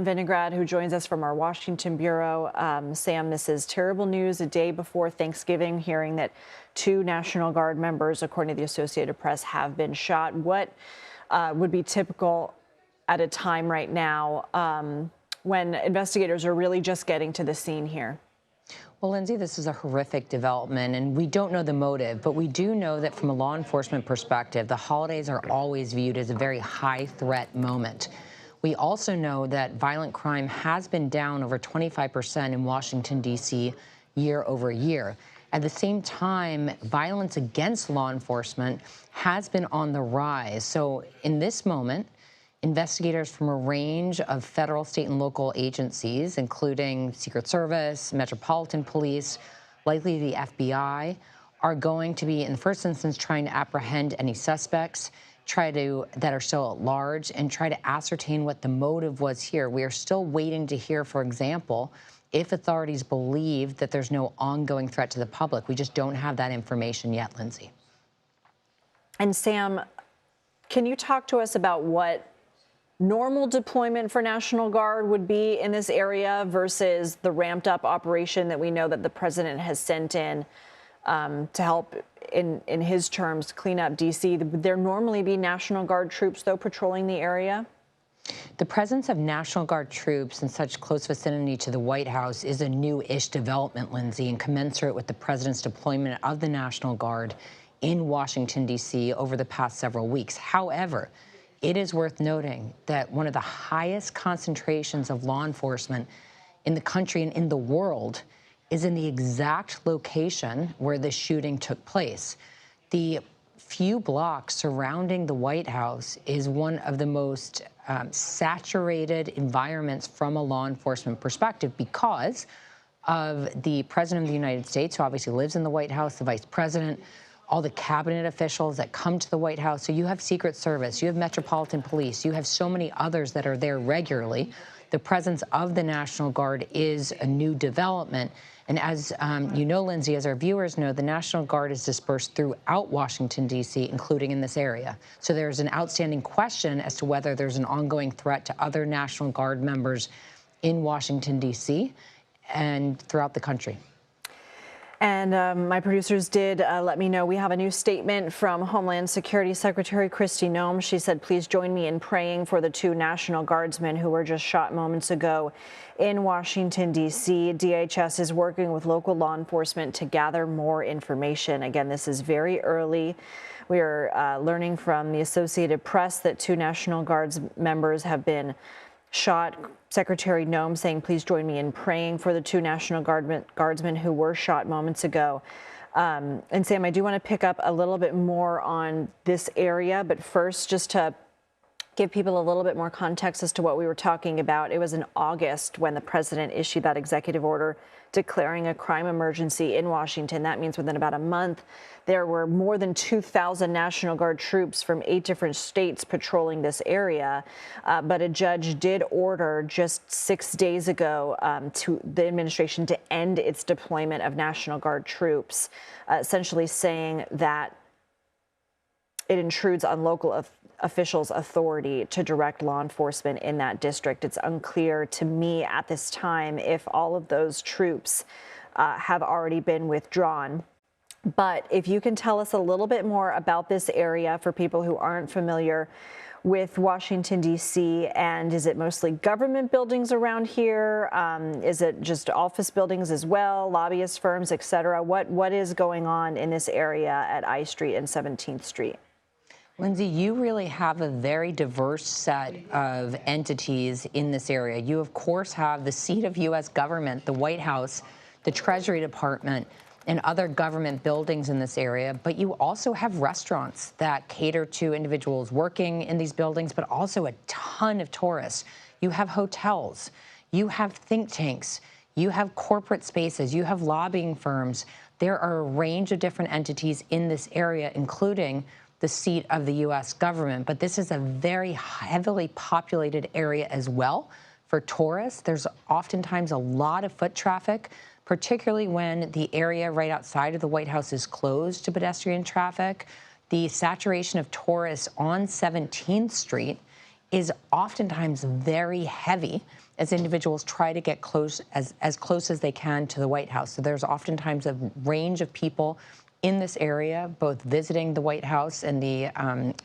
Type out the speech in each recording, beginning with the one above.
Vinograd, who joins us from our Washington bureau. Sam, this is terrible news a day before Thanksgiving, hearing that 2 National Guard members, according to the Associated Press, have been shot. What would be typical at a time right now when investigators are really just getting to the scene here? Well, Lindsay, this is a horrific development, and we don't know the motive, but we do know that from a law enforcement perspective, the holidays are always viewed as a very high threat moment. We also know that violent crime has been down over 25% in Washington, D.C. year over year. At the same time, violence against law enforcement has been on the rise. So in this moment, investigators from a range of federal, state, and local agencies, including Secret Service, Metropolitan Police, likely the FBI, are going to be, in the first instance, trying to apprehend any suspects, that are still at large, and try to ascertain what the motive was here. We are still waiting to hear, for example, if authorities believe that there's no ongoing threat to the public. We just don't have that information yet, Lindsay. And Sam, can you talk to us about what normal deployment for National Guard would be in this area versus the ramped up operation that we know that the president has sent in to help, in his terms, clean up D.C.? Would there normally be National Guard troops, though, patrolling the area? The presence of National Guard troops in such close vicinity to the White House is a new-ish development, Lindsay, and commensurate with the president's deployment of the National Guard in Washington, D.C. over the past several weeks. However, it is worth noting that one of the highest concentrations of law enforcement in the country and in the world is in the exact location where the shooting took place. The few blocks surrounding the White House is one of the most saturated environments from a law enforcement perspective because of the President of the United States, who obviously lives in the White House, the Vice President, all the cabinet officials that come to the White House. So you have Secret Service, you have Metropolitan Police, you have so many others that are there regularly. The presence of the National Guard is a new development. And as you know, Lindsay, as our viewers know, the National Guard is dispersed throughout Washington, D.C., including in this area. So there's an outstanding question as to whether there's an ongoing threat to other National Guard members in Washington, D.C. and throughout the country. And my producers did let me know we have a new statement from Homeland Security Secretary Kristi Noem. She said, please join me in praying for the 2 National Guardsmen who were just shot moments ago in Washington, D.C. DHS is working with local law enforcement to gather more information. Again, this is very early. We are learning from the Associated Press that 2 National Guards members have been shot. Secretary Noem saying, please join me in praying for the 2 National Guardsmen who were shot moments ago. And Sam, I do want to pick up a little bit more on this area, but first, just to give people a little bit more context as to what we were talking about. It was in August when the president issued that executive order declaring a crime emergency in Washington. That means within about a month, there were more than 2,000 National Guard troops from 8 different states patrolling this area. But a judge did order just 6 days ago to the administration to end its deployment of National Guard troops, essentially saying that it intrudes on local officials' authority to direct law enforcement in that district. It's unclear to me at this time if all of those troops have already been withdrawn. But if you can tell us a little bit more about this area for people who aren't familiar with Washington, D.C., and is it mostly government buildings around here? Is it just office buildings as well, lobbyist firms, et cetera? What is going on in this area at I Street and 17th Street? Lindsay, you really have a very diverse set of entities in this area. You, of course, have the seat of U.S. government, the White House, the Treasury Department, and other government buildings in this area. But you also have restaurants that cater to individuals working in these buildings, but also a ton of tourists. You have hotels. You have think tanks. You have corporate spaces. You have lobbying firms. There are a range of different entities in this area, including the seat of the U.S. government. But this is a very heavily populated area as well for tourists. There's oftentimes a lot of foot traffic, particularly when the area right outside of the White House is closed to pedestrian traffic. The saturation of tourists on 17th Street is oftentimes very heavy as individuals try to get close as they can to the White House. So there's oftentimes a range of people in this area, both visiting the White House and the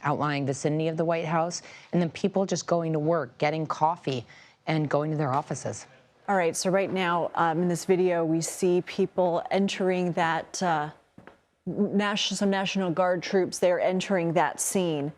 outlying vicinity of the White House, and then people just going to work, getting coffee, and going to their offices. All right, so right now in this video, we see people entering that, some National Guard troops, they're entering that scene,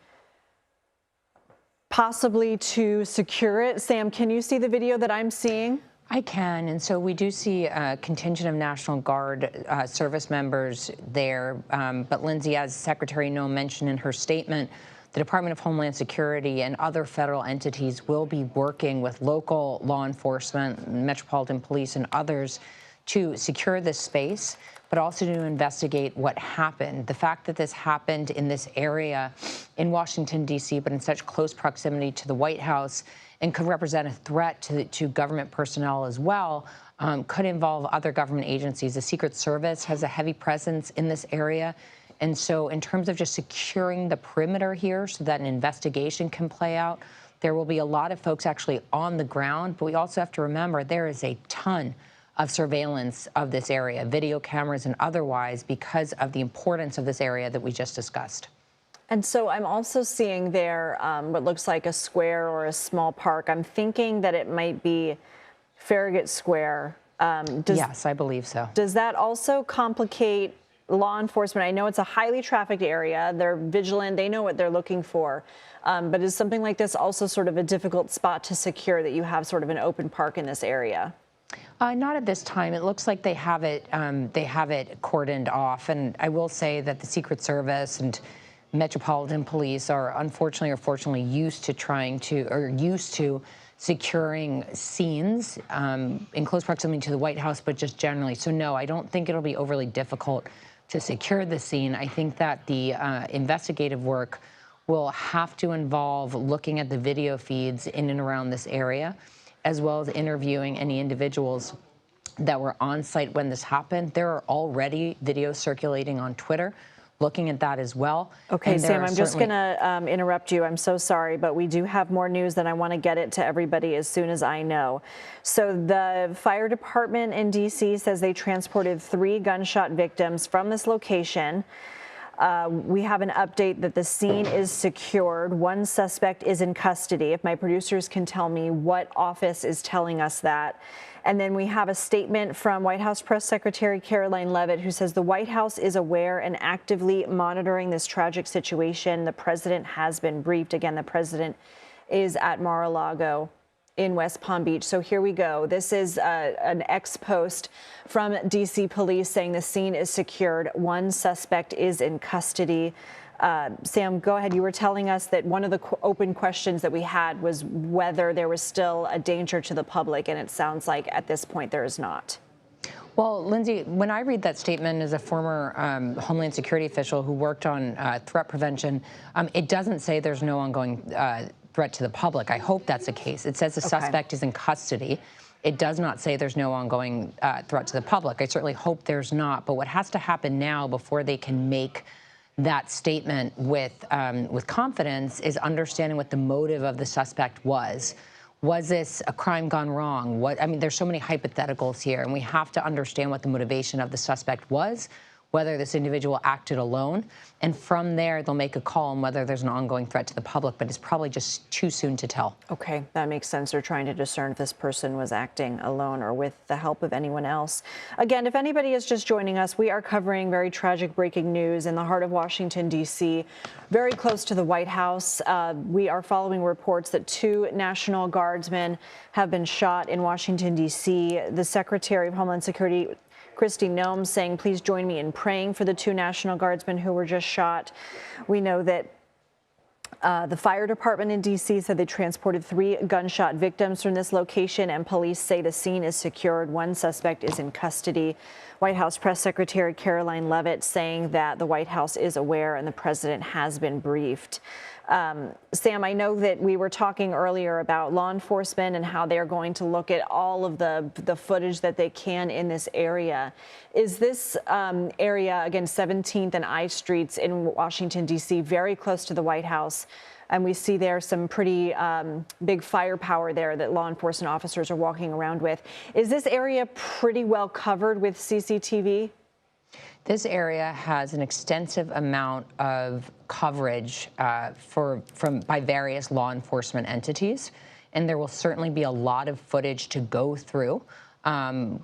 possibly to secure it. Sam, can you see the video that I'm seeing? I can, and so we do see a contingent of National Guard service members there, but Lindsay, as Secretary Noem mentioned in her statement, the Department of Homeland Security and other federal entities will be working with local law enforcement, Metropolitan Police, and others to secure this space, but also to investigate what happened. The fact that this happened in this area in Washington, D.C., but in such close proximity to the White House and could represent a threat to government personnel as well, could involve other government agencies. The Secret Service has a heavy presence in this area. And so in terms of just securing the perimeter here so that an investigation can play out, there will be a lot of folks actually on the ground. But we also have to remember there is a ton of surveillance of this area, video cameras and otherwise, because of the importance of this area that we just discussed. And so I'm also seeing there what looks like a square or a small park. I'm thinking that it might be Farragut Square. Yes, I believe so. Does that also complicate law enforcement? I know it's a highly trafficked area. They're vigilant. They know what they're looking for. But is something like this also sort of a difficult spot to secure, that you have sort of an open park in this area? Not at this time. It looks like they have it cordoned off. And I will say that the Secret Service and Metropolitan Police are unfortunately or fortunately used to securing scenes in close proximity to the White House, but just generally. So no, I don't think it'll be overly difficult to secure the scene. I think that the investigative work will have to involve looking at the video feeds in and around this area, as well as interviewing any individuals that were on site when this happened. There are already videos circulating on Twitter looking at that as well. Okay, Sam, I'm just going to interrupt you. I'm so sorry, but we do have more news, and I want to get it to everybody as soon as I know. So the fire department in D.C. says they transported 3 gunshot victims from this location. We have an update that the scene is secured. 1 suspect is in custody. If my producers can tell me what office is telling us that. And then we have a statement from White House Press Secretary Karoline Leavitt, who says the White House is aware and actively monitoring this tragic situation. The president has been briefed. Again, the president is at Mar-a-Lago in West Palm Beach. So here we go. This is an ex-post from D.C. police saying the scene is secured. 1 suspect is in custody. Sam, go ahead. You were telling us that one of the open questions that we had was whether there was still a danger to the public, and it sounds like at this point there is not. Well, Lindsay, when I read that statement as a former Homeland Security official who worked on threat prevention, it doesn't say there's no ongoing threat to the public. I hope that's the case. It says the suspect is in custody. It does not say there's no ongoing threat to the public. I certainly hope there's not. But what has to happen now before they can make that statement with confidence is understanding what the motive of the suspect was. Was this a crime gone wrong? I mean, there's so many hypotheticals here, and we have to understand what the motivation of the suspect was, whether this individual acted alone, and from there they'll make a call on whether there's an ongoing threat to the public, but it's probably just too soon to tell. Okay, that makes sense. They're trying to discern if this person was acting alone or with the help of anyone else. Again, if anybody is just joining us, we are covering very tragic breaking news in the heart of Washington, D.C., very close to the White House. We are following reports that 2 National Guardsmen have been shot in Washington, D.C. The Secretary of Homeland Security, Kristi Noem, saying, please join me in praying for the 2 National Guardsmen who were just shot. We know that the fire department in D.C. said they transported 3 gunshot victims from this location, and police say the scene is secured. 1 suspect is in custody. White House Press Secretary Karoline Leavitt saying that the White House is aware and the president has been briefed. Sam, I know that we were talking earlier about law enforcement and how they're going to look at all of the footage that they can in this area. Is this area, again, 17th and I Streets in Washington, D.C., very close to the White House? And we see there some pretty big firepower there that law enforcement officers are walking around with. Is this area pretty well covered with CCTV? This area has an extensive amount of coverage by various law enforcement entities, and there will certainly be a lot of footage to go through.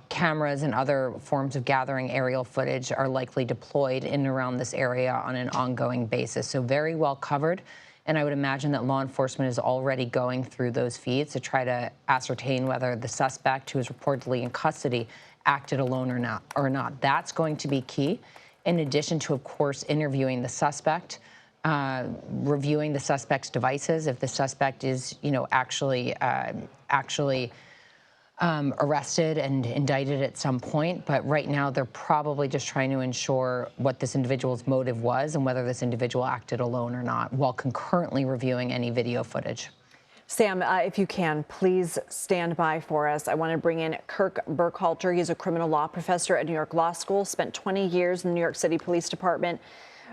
Cameras and other forms of gathering aerial footage are likely deployed in and around this area on an ongoing basis, so very well covered. And I would imagine that law enforcement is already going through those feeds to try to ascertain whether the suspect, who is reportedly in custody, acted alone or not. That's going to be key, in addition to, of course, interviewing the suspect, reviewing the suspect's devices if the suspect is, actually arrested and indicted at some point. But right now, they're probably just trying to ensure what this individual's motive was and whether this individual acted alone or not, while concurrently reviewing any video footage. Sam, if you can, please stand by for us. I want to bring in Kirk Burkhalter. He's a criminal law professor at New York Law School, spent 20 years in the New York City Police Department,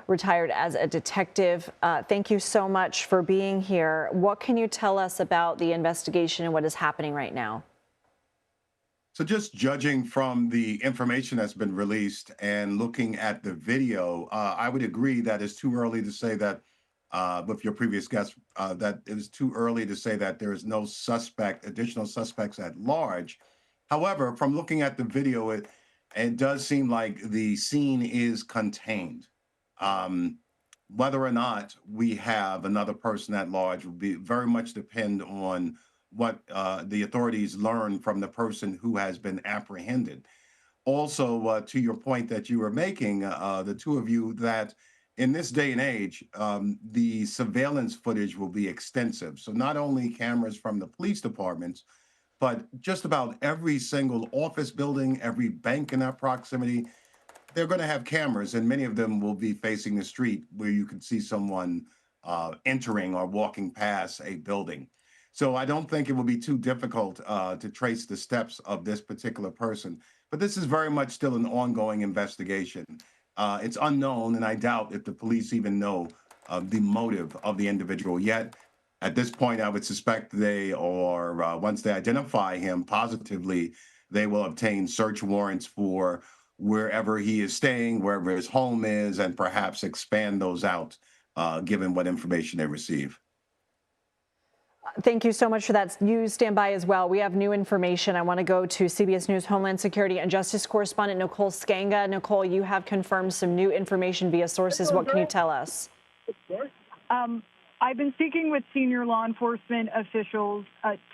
retired as a detective. Thank you so much for being here. What can you tell us about the investigation and what is happening right now? So just judging from the information that's been released and looking at the video, I would agree that it's too early to say that, with your previous guest, that it is too early to say that there is no additional suspects at large. However, from looking at the video, it does seem like the scene is contained. Whether or not we have another person at large will be very much depend on what the authorities learn from the person who has been apprehended. Also, to your point that you were making, the two of you, that in this day and age, the surveillance footage will be extensive. So not only cameras from the police departments, but just about every single office building, every bank in that proximity, they're going to have cameras, and many of them will be facing the street where you can see someone entering or walking past a building. So I don't think it will be too difficult to trace the steps of this particular person. But this is very much still an ongoing investigation. It's unknown, and I doubt if the police even know the motive of the individual yet. At this point, I would suspect they are, once they identify him positively, they will obtain search warrants for wherever he is staying, wherever his home is, and perhaps expand those out, given what information they receive. Thank you so much for that. You stand by as well. We have new information. I want to go to CBS News Homeland Security and Justice correspondent Nicole Skanga. Nicole, you have confirmed some new information via sources. What can you tell us? I've been speaking with senior law enforcement officials.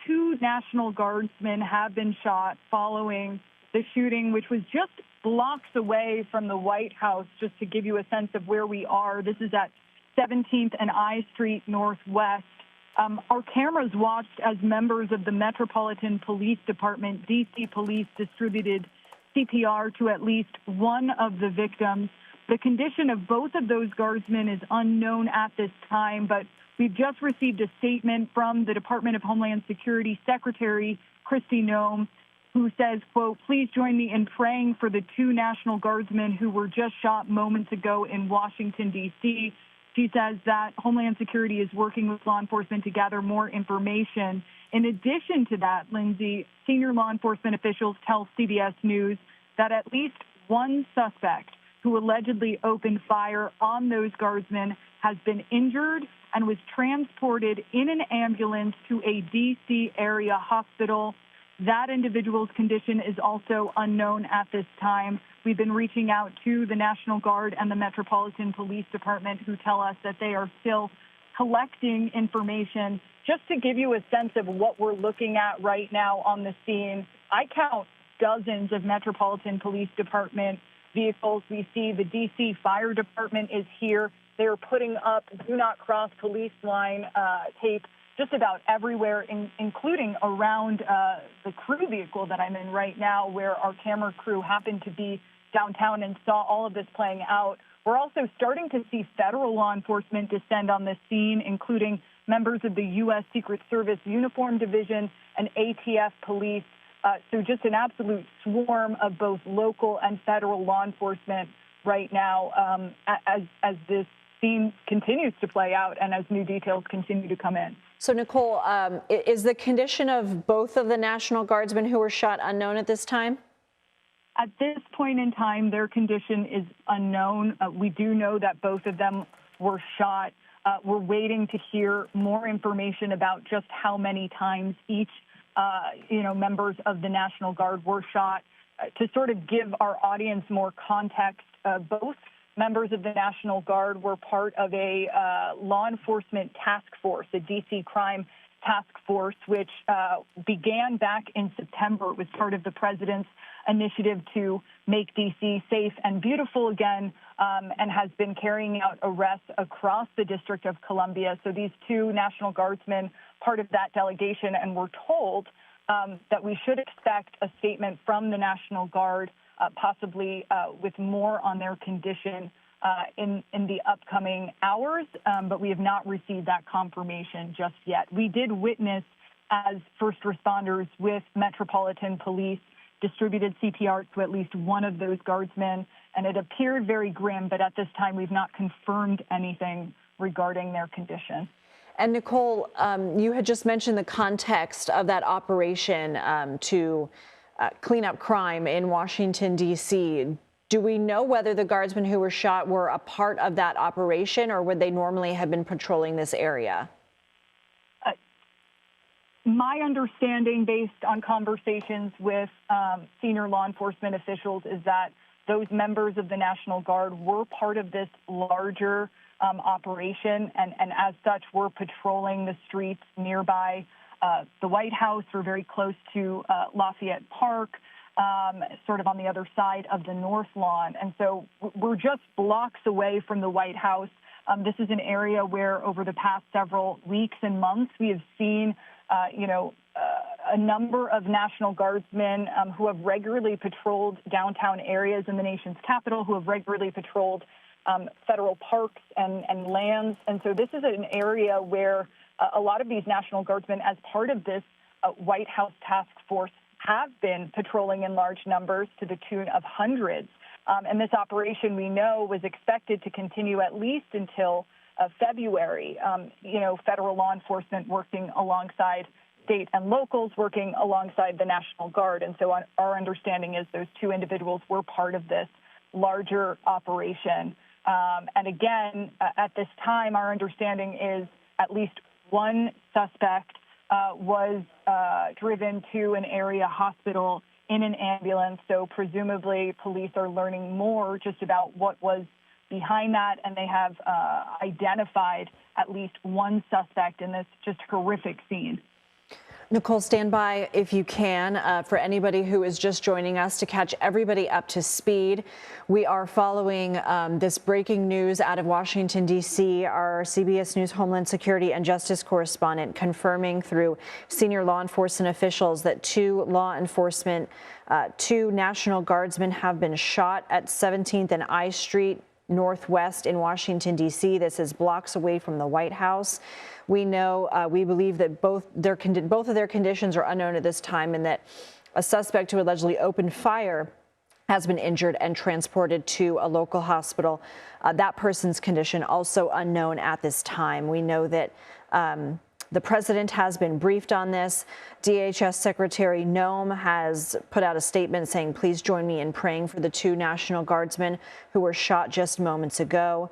2 National Guardsmen have been shot following the shooting, which was just blocks away from the White House, just to give you a sense of where we are. This is at 17th and I Street Northwest. Our cameras watched as members of the Metropolitan Police Department, D.C. Police, distributed CPR to at least one of the victims. The condition of both of those guardsmen is unknown at this time, but we've just received a statement from the Department of Homeland Security Secretary Kristi Noem, who says, quote, "Please join me in praying for the 2 National Guardsmen who were just shot moments ago in Washington, D.C." She says that Homeland Security is working with law enforcement to gather more information. In addition to that, Lindsay, senior law enforcement officials tell CBS News that at least one suspect who allegedly opened fire on those guardsmen has been injured and was transported in an ambulance to a D.C. area hospital. That individual's condition is also unknown at this time. We've been reaching out to the National Guard and the Metropolitan Police Department, who tell us that they are still collecting information. Just to give you a sense of what we're looking at right now on the scene, I count dozens of Metropolitan Police Department vehicles. We see the D.C. Fire Department is here. They're putting up do not cross police line tape just about everywhere, including around the crew vehicle that I'm in right now, where our camera crew happened to be downtown and saw all of this playing out. We're also starting to see federal law enforcement descend on the scene, including members of the U.S. Secret Service Uniform Division and ATF police. So just an absolute swarm of both local and federal law enforcement right now as this seen continues to play out and as new details continue to come in. So, Nicole, is the condition of both of the National Guardsmen who were shot unknown at this time? At this point in time, their condition is unknown. We do know that both of them were shot. We're waiting to hear more information about just how many times each, members of the National Guard were shot. To sort of give our audience more context, both members of the National Guard were part of a law enforcement task force, a D.C. crime task force, which began back in September. It was part of the president's initiative to make D.C. safe and beautiful again, and has been carrying out arrests across the District of Columbia. So these two National Guardsmen, part of that delegation, and we're told that we should expect a statement from the National Guard, possibly with more on their condition in the upcoming hours, but we have not received that confirmation just yet. We did witness, as first responders with Metropolitan Police, distributed CPR to at least one of those guardsmen, and it appeared very grim, but at this time we've not confirmed anything regarding their condition. And Nicole, you had just mentioned the context of that operation to clean up crime in Washington, D.C. Do we know whether the guardsmen who were shot were a part of that operation, or would they normally have been patrolling this area? My understanding, based on conversations with senior law enforcement officials, is that those members of the National Guard were part of this larger operation, and as such, were patrolling the streets nearby the White House. We're very close to Lafayette Park, sort of on the other side of the North Lawn. And so we're just blocks away from the White House. This is an area where over the past several weeks and months, we have seen a number of National Guardsmen who have regularly patrolled downtown areas in the nation's capital, who have regularly patrolled federal parks and lands. And so this is an area where a lot of these National Guardsmen, as part of this White House task force, have been patrolling in large numbers to the tune of hundreds. And this operation, we know, was expected to continue at least until February. Federal law enforcement working alongside state and locals, working alongside the National Guard. And so our understanding is those two individuals were part of this larger operation. And again, at this time, our understanding is at least one suspect was driven to an area hospital in an ambulance. So presumably police are learning more just about what was behind that, and they have identified at least one suspect in this just horrific scene. Nicole, stand by if you can for anybody who is just joining us to catch everybody up to speed. We are following this breaking news out of Washington, D.C. Our CBS News Homeland Security and Justice correspondent confirming through senior law enforcement officials that two National Guardsmen have been shot at 17th and I Street Northwest in Washington, D.C. This is blocks away from the White House. We know, we believe that both of their conditions are unknown at this time, and that a suspect who allegedly opened fire has been injured and transported to a local hospital. That person's condition also unknown at this time. We know that the president has been briefed on this. DHS Secretary Noem has put out a statement saying, please join me in praying for the two National Guardsmen who were shot just moments ago.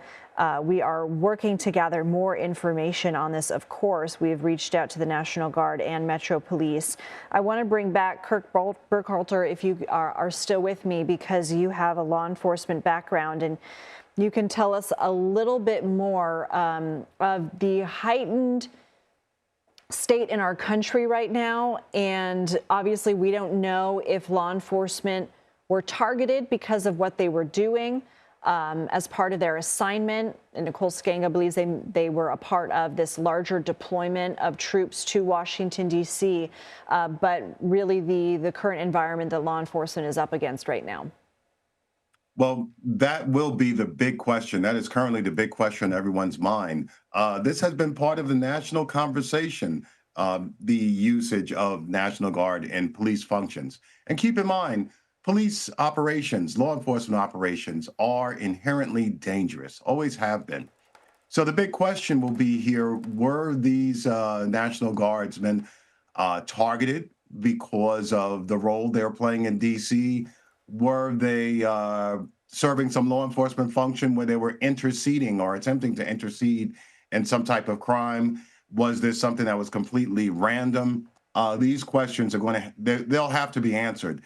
We are working to gather more information on this, of course. We have reached out to the National Guard and Metro Police. I want to bring back Kirk Burkhalter, if you are still with me, because you have a law enforcement background, and you can tell us a little bit more of the heightened state in our country right now. And obviously, we don't know if law enforcement were targeted because of what they were doing as part of their assignment. And Nicole Skanga believes they were a part of this larger deployment of troops to Washington, D.C. But really the current environment that law enforcement is up against right now. Well, that will be the big question. That is currently the big question in everyone's mind. This has been part of the national conversation, the usage of National Guard in police functions. And keep in mind, police operations, law enforcement operations are inherently dangerous, always have been. So the big question will be here, were these National Guardsmen targeted because of the role they're playing in D.C.? Were they serving some law enforcement function where they were interceding or attempting to intercede in some type of crime? Was this something that was completely random? These questions are going to, they'll have to be answered.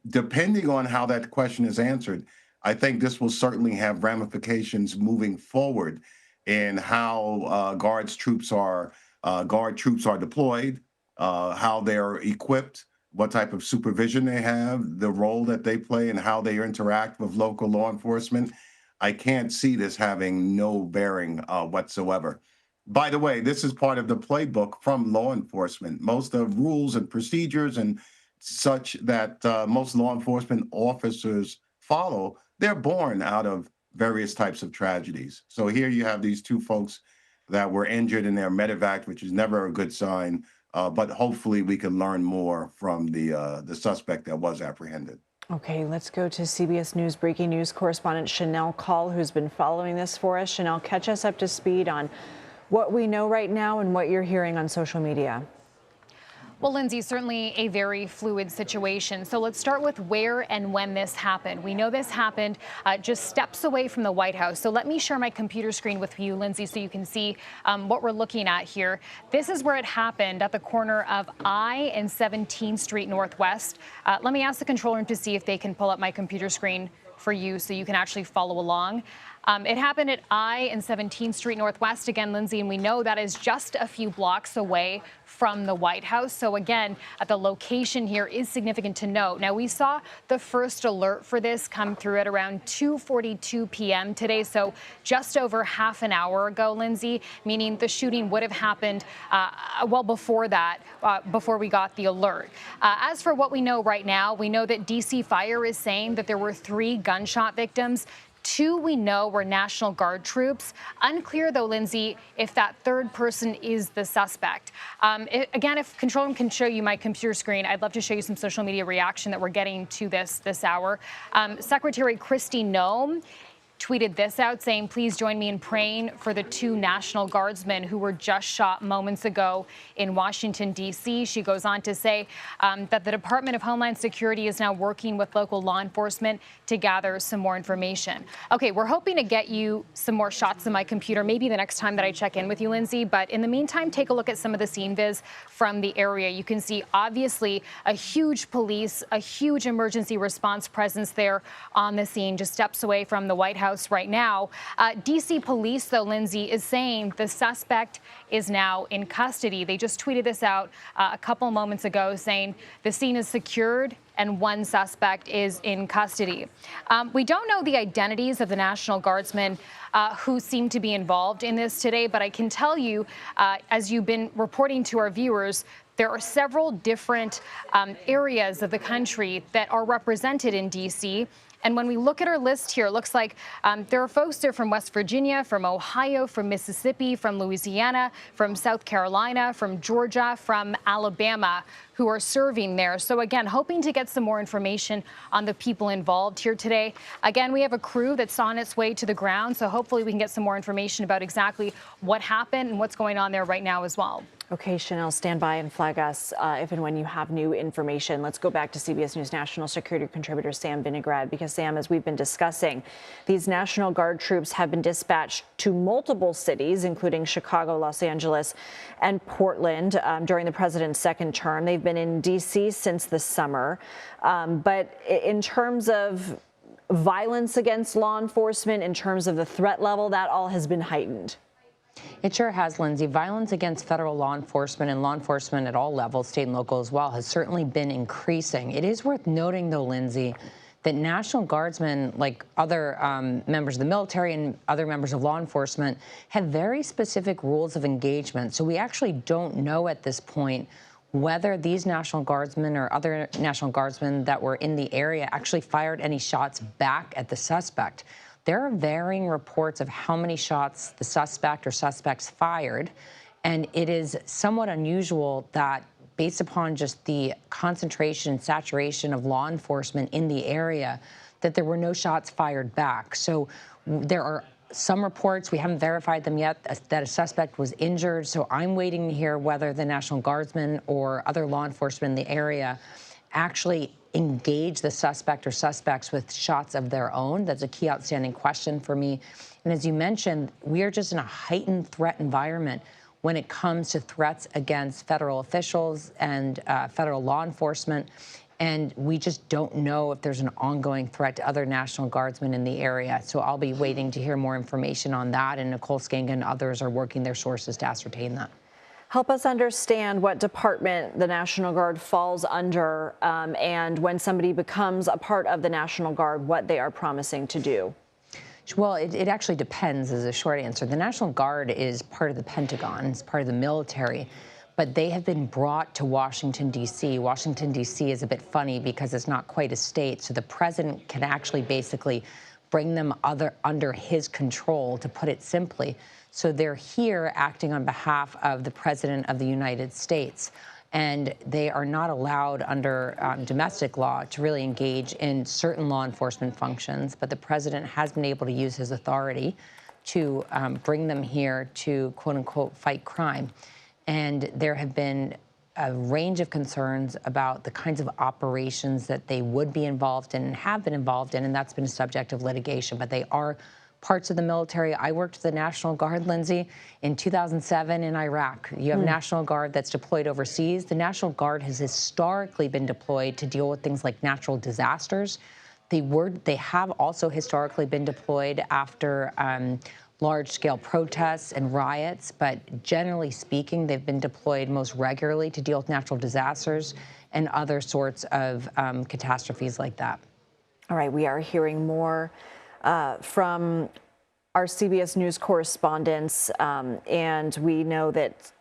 Depending on how that question is answered, I think this will certainly have ramifications moving forward in how guard troops are deployed, how they're equipped, what type of supervision they have, the role that they play, and how they interact with local law enforcement. I can't see this having no bearing whatsoever. By the way, this is part of the playbook from law enforcement. Most of rules and procedures and such that most law enforcement officers follow, they're born out of various types of tragedies. So here you have these two folks that were injured in their medevac, which is never a good sign. But hopefully we can learn more from the suspect that was apprehended. Okay, let's go to CBS News breaking news correspondent Chanel Call, who's been following this for us. Chanel, catch us up to speed on what we know right now and what you're hearing on social media. Well, Lindsay, certainly a very fluid situation. So let's start with where and when this happened. We know this happened just steps away from the White House. So let me share my computer screen with you, Lindsay, so you can see what we're looking at here. This is where it happened at the corner of I and 17th Street Northwest. Let me ask the control room to see if they can pull up my computer screen for you so you can actually follow along. It happened at I and 17th Street Northwest again, Lindsay, and we know that is just a few blocks away from the White House. So again, the location here is significant to note. Now, we saw the first alert for this come through at around 2:42 p.m. today, so just over half an hour ago, Lindsay, meaning the shooting would have happened well before that, before we got the alert. As for what we know right now, we know that DC Fire is saying that there were 3 gunshot victims. 2 we know were National Guard troops. Unclear, though, Lindsay, if that third person is the suspect. Again, if control room can show you my computer screen, I'd love to show you some social media reaction that we're getting to this hour. Secretary Kristi Noem tweeted this out saying, please join me in praying for the 2 National Guardsmen who were just shot moments ago in Washington, D.C. She goes on to say that the Department of Homeland Security is now working with local law enforcement to gather some more information. Okay, we're hoping to get you some more shots of my computer, maybe the next time that I check in with you, Lindsay. But in the meantime, take a look at some of the scene viz from the area. You can see, obviously, a huge police, a huge emergency response presence there on the scene, just steps away from the White House right now. D.C. police, though, Lindsay, is saying the suspect is now in custody. They just tweeted this out a couple moments ago saying the scene is secured and 1 suspect is in custody. We don't know the identities of the National Guardsmen who seem to be involved in this today, but I can tell you, as you've been reporting to our viewers, there are several different areas of the country that are represented in D.C. And when we look at our list here, it looks like there are folks there from West Virginia, from Ohio, from Mississippi, from Louisiana, from South Carolina, from Georgia, from Alabama, who are serving there. So again, hoping to get some more information on the people involved here today. Again, we have a crew that's on its way to the ground, so hopefully we can get some more information about exactly what happened and what's going on there right now as well. Okay, Chanel, stand by and flag us if and when you have new information. Let's go back to CBS News national security contributor Sam Vinograd, because Sam, as we've been discussing, these National Guard troops have been dispatched to multiple cities, including Chicago, Los Angeles, and Portland during the president's second term. They've been in D.C. since the summer. But in terms of violence against law enforcement, in terms of the threat level, that all has been heightened. It sure has, Lindsay. Violence against federal law enforcement and law enforcement at all levels, state and local as well, has certainly been increasing. It is worth noting, though, Lindsay, that National Guardsmen, like other members of the military and other members of law enforcement, have very specific rules of engagement. So we actually don't know at this point whether these National Guardsmen or other National Guardsmen that were in the area actually fired any shots back at the suspect. There are varying reports of how many shots the suspect or suspects fired, and it is somewhat unusual that, based upon just the concentration and saturation of law enforcement in the area, that there were no shots fired back. So there are some reports, we haven't verified them yet, that a suspect was injured. So I'm waiting to hear whether the National Guardsmen or other law enforcement in the area actually engage the suspect or suspects with shots of their own. That's a key outstanding question for me. And as you mentioned, we are just in a heightened threat environment when it comes to threats against federal officials and federal law enforcement. And we just don't know if there's an ongoing threat to other National Guardsmen in the area. So I'll be waiting to hear more information on that. And Nicole Skanga and others are working their sources to ascertain that. Help us understand what department the National Guard falls under, and when somebody becomes a part of the National Guard, what they are promising to do. Well, it actually depends is a short answer. The National Guard is part of the Pentagon, it's part of the military, but they have been brought to Washington, D.C. Washington, D.C. is a bit funny because it's not quite a state, so the president can actually basically bring them under his control, to put it simply. So they're here acting on behalf of the President of the United States. And they are not allowed under domestic law to really engage in certain law enforcement functions. But the president has been able to use his authority to bring them here to, quote unquote, fight crime. And there have been a range of concerns about the kinds of operations that they would be involved in and have been involved in, and that's been a subject of litigation. But they are parts of the military. I worked with the National Guard, Lindsay, in 2007 in Iraq. You have National Guard that's deployed overseas. The National Guard has historically been deployed to deal with things like natural disasters. They have also historically been deployed after large-scale protests and riots, but generally speaking, they've been deployed most regularly to deal with natural disasters and other sorts of catastrophes like that. All right, we are hearing more from our CBS News correspondents, and we know that,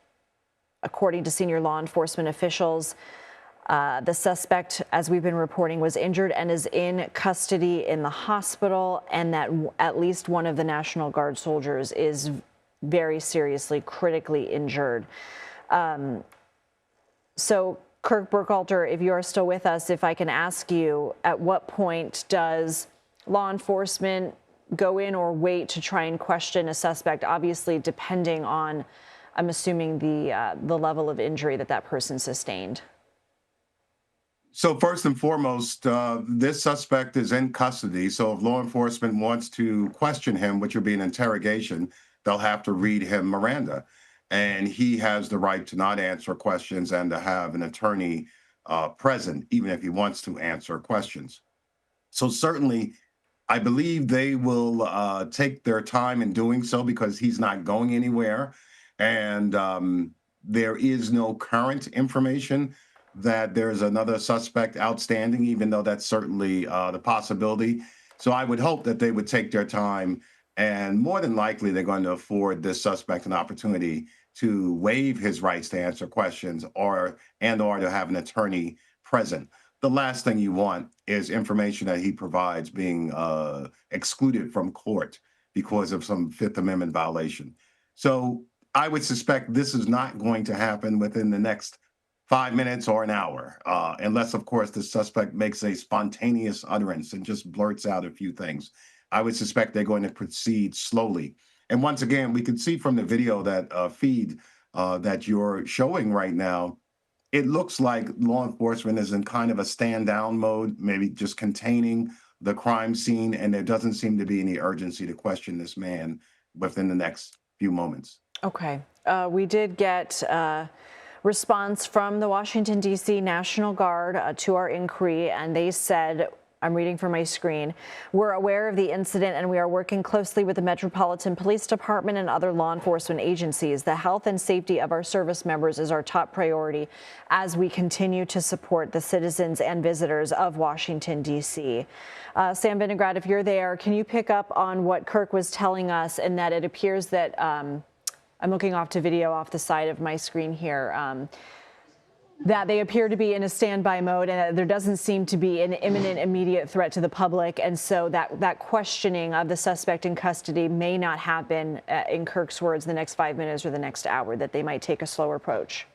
according to senior law enforcement officials, the suspect, as we've been reporting, was injured and is in custody in the hospital, and that at least one of the National Guard soldiers is very seriously, critically injured. So, Kirk Burkhalter, if you are still with us, if I can ask you, at what point does law enforcement go in or wait to try and question a suspect, obviously depending on, I'm assuming, the level of injury that that person sustained? So first and foremost, this suspect is in custody. So if law enforcement wants to question him, which would be an interrogation, they'll have to read him Miranda. And he has the right to not answer questions and to have an attorney present, even if he wants to answer questions. So certainly, I believe they will take their time in doing so because he's not going anywhere. And there is no current information that there's another suspect outstanding, even though that's certainly the possibility. So I would hope that they would take their time, and more than likely they're going to afford this suspect an opportunity to waive his rights to answer questions or to have an attorney present. The last thing you want is information that he provides being excluded from court because of some Fifth Amendment violation. So I would suspect this is not going to happen within the next 5 minutes or an hour, unless, of course, the suspect makes a spontaneous utterance and just blurts out a few things. I would suspect they're going to proceed slowly. And once again, we can see from the video that feed that you're showing right now, it looks like law enforcement is in kind of a stand down mode, maybe just containing the crime scene, and there doesn't seem to be any urgency to question this man within the next few moments. Okay. We did get response from the Washington, D.C. National Guard to our inquiry, and they said, I'm reading from my screen, we're aware of the incident and we are working closely with the Metropolitan Police Department and other law enforcement agencies. The health and safety of our service members is our top priority as we continue to support the citizens and visitors of Washington, D.C. Sam Vinograd, if you're there, can you pick up on what Kirk was telling us, and that it appears that I'm looking off to video off the side of my screen here, that they appear to be in a standby mode and there doesn't seem to be an imminent, immediate threat to the public. And so that questioning of the suspect in custody may not happen, in Kirk's words, the next 5 minutes or the next hour, that they might take a slower approach.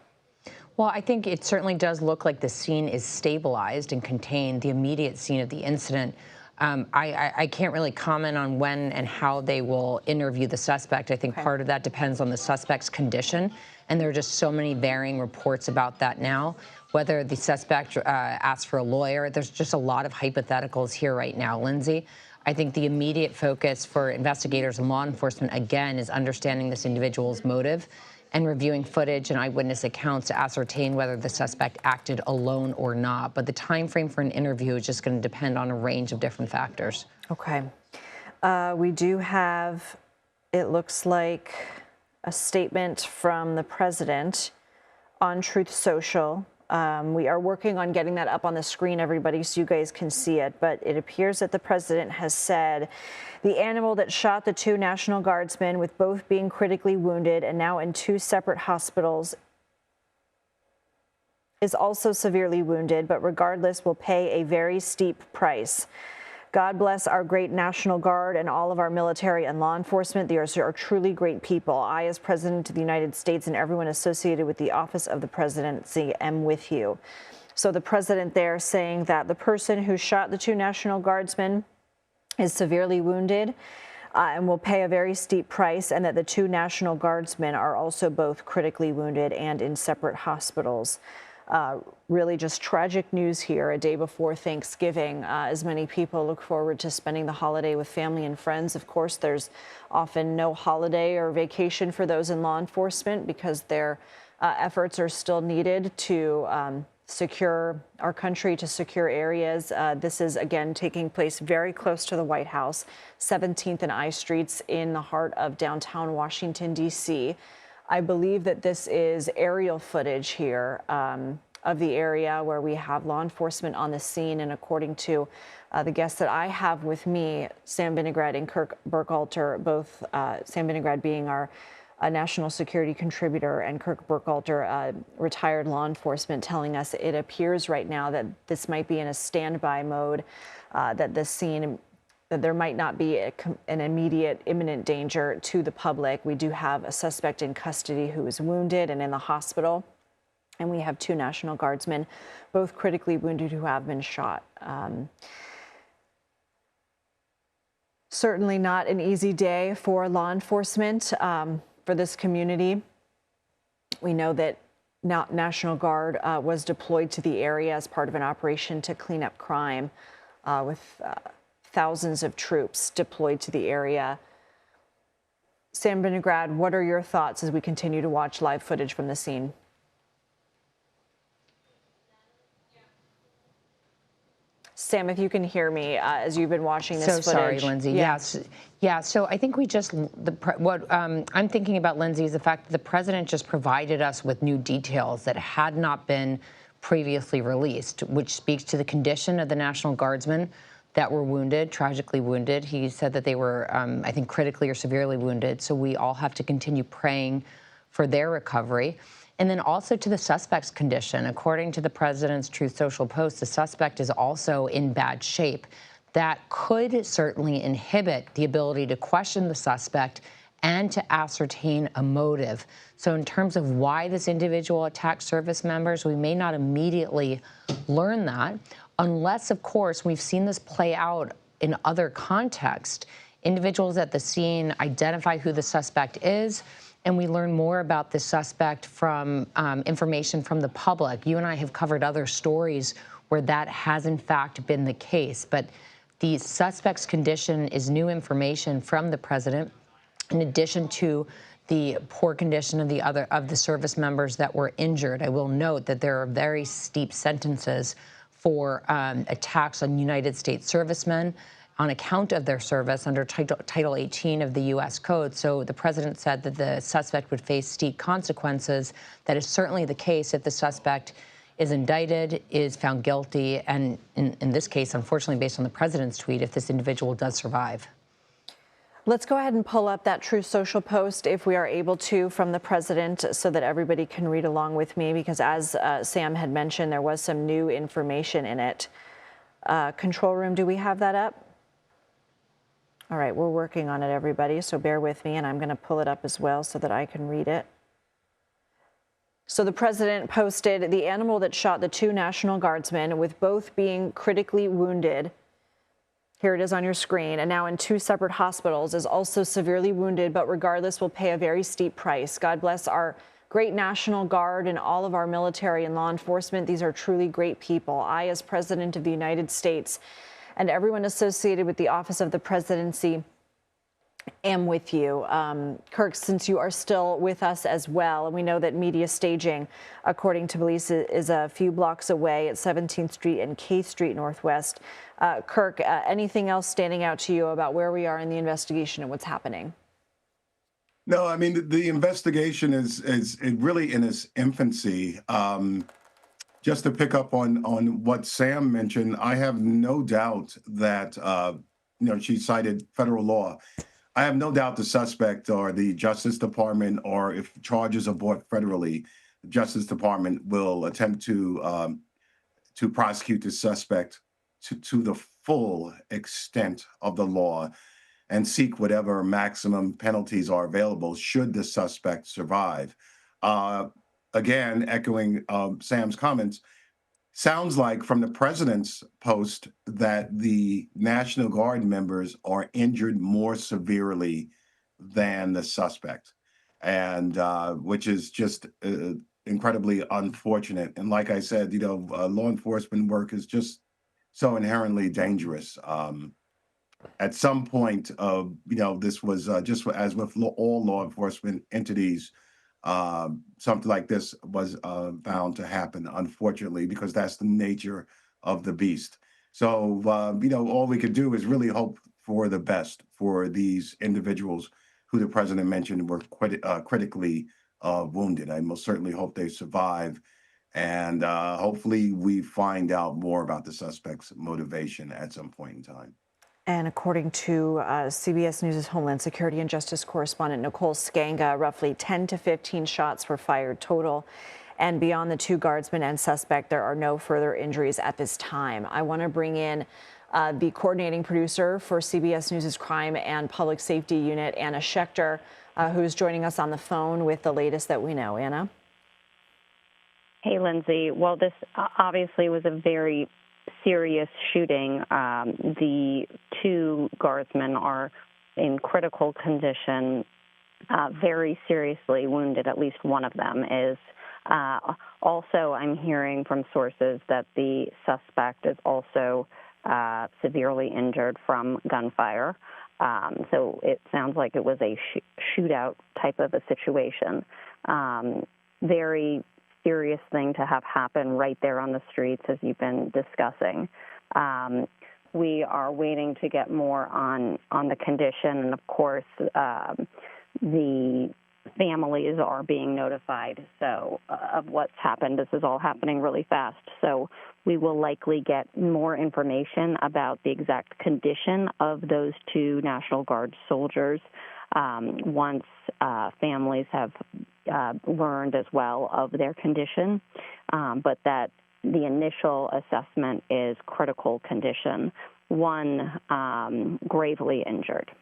Well, I think it certainly does look like the scene is stabilized and contained, the immediate scene of the incident. I can't really comment on when and how they will interview the suspect. I think part of that depends on the suspect's condition, and there are just so many varying reports about that now. Whether the suspect asks for a lawyer, there's just a lot of hypotheticals here right now, Lindsay. I think the immediate focus for investigators and law enforcement, again, is understanding this individual's motive and reviewing footage and eyewitness accounts to ascertain whether the suspect acted alone or not. But the time frame for an interview is just going to depend on a range of different factors. Okay. We do have, it looks like, a statement from the president on Truth Social. We are working on getting that up on the screen, everybody, so you guys can see it. But it appears that the president has said the animal that shot the 2 National Guardsmen, with both being critically wounded and now in 2 separate hospitals, is also severely wounded, but regardless will pay a very steep price. God bless our great National Guard and all of our military and law enforcement. They are truly great people. I, as President of the United States, and everyone associated with the office of the presidency, am with you. So the president there saying that the person who shot the 2 National Guardsmen is severely wounded and will pay a very steep price, and that the 2 National Guardsmen are also both critically wounded and in separate hospitals. Really just tragic news here a day before Thanksgiving, as many people look forward to spending the holiday with family and friends. Of course, there's often no holiday or vacation for those in law enforcement because their efforts are still needed to secure our country, to secure areas. This is, again, taking place very close to the White House, 17th and I Streets in the heart of downtown Washington, D.C. I believe that this is aerial footage here of the area where we have law enforcement on the scene. And according to the guests that I have with me, Sam Vinograd and Kirk Burkhalter, both Sam Vinograd being our national security contributor and Kirk Burkhalter, retired law enforcement, telling us it appears right now that this might be in a standby mode, that this scene, that there might not be an immediate imminent danger to the public. We do have a suspect in custody who is wounded and in the hospital. And we have 2 National Guardsmen, both critically wounded, who have been shot. Certainly not an easy day for law enforcement, for this community. We know that National Guard was deployed to the area as part of an operation to clean up crime, with thousands of troops deployed to the area. Sam Vinograd, what are your thoughts as we continue to watch live footage from the scene? Sam, if you can hear me as you've been watching this footage. So sorry, Lindsay. Yes. Yeah, so I think we just, what I'm thinking about, Lindsay, is the fact that the president just provided us with new details that had not been previously released, which speaks to the condition of the National Guardsmen that were wounded, tragically wounded. He said that they were, I think, critically or severely wounded. So we all have to continue praying for their recovery. And then also to the suspect's condition. According to the president's Truth Social post, the suspect is also in bad shape. That could certainly inhibit the ability to question the suspect and to ascertain a motive. So in terms of why this individual attacked service members, we may not immediately learn that, unless, of course, we've seen this play out in other contexts. Individuals at the scene identify who the suspect is, and we learn more about the suspect from information from the public. You and I have covered other stories where that has, in fact, been the case. But the suspect's condition is new information from the president, in addition to the poor condition of the service members that were injured. I will note that there are very steep sentences for attacks on United States servicemen on account of their service under Title 18 of the U.S. Code. So the president said that the suspect would face steep consequences. That is certainly the case if the suspect is indicted, is found guilty, and in this case, unfortunately, based on the president's tweet, if this individual does survive. Let's go ahead and pull up that Truth Social post, if we are able to, from the president, so that everybody can read along with me, because as Sam had mentioned, there was some new information in it. Control room, do we have that up? All right, we're working on it, everybody, so bear with me, and I'm going to pull it up as well so that I can read it. So the president posted, the animal that shot the 2 National Guardsmen, with both being critically wounded Here it is on your screen, and now in 2 separate hospitals, is also severely wounded, but regardless will pay a very steep price. God bless our great National Guard and all of our military and law enforcement. These are truly great people. I, as President of the United States, and everyone associated with the Office of the Presidency, am with you. Kirk, since you are still with us as well, and we know that media staging, according to police, is a few blocks away at 17th Street and K Street Northwest. Kirk, anything else standing out to you about where we are in the investigation and what's happening? No, I mean, the investigation is really in its infancy. Just to pick up on what Sam mentioned, I have no doubt that, she cited federal law. I have no doubt the suspect or the Justice Department, or if charges are brought federally, the Justice Department will attempt to prosecute the suspect to the full extent of the law and seek whatever maximum penalties are available should the suspect survive. Again, echoing Sam's comments, sounds like from the president's post that the National Guard members are injured more severely than the suspect, and which is just incredibly unfortunate. And like I said, law enforcement work is just so inherently dangerous. At some point, this was just as with all law enforcement entities, something like this was bound to happen, unfortunately, because that's the nature of the beast. So, all we could do is really hope for the best for these individuals who the president mentioned were critically wounded. I most certainly hope they survive. And hopefully we find out more about the suspect's motivation at some point in time. And according to CBS News' Homeland Security and Justice correspondent Nicole Skanga, roughly 10 to 15 shots were fired total. And beyond the 2 guardsmen and suspect, there are no further injuries at this time. I want to bring in the coordinating producer for CBS News' Crime and Public Safety Unit, Anna Schechter, who's joining us on the phone with the latest that we know. Anna? Hey, Lindsay. Well, this obviously was a very serious shooting. The 2 guardsmen are in critical condition, very seriously wounded. At least one of them is. Also, I'm hearing from sources that the suspect is also severely injured from gunfire. So it sounds like it was a shootout type of a situation. Very serious thing to have happen right there on the streets, as you've been discussing. We are waiting to get more on the condition, and of course, the families are being notified of what's happened. This is all happening really fast, so we will likely get more information about the exact condition of those 2 National Guard soldiers once families have learned as well of their condition, but that the initial assessment is critical condition, one gravely injured.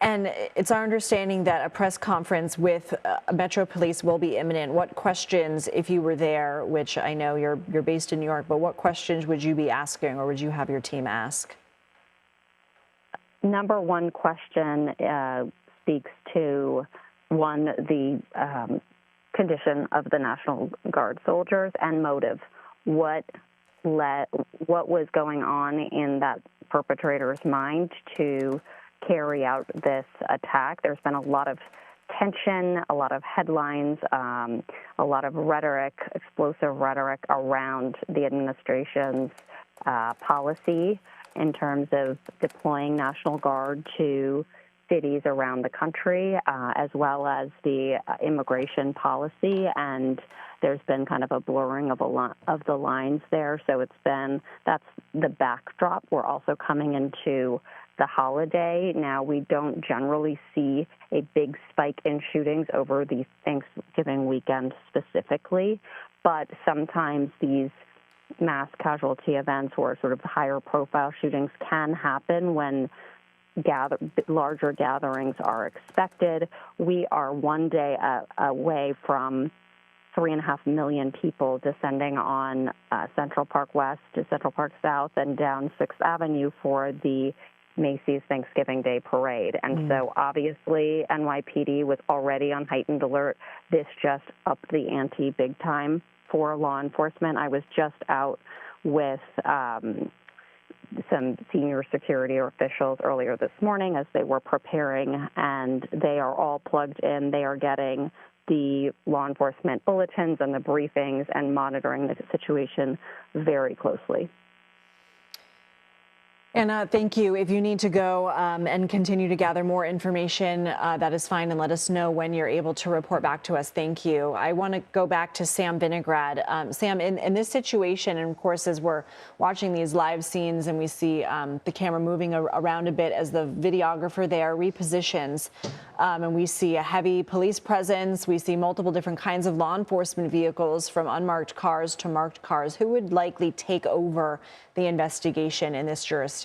And it's our understanding that a press conference with Metro Police will be imminent. What questions, if you were there, which I know you're based in New York, but what questions would you be asking, or would you have your team ask? Number one question speaks to, one, the condition of the National Guard soldiers and motive. What was going on in that perpetrator's mind to carry out this attack? There's been a lot of tension, a lot of headlines, a lot of rhetoric, explosive rhetoric around the administration's policy in terms of deploying National Guard to cities around the country, as well as the immigration policy. And there's been kind of a blurring of the lines there. So that's the backdrop. We're also coming into the holiday. Now, we don't generally see a big spike in shootings over the Thanksgiving weekend specifically, but sometimes these mass casualty events or sort of higher profile shootings can happen when larger gatherings are expected. We are one day away from 3.5 million people descending on Central Park West to Central Park South and down 6th Avenue for the Macy's Thanksgiving Day Parade. And so obviously NYPD was already on heightened alert. This just upped the ante big time for law enforcement. I was just out with some senior security officials earlier this morning as they were preparing, and they are all plugged in. They are getting the law enforcement bulletins and the briefings and monitoring the situation very closely. Anna, thank you. If you need to go and continue to gather more information, that is fine, and let us know when you're able to report back to us. Thank you. I want to go back to Sam Vinograd. Sam, in this situation, and of course, as we're watching these live scenes and we see the camera moving around a bit as the videographer there repositions, and we see a heavy police presence, we see multiple different kinds of law enforcement vehicles, from unmarked cars to marked cars. Who would likely take over the investigation in this jurisdiction?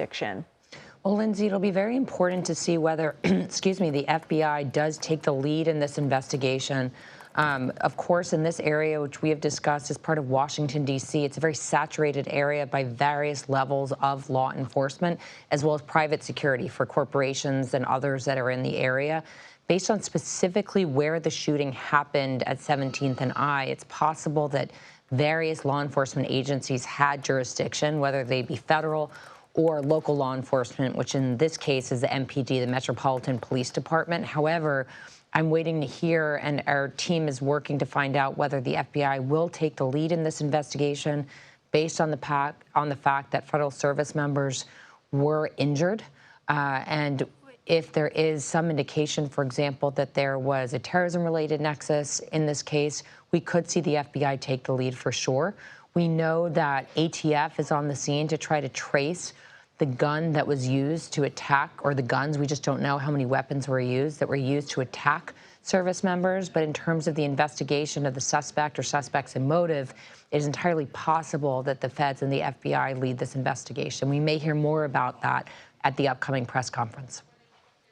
Well, Lindsay, it'll be very important to see whether, excuse me, the FBI does take the lead in this investigation. Of course, in this area, which we have discussed as part of Washington, D.C., it's a very saturated area by various levels of law enforcement, as well as private security for corporations and others that are in the area. Based on specifically where the shooting happened at 17th and I, it's possible that various law enforcement agencies had jurisdiction, whether they be federal or local law enforcement, which in this case is the MPD, the Metropolitan Police Department. However, I'm waiting to hear, and our team is working to find out whether the FBI will take the lead in this investigation based on the fact that federal service members were injured, and if there is some indication, for example, that there was a terrorism-related nexus in this case, we could see the FBI take the lead for sure. We know that ATF is on the scene to try to trace the gun that was used to attack, or the guns, we just don't know how many weapons were used that were used to attack service members. But in terms of the investigation of the suspect or suspects and motive, it is entirely possible that the feds and the FBI lead this investigation. We may hear more about that at the upcoming press conference.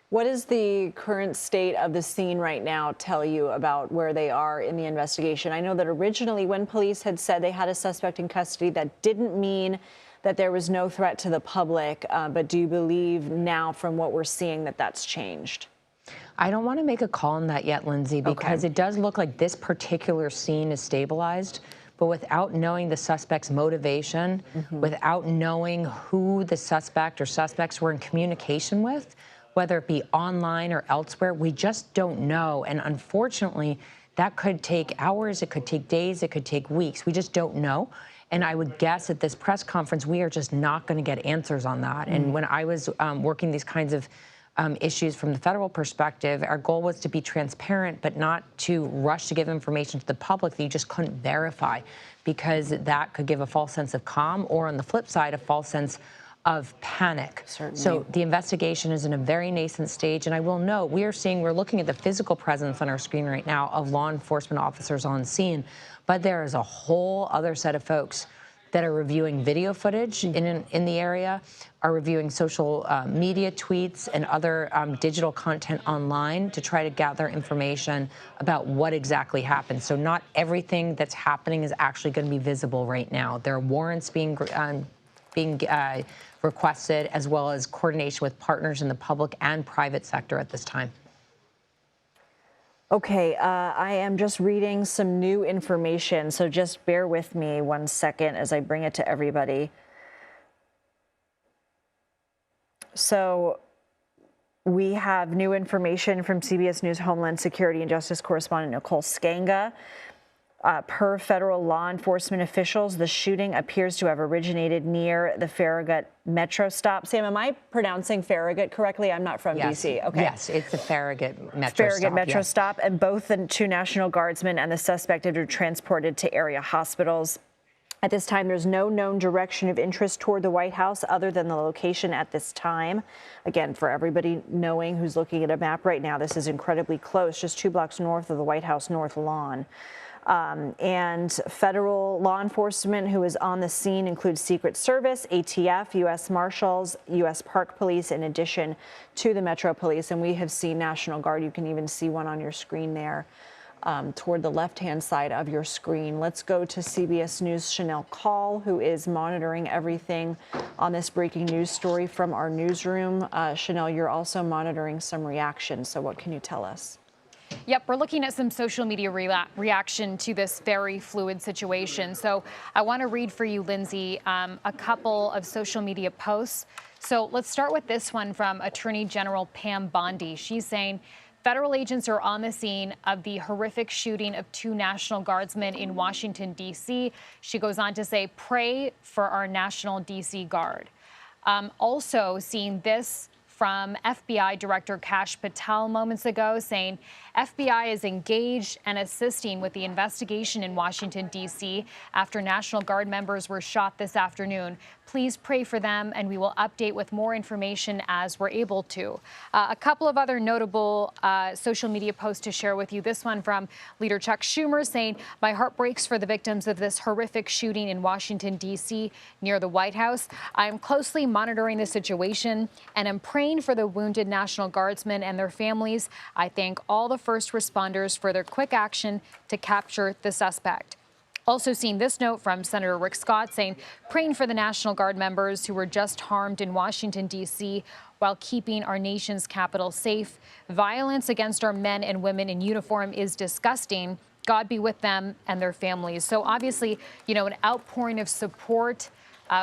What does the current state of the scene right now tell you about where they are in the investigation? I know that originally when police had said they had a suspect in custody, that didn't mean that there was no threat to the public. But do you believe now, from what we're seeing, that that's changed? I don't want to make a call on that yet, Lindsay, because it does look like this particular scene is stabilized. But without knowing the suspect's motivation, without knowing who the suspect or suspects were in communication with, whether it be online or elsewhere, we just don't know. And unfortunately, that could take hours, it could take days, it could take weeks. We just don't know. And I would guess at this press conference, we are just not going to get answers on that. And when I was working these kinds of issues from the federal perspective, our goal was to be transparent, but not to rush to give information to the public that you just couldn't verify, because that could give a false sense of calm, or on the flip side, a false sense of panic. Certainly. So the investigation is in a very nascent stage, and I will note we're looking at the physical presence on our screen right now of law enforcement officers on scene, but there is a whole other set of folks that are reviewing video footage in the area, are reviewing social media tweets and other digital content online to try to gather information about what exactly happened. So not everything that's happening is actually going to be visible right now. There are warrants being requested, as well as coordination with partners in the public and private sector at this time. Okay, I am just reading some new information, so just bear with me 1 second as I bring it to everybody. So we have new information from CBS News Homeland Security and Justice correspondent Nicole Skanga. Per federal law enforcement officials, the shooting appears to have originated near the Farragut Metro stop. Sam, am I pronouncing Farragut correctly? I'm not from D.C. Okay. Yes, it's the Farragut Metro stop. And both the two National Guardsmen and the suspect are transported to area hospitals. At this time, there's no known direction of interest toward the White House other than the location at this time. Again, for everybody knowing who's looking at a map right now, this is incredibly close, just 2 blocks north of the White House North Lawn. And federal law enforcement who is on the scene includes Secret Service, ATF, U.S. Marshals, U.S. Park Police, in addition to the Metro Police. And we have seen National Guard. You can even see one on your screen there. toward the left-hand side of your screen. Let's go to CBS News' Chanel Call, who is monitoring everything on this breaking news story from our newsroom. Chanel, you're also monitoring some reactions, so what can you tell us? Yep, we're looking at some social media reaction to this very fluid situation. So I want to read for you, Lindsay, a couple of social media posts. So let's start with this one from Attorney General Pam Bondi. She's saying, federal agents are on the scene of the horrific shooting of 2 National Guardsmen in Washington, D.C. She goes on to say, pray for our National D.C. Guard. Also seeing this from FBI Director Kash Patel moments ago, saying FBI is engaged and assisting with the investigation in Washington, D.C. after National Guard members were shot this afternoon. Please pray for them, and we will update with more information as we're able to. A couple of other notable social media posts to share with you. This one from Leader Chuck Schumer saying, my heart breaks for the victims of this horrific shooting in Washington, D.C. near the White House. I am closely monitoring the situation and am praying for the wounded National Guardsmen and their families. I thank all the first responders for their quick action to capture the suspect. Also seeing this note from Senator Rick Scott saying, praying for the National Guard members who were just harmed in Washington, D.C. while keeping our nation's capital safe. Violence against our men and women in uniform is disgusting. God be with them and their families. So obviously, you know, an outpouring of support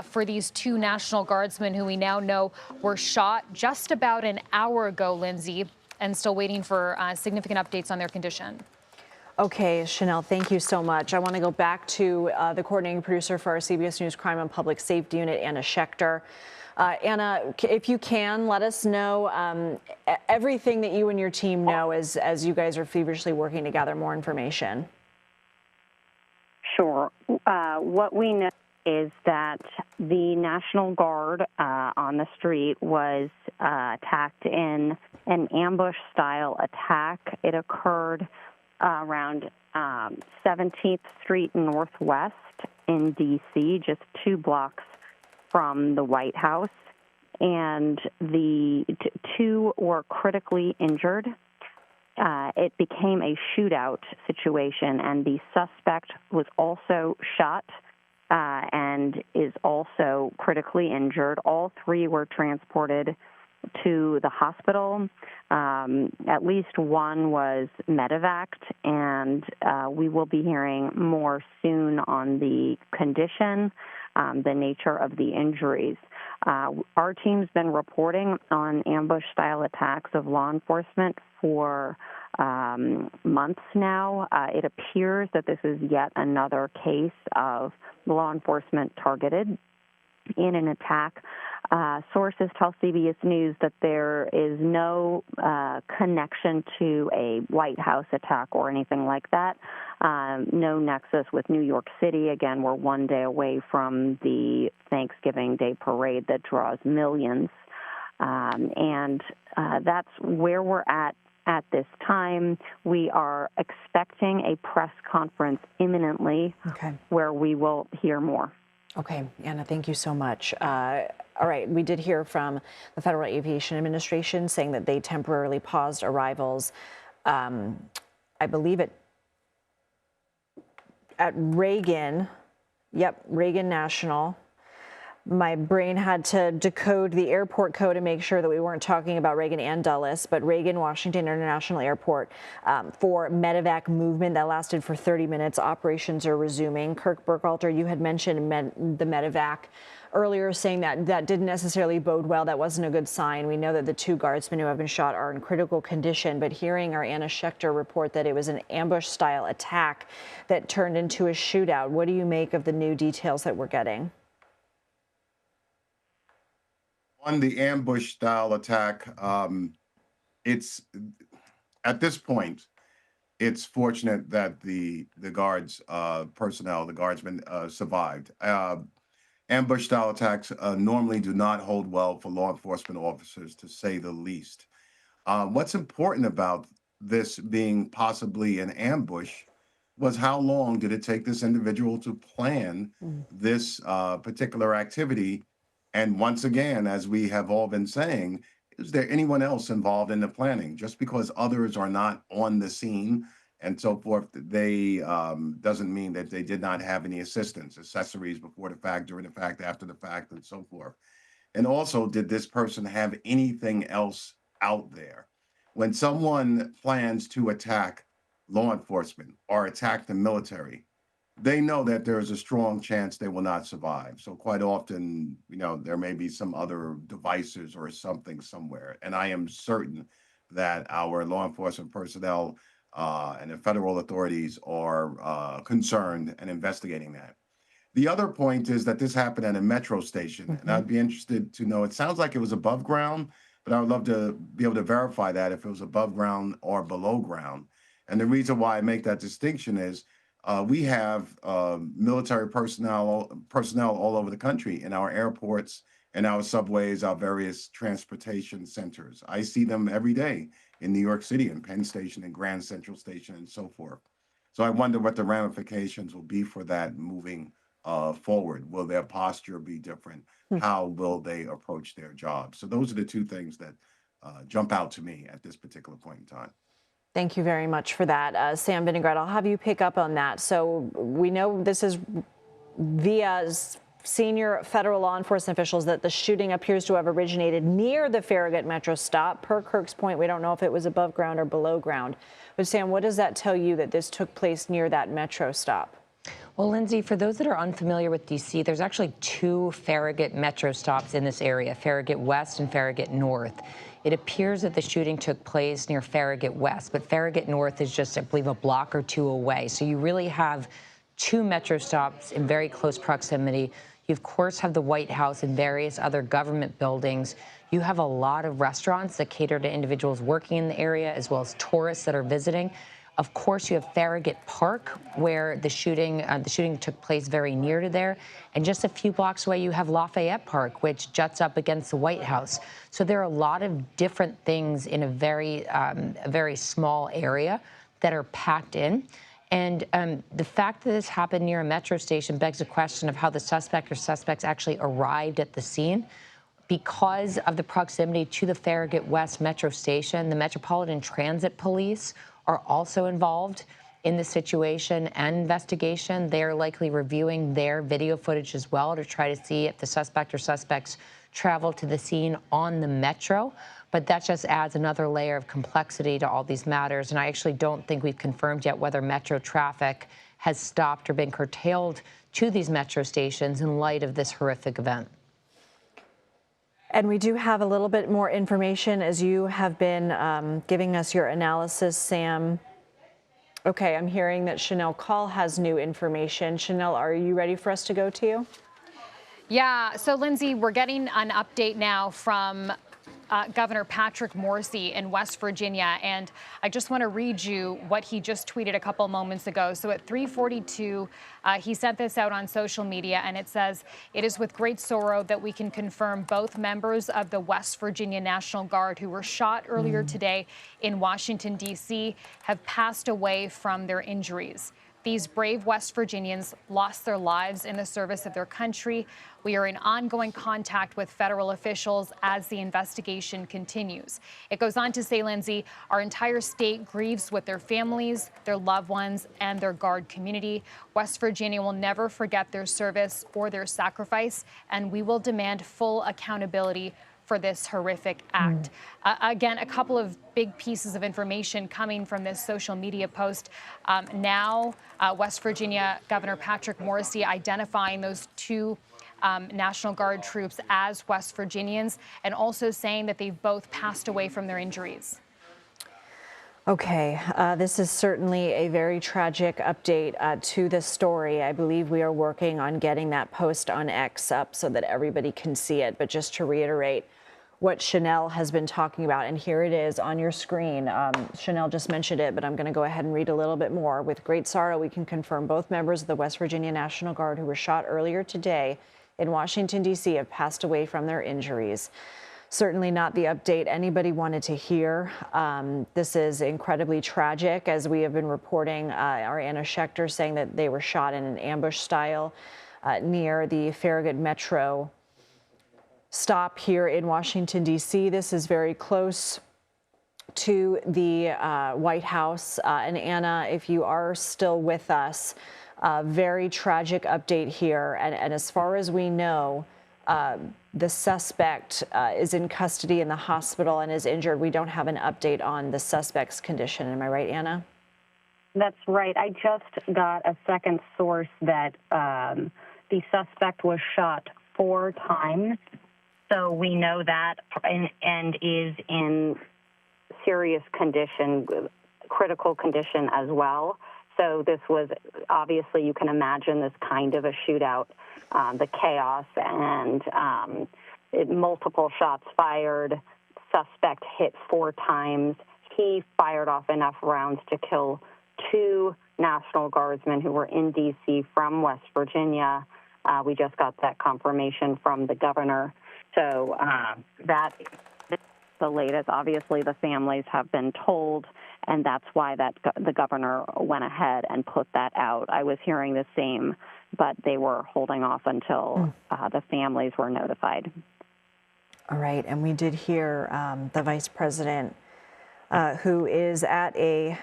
for these 2 National Guardsmen who we now know were shot just about an hour ago, Lindsay, and still waiting for significant updates on their condition. Okay, Chanel, thank you so much. I want to go back to the coordinating producer for our CBS News Crime and Public Safety Unit, Anna Schechter. Anna, if you can, let us know everything that you and your team know as you guys are feverishly working to gather more information. Sure. What we know is that the National Guard on the street was attacked in an ambush-style attack. It occurred around 17th Street Northwest in D.C., just 2 blocks from the White House. And the 2 were critically injured. It became a shootout situation, and the suspect was also shot and is also critically injured. All 3 were transported to the hospital. At least 1 was medevaced, and we will be hearing more soon on the condition, the nature of the injuries. Our team's been reporting on ambush-style attacks of law enforcement for months now. It appears that this is yet another case of law enforcement targeted in an attack. Sources tell CBS News that there is no connection to a White House attack or anything like that. No nexus with New York City. Again, we're 1 day away from the Thanksgiving Day parade that draws millions. And that's where we're at this time. We are expecting a press conference imminently where we will hear more. Okay, Anna, thank you so much. All right, we did hear from the Federal Aviation Administration saying that they temporarily paused arrivals, I believe at Reagan, Reagan National. My brain had to decode the airport code and make sure that we weren't talking about Reagan and Dulles, but Reagan Washington International Airport for medevac movement that lasted for 30 minutes. Operations are resuming. Kirk Burkhalter, you had mentioned the medevac earlier, saying that that didn't necessarily bode well. That wasn't a good sign. We know that the 2 guardsmen who have been shot are in critical condition, but hearing our Anna Schechter report that it was an ambush-style attack that turned into a shootout, what do you make of the new details that we're getting? On the ambush style attack, it's at this point, it's fortunate that the guards personnel, the guardsmen survived. Ambush style attacks normally do not hold well for law enforcement officers, to say the least. What's important about this being possibly an ambush was how long did it take this individual to plan this particular activity? And once again, as we have all been saying, is there anyone else involved in the planning? Just because others are not on the scene and so forth, they doesn't mean that they did not have any assistance, accessories before the fact, during the fact, after the fact, and so forth. And also, did this person have anything else out there? When someone plans to attack law enforcement or attack the military, they know that there is a strong chance they will not survive. So quite often, there may be some other devices or something somewhere. And I am certain that our law enforcement personnel and the federal authorities are concerned and investigating that. The other point is that this happened at a metro station, and I'd be interested to know, it sounds like it was above ground, but I would love to be able to verify that if it was above ground or below ground. And the reason why I make that distinction is we have military personnel all over the country in our airports, in our subways, our various transportation centers. I see them every day in New York City, in Penn Station and Grand Central Station and so forth. So I wonder what the ramifications will be for that moving forward. Will their posture be different? How will they approach their job? So those are the two things that jump out to me at this particular point in time. Thank you very much for that. Sam Vinaigrette, I'll have you pick up on that. So we know this is via senior federal law enforcement officials that the shooting appears to have originated near the Farragut Metro stop. Per Kirk's point, we don't know if it was above ground or below ground. But Sam, what does that tell you that this took place near that Metro stop? Well, Lindsay, for those that are unfamiliar with D.C., there's actually two Farragut Metro stops in this area, Farragut West and Farragut North. It appears that the shooting took place near Farragut West, but Farragut North is just, I believe, a block or two away. So you really have two Metro stops in very close proximity. You, of course, have the White House and various other government buildings. You have a lot of restaurants that cater to individuals working in the area, as well as tourists that are visiting. Of course, you have Farragut Park, where the shooting took place very near to there. And just a few blocks away, you have Lafayette Park, which juts up against the White House. So there are a lot of different things in a very small area that are packed in. And the fact that this happened near a metro station begs the question of how the suspect or suspects actually arrived at the scene. Because of the proximity to the Farragut West Metro Station, the Metropolitan Transit Police are also involved in the situation and investigation. They are likely reviewing their video footage as well to try to see if the suspect or suspects traveled to the scene on the Metro. But that just adds another layer of complexity to all these matters. And I actually don't think we've confirmed yet whether Metro traffic has stopped or been curtailed to these Metro stations in light of this horrific event. And we do have a little bit more information as you have been giving us your analysis, Sam. Okay, I'm hearing that Chanel Call has new information. Chanel, are you ready for us to go to you? Yeah, so Lindsay, we're getting an update now from Governor Patrick Morrisey in West Virginia, and I just want to read you what he just tweeted a couple moments ago. So at 3:42, he sent this out on social media, and it says, "It is with great sorrow that we can confirm both members of the West Virginia National Guard who were shot earlier today in Washington, D.C., have passed away from their injuries. These brave West Virginians lost their lives in the service of their country. We are in ongoing contact with federal officials as the investigation continues." It goes on to say, Lindsay, "Our entire state grieves with their families, their loved ones, and their Guard community. West Virginia will never forget their service or their sacrifice, and we will demand full accountability for this horrific act." Again, a couple of big pieces of information coming from this social media post. Now, West Virginia Governor Patrick Morrisey identifying those two National Guard troops as West Virginians, and also saying that they've both passed away from their injuries. Okay, this is certainly a very tragic update to this story. I believe we are working on getting that post on X up so that everybody can see it. But just to reiterate what Chanel has been talking about, and here it is on your screen. Chanel just mentioned it, but I'm going to go ahead and read a little bit more. "With great sorrow, we can confirm both members of the West Virginia National Guard who were shot earlier today in Washington, D.C. have passed away from their injuries." Certainly not the update anybody wanted to hear. This is incredibly tragic, as we have been reporting. Our Anna Schechter saying that they were shot in an ambush style near the Farragut Metro stop here in Washington, D.C. This is very close to the White House. And Anna, if you are still with us, very tragic update here. And as far as we know, the suspect is in custody in the hospital and is injured. We don't have an update on the suspect's condition. Am I right, Anna? That's right. I just got a second source that the suspect was shot 4 times. So we know that and is in serious condition, critical condition as well. So this was obviously, you can imagine this kind of a shootout, the chaos and multiple shots fired, suspect hit 4 times. He fired off enough rounds to kill 2 National Guardsmen who were in D.C. from West Virginia. We just got that confirmation from the governor. So that is the latest. Obviously, the families have been told, and that's why the governor went ahead and put that out. I was hearing the same, but they were holding off until the families were notified. All right, and we did hear the vice president, who is at a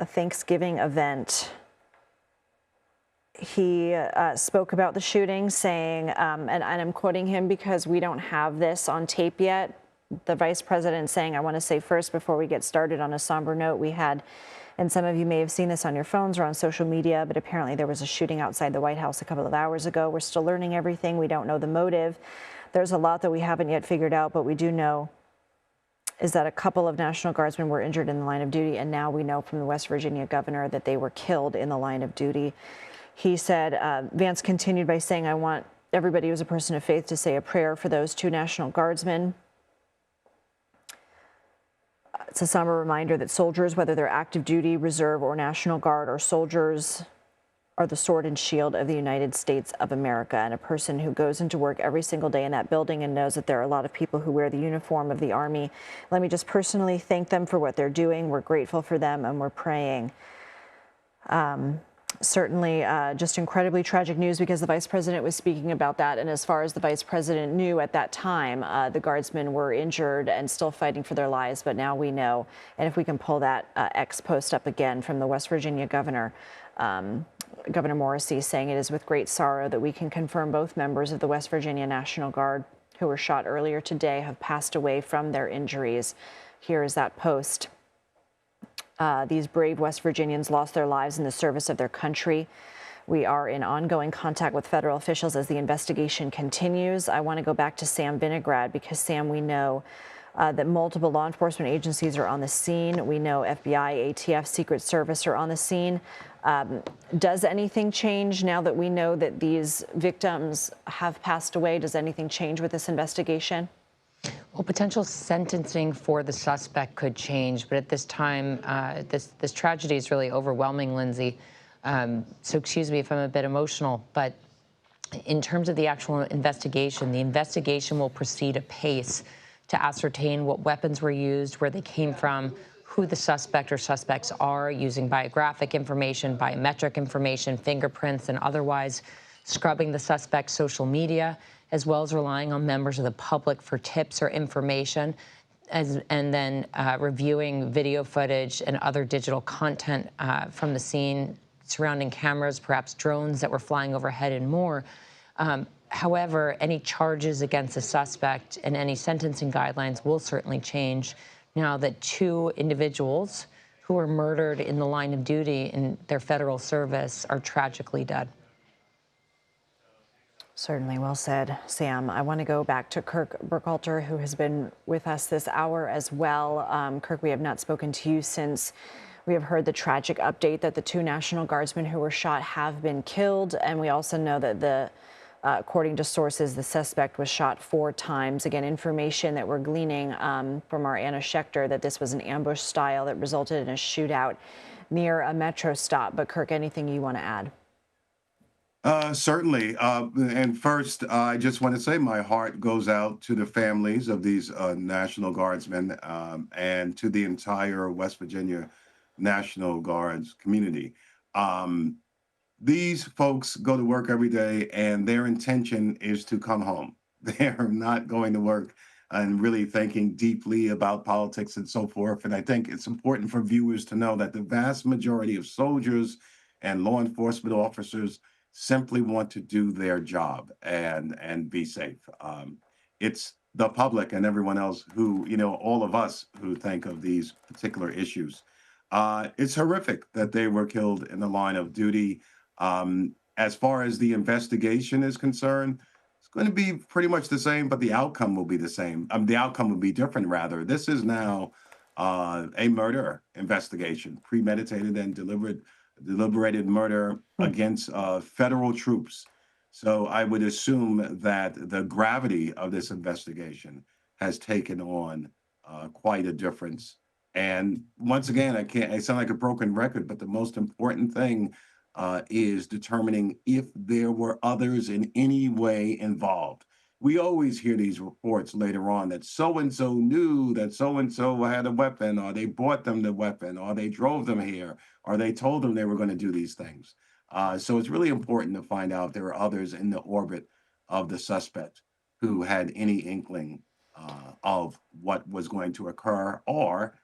Thanksgiving event. He spoke about the shooting, saying, and I'm quoting him because we don't have this on tape yet, the vice president saying, I want to say first, before we get started on a somber note, we had, and some of you may have seen this on your phones or on social media, but apparently there was a shooting outside the White House a couple of hours ago. We're still learning everything. We don't know the motive. There's a lot that we haven't yet figured out, but we do know is that a couple of National Guardsmen were injured in the line of duty, and now we know from the West Virginia governor that they were killed in the line of duty. He said, Vance continued by saying, I want everybody who's a person of faith to say a prayer for those 2 National Guardsmen. It's a somber reminder that soldiers, whether they're active duty, reserve, or National Guard, or soldiers are the sword and shield of the United States of America. And a person who goes into work every single day in that building and knows that there are a lot of people who wear the uniform of the Army. Let me just personally thank them for what they're doing. We're grateful for them, and we're praying. Certainly just incredibly tragic news, because the vice president was speaking about that. And as far as the vice president knew at that time, the guardsmen were injured and still fighting for their lives. But now we know. And if we can pull that X post up again from the West Virginia governor, Governor Morrisey, saying it is with great sorrow that we can confirm both members of the West Virginia National Guard who were shot earlier today have passed away from their injuries. Here is that post. These brave West Virginians lost their lives in the service of their country. We are in ongoing contact with federal officials as the investigation continues. I want to go back to Sam Vinograd because, Sam, we know that multiple law enforcement agencies are on the scene. We know FBI, ATF, Secret Service are on the scene. Does anything change now that we know that these victims have passed away? Does anything change with this investigation? Well, potential sentencing for the suspect could change, but at this time, this tragedy is really overwhelming, Lindsay. So excuse me if I'm a bit emotional, but in terms of the actual investigation, the investigation will proceed apace to ascertain what weapons were used, where they came from, who the suspect or suspects are, using biographic information, biometric information, fingerprints, and otherwise scrubbing the suspect's social media, as well as relying on members of the public for tips or information, and then reviewing video footage and other digital content from the scene, surrounding cameras, perhaps drones that were flying overhead, and more. However, any charges against the suspect and any sentencing guidelines will certainly change now that 2 individuals who were murdered in the line of duty in their federal service are tragically dead. Certainly well said, Sam. I want to go back to Kirk Burkhalter, who has been with us this hour as well. Kirk, we have not spoken to you since we have heard the tragic update that the 2 National Guardsmen who were shot have been killed. And we also know that according to sources, the suspect was shot 4 times. Again, information that we're gleaning from our Anna Schechter that this was an ambush style that resulted in a shootout near a metro stop. But Kirk, anything you want to add? Certainly. And first, I just want to say my heart goes out to the families of these National Guardsmen and to the entire West Virginia National Guards community. These folks go to work every day, and their intention is to come home. They're not going to work and really thinking deeply about politics and so forth. And I think it's important for viewers to know that the vast majority of soldiers and law enforcement officers simply want to do their job and be safe. It's the public and everyone else who, all of us who think of these particular issues. It's horrific that they were killed in the line of duty. As far as the investigation is concerned, it's going to be pretty much the same, but the outcome will be the same. The outcome will be different, rather. This is now a murder investigation, premeditated and deliberated murder against federal troops. So I would assume that the gravity of this investigation has taken on quite a difference. And once again, I sound like a broken record, but the most important thing is determining if there were others in any way involved. We always hear these reports later on that so-and-so knew that so-and-so had a weapon, or they bought them the weapon, or they drove them here, or they told them they were going to do these things. So it's really important to find out if there are others in the orbit of the suspect who had any inkling of what was going to occur, or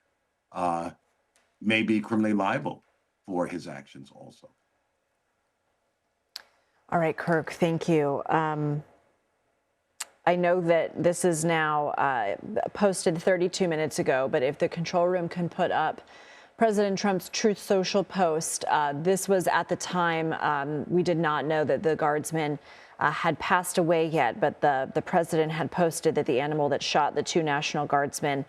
may be criminally liable for his actions also. All right, Kirk, thank you. I know that this is now posted 32 minutes ago, but if the control room can put up President Trump's Truth Social post, this was at the time we did not know that the guardsman had passed away yet, but the president had posted that the animal that shot the two National Guardsmen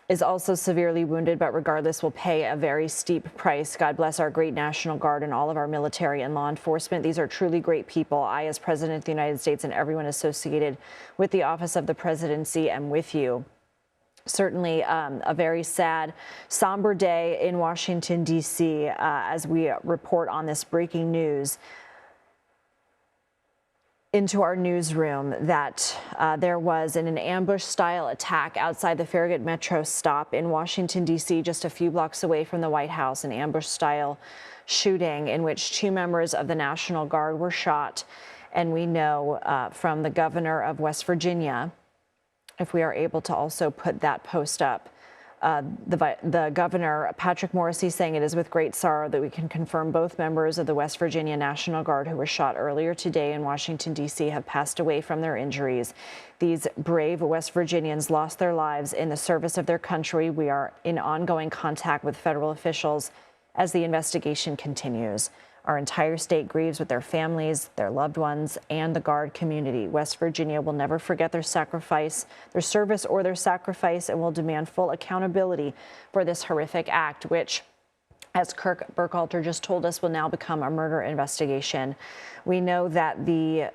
is also severely wounded, but regardless will pay a very steep price. God bless our great National Guard and all of our military and law enforcement. These are truly great people. I, as President of the United States, and everyone associated with the office of the presidency, am with you. Certainly a very sad, somber day in Washington, D.C. As we report on this breaking news into our newsroom that there was an ambush-style attack outside the Farragut Metro stop in Washington, D.C., just a few blocks away from the White House, an ambush-style shooting in which two members of the National Guard were shot. And we know from the governor of West Virginia, if we are able to also put that post up, the governor, Patrick Morrisey, saying it is with great sorrow that we can confirm both members of the West Virginia National Guard who were shot earlier today in Washington, D.C. have passed away from their injuries. These brave West Virginians lost their lives in the service of their country. We are in ongoing contact with federal officials as the investigation continues. Our entire state grieves with their families, their loved ones, and the Guard community. West Virginia will never forget their sacrifice, their service, or their sacrifice, and will demand full accountability for this horrific act, which, as Kirk Burkhalter just told us, will now become a murder investigation. We know that the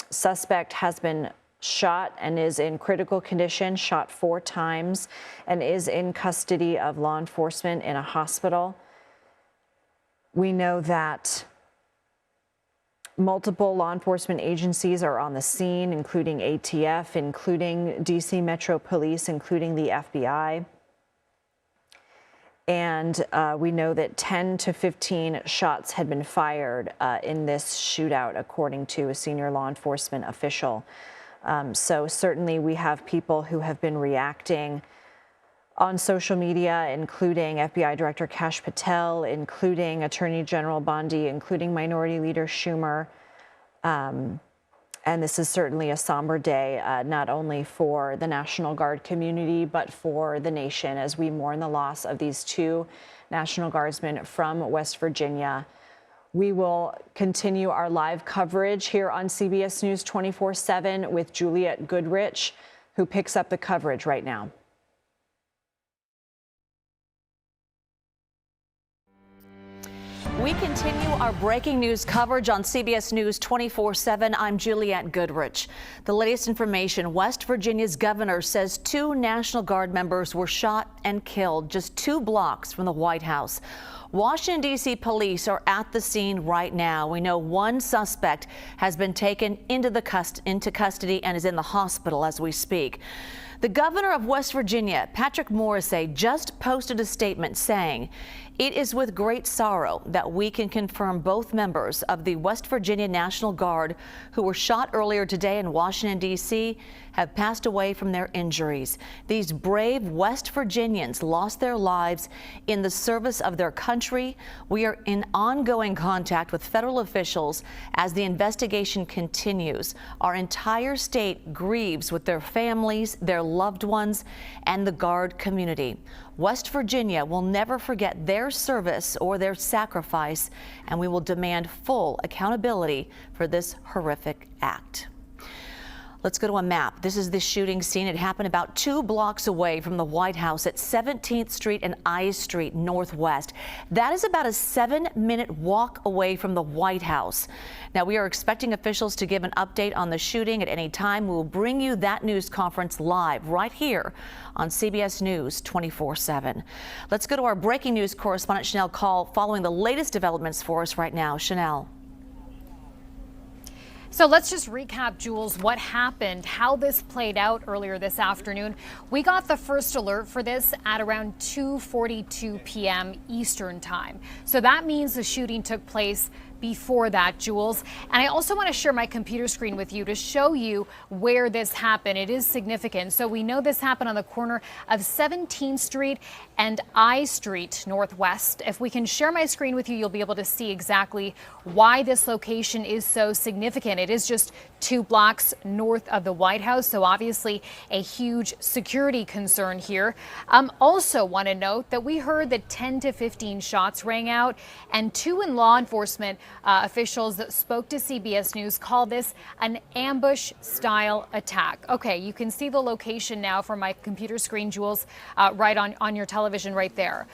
suspect has been shot and is in critical condition, shot 4 times, and is in custody of law enforcement in a hospital. We know that multiple law enforcement agencies are on the scene, including ATF, including DC Metro Police, including the FBI. And we know that 10 to 15 shots had been fired in this shootout, according to a senior law enforcement official. So certainly we have people who have been reacting on social media, including FBI Director Kash Patel, including Attorney General Bondi, including Minority Leader Schumer. And this is certainly a somber day, not only for the National Guard community, but for the nation as we mourn the loss of these two National Guardsmen from West Virginia. We will continue our live coverage here on CBS News 24/7 with Juliette Goodrich, who picks up the coverage right now. We continue our breaking news coverage on CBS News 24/7. I'm Juliette Goodrich. The latest information: West Virginia's governor says 2 National Guard members were shot and killed just 2 blocks from the White House. Washington, D.C. police are at the scene right now. We know 1 suspect has been taken into custody and is in the hospital as we speak. The governor of West Virginia, Patrick Morrisey, just posted a statement saying, "It is with great sorrow that we can confirm both members of the West Virginia National Guard who were shot earlier today in Washington, D.C. have passed away from their injuries. These brave West Virginians lost their lives in the service of their country. We are in ongoing contact with federal officials as the investigation continues. Our entire state grieves with their families, their loved ones, and the Guard community. West Virginia will never forget their service or their sacrifice, and we will demand full accountability for this horrific act." Let's go to a map. This is the shooting scene. It happened about 2 blocks away from the White House at 17th Street and I Street Northwest. That is about a 7-minute walk away from the White House. Now, we are expecting officials to give an update on the shooting at any time. We will bring you that news conference live right here on CBS News 24/7. Let's go to our breaking news correspondent, Chanel Call, following the latest developments for us right now. Chanel. So let's just recap, Jules, what happened, how this played out earlier this afternoon. We got the first alert for this at around 2:42 p.m. Eastern time. So that means the shooting took place before that, Jules. And I also want to share my computer screen with you to show you where this happened. It is significant. So we know this happened on the corner of 17th Street and I Street Northwest. If we can share my screen with you, you'll be able to see exactly why this location is so significant. It is just 2 blocks north of the White House, so obviously a huge security concern here. Also want to note that we heard that 10 to 15 shots rang out, and 2 in law enforcement officials that spoke to CBS News call this an ambush-style attack. Okay, you can see the location now from my computer screen, Jules, right on your television right there.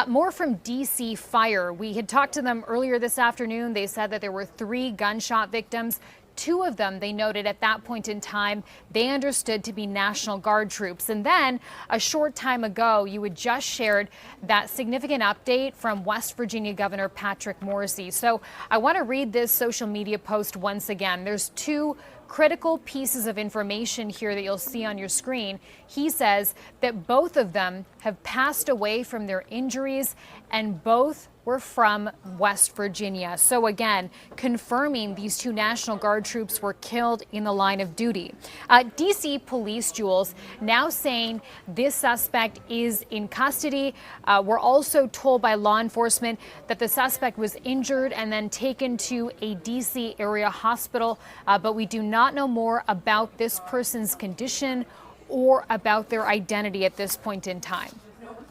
More from D.C. Fire. We had talked to them earlier this afternoon. They said that there were 3 gunshot victims. 2 of them, they noted at that point in time, they understood to be National Guard troops. And then a short time ago, you had just shared that significant update from West Virginia Governor Patrick Morrisey. So I want to read this social media post once again. There's 2 critical pieces of information here that you'll see on your screen. He says that both of them have passed away from their injuries, and both were from West Virginia. So again, confirming these 2 National Guard troops were killed in the line of duty. DC police, Jules, now saying this suspect is in custody. We're also told by law enforcement that the suspect was injured and then taken to a DC area hospital, but we do not know more about this person's condition or about their identity at this point in time.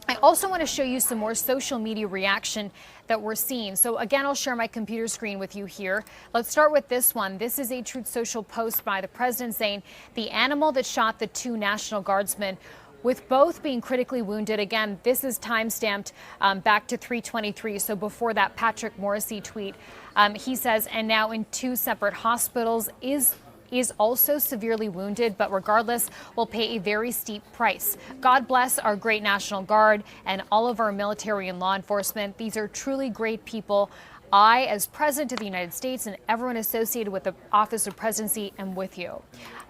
I also want to show you some more social media reaction that we're seeing. So again, I'll share my computer screen with you here. Let's start with this one. This is a Truth Social post by the president saying the animal that shot the 2 National Guardsmen, with both being critically wounded. Again, this is time-stamped back to 3:23, so before that Patrick Morrisey tweet. He says, and now in 2 separate hospitals, is also severely wounded, but regardless will pay a very steep price. God bless our great National Guard and all of our military and law enforcement. These are truly great people. I, as President of the United States, and everyone associated with the Office of Presidency, am with you.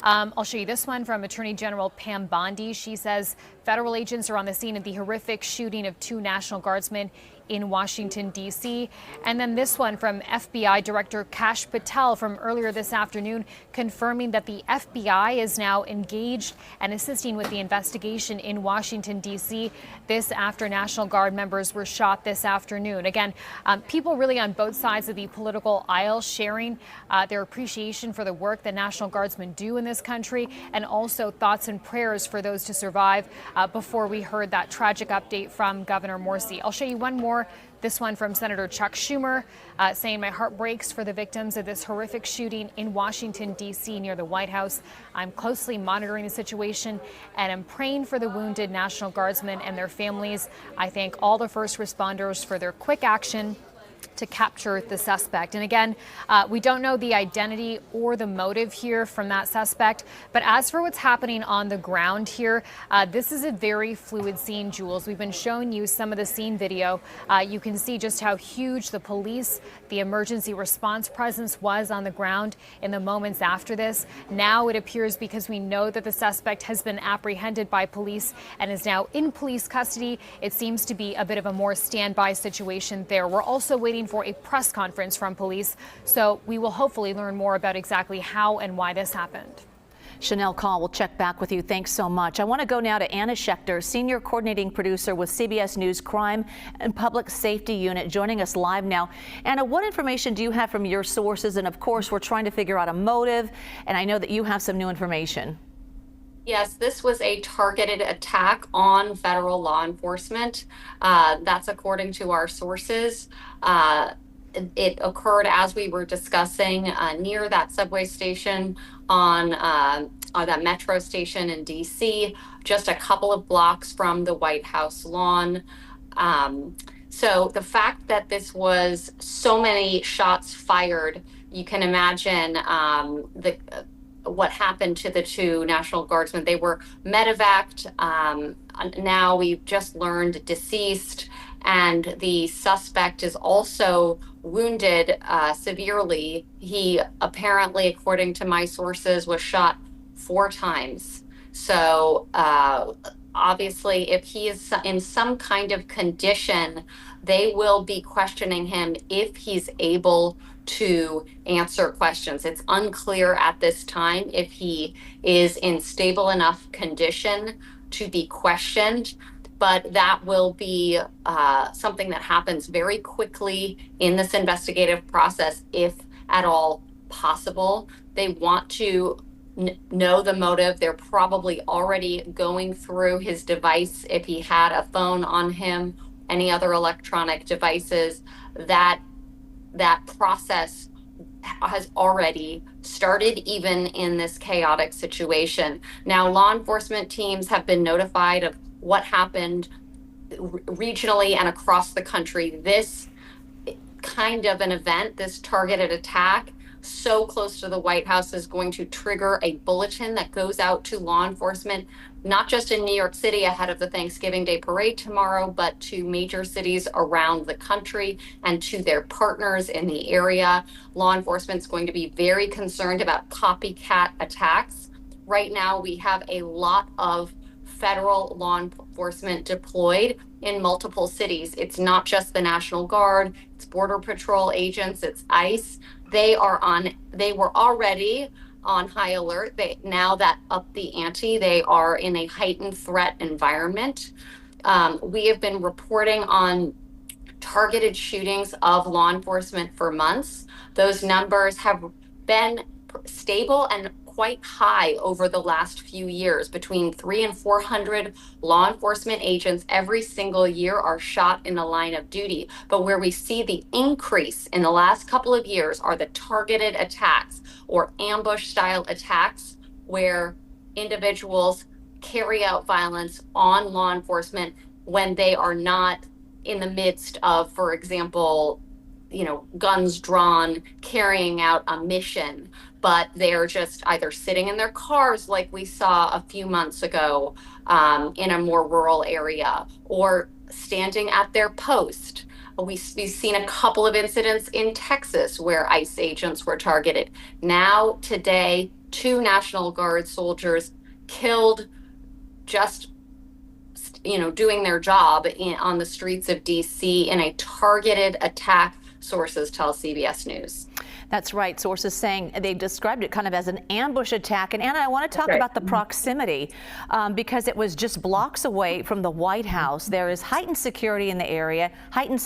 I'll show you this one from Attorney General Pam Bondi. She says federal agents are on the scene of the horrific shooting of 2 National Guardsmen in Washington, D.C. And then this one from FBI Director Kash Patel from earlier this afternoon, confirming that the FBI is now engaged and assisting with the investigation in Washington, D.C. This after National Guard members were shot this afternoon. Again, people really on both sides of the political aisle sharing their appreciation for the work that National Guardsmen do in this country, and also thoughts and prayers for those to survive before we heard that tragic update from Governor Morrisey. I'll show you one more. This one from Senator Chuck Schumer saying, my heart breaks for the victims of this horrific shooting in Washington, D.C. near the White House. I'm closely monitoring the situation and I'm praying for the wounded National Guardsmen and their families. I thank all the first responders for their quick action to capture the suspect. And again, we don't know the identity or the motive here from that suspect. But as for what's happening on the ground here, this is a very fluid scene, Jules. We've been showing you some of the scene video. You can see just how huge the police, the emergency response presence was on the ground in the moments after this. Now it appears, because we know that the suspect has been apprehended by police and is now in police custody, it seems to be a bit of a more standby situation there. We're also waiting for a press conference from police, so we will hopefully learn more about exactly how and why this happened. Chanel Call will check back with you. Thanks so much. I want to go now to Anna Schechter, senior coordinating producer with CBS News Crime and Public Safety Unit, joining us live now. Anna, what information do you have from your sources? And of course, we're trying to figure out a motive, and I know that you have some new information. Yes, this was a targeted attack on federal law enforcement. That's according to our sources. It occurred as we were discussing near that subway station on that metro station in DC, just a couple of blocks from the White House lawn. So the fact that this was so many shots fired, you can imagine what happened to the two National Guardsmen. They were medevaced. Now we've just learned deceased, and the suspect is also wounded severely. He apparently, according to my sources, was shot 4 times. So obviously, if he is in some kind of condition, they will be questioning him if he's able to answer questions. It's unclear at this time if he is in stable enough condition to be questioned, but that will be something that happens very quickly in this investigative process, if at all possible. They want to know the motive. They're probably already going through his device, if he had a phone on him, any other electronic devices. That process has already started, even in this chaotic situation. Now, law enforcement teams have been notified of what happened regionally and across the country. This kind of an event, this targeted attack, so close to the White House, is going to trigger a bulletin that goes out to law enforcement, not just in New York City ahead of the Thanksgiving Day parade tomorrow, but to major cities around the country and to their partners in the area. Law enforcement is going to be very concerned about copycat attacks. Right now, we have a lot of federal law enforcement deployed in multiple cities. It's not just the National Guard, it's Border Patrol agents, it's ICE. They were already on high alert. Now that upped the ante, they are in a heightened threat environment. We have been reporting on targeted shootings of law enforcement for months. Those numbers have been stable and quite high over the last few years. Between 300 and 400 law enforcement agents every single year are shot in the line of duty. But where we see the increase in the last couple of years are the targeted attacks or ambush style attacks, where individuals carry out violence on law enforcement when they are not in the midst of, for example, guns drawn, carrying out a mission, but they're just either sitting in their cars, like we saw a few months ago in a more rural area, or standing at their post. We've seen a couple of incidents in Texas where ICE agents were targeted. Now, today, 2 National Guard soldiers killed, just doing their job on the streets of DC in a targeted attack, sources tell CBS News. That's right. Sources saying they described it kind of as an ambush attack. And Anna, I want to talk about the proximity because it was just blocks away from the White House. There is heightened security in the area, heightened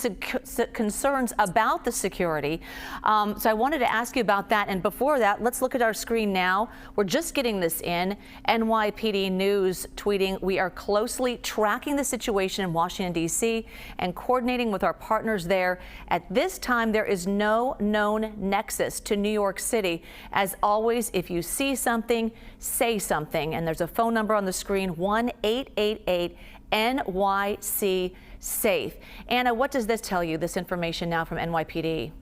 concerns about the security. So I wanted to ask you about that. And before that, let's look at our screen now. We're just getting this in. NYPD News tweeting, "We are closely tracking the situation in Washington, D.C. and coordinating with our partners there. At this time, there is no known nexus to New York City. As always, if you see something, say something." And there's a phone number on the screen, 1-888-NYC safe. Anna, what does this tell you, this information now from NYPD?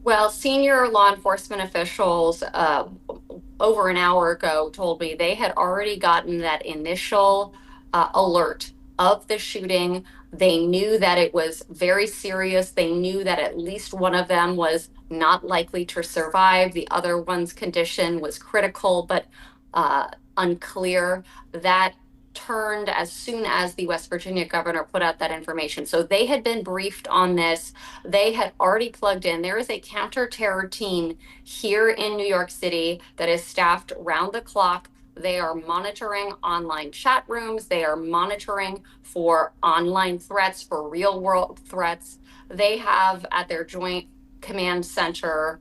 Well, senior law enforcement officials over an hour ago told me they had already gotten that initial alert of the shooting. They knew that it was very serious. They knew that at least one of them was not likely to survive. The other one's condition was critical, but unclear. That turned as soon as the West Virginia governor put out that information. So they had been briefed on this. They had already plugged in. There is a counter-terror team here in New York City that is staffed round the clock. They are monitoring online chat rooms. They are monitoring for online threats, for real world threats. They have at their joint command center,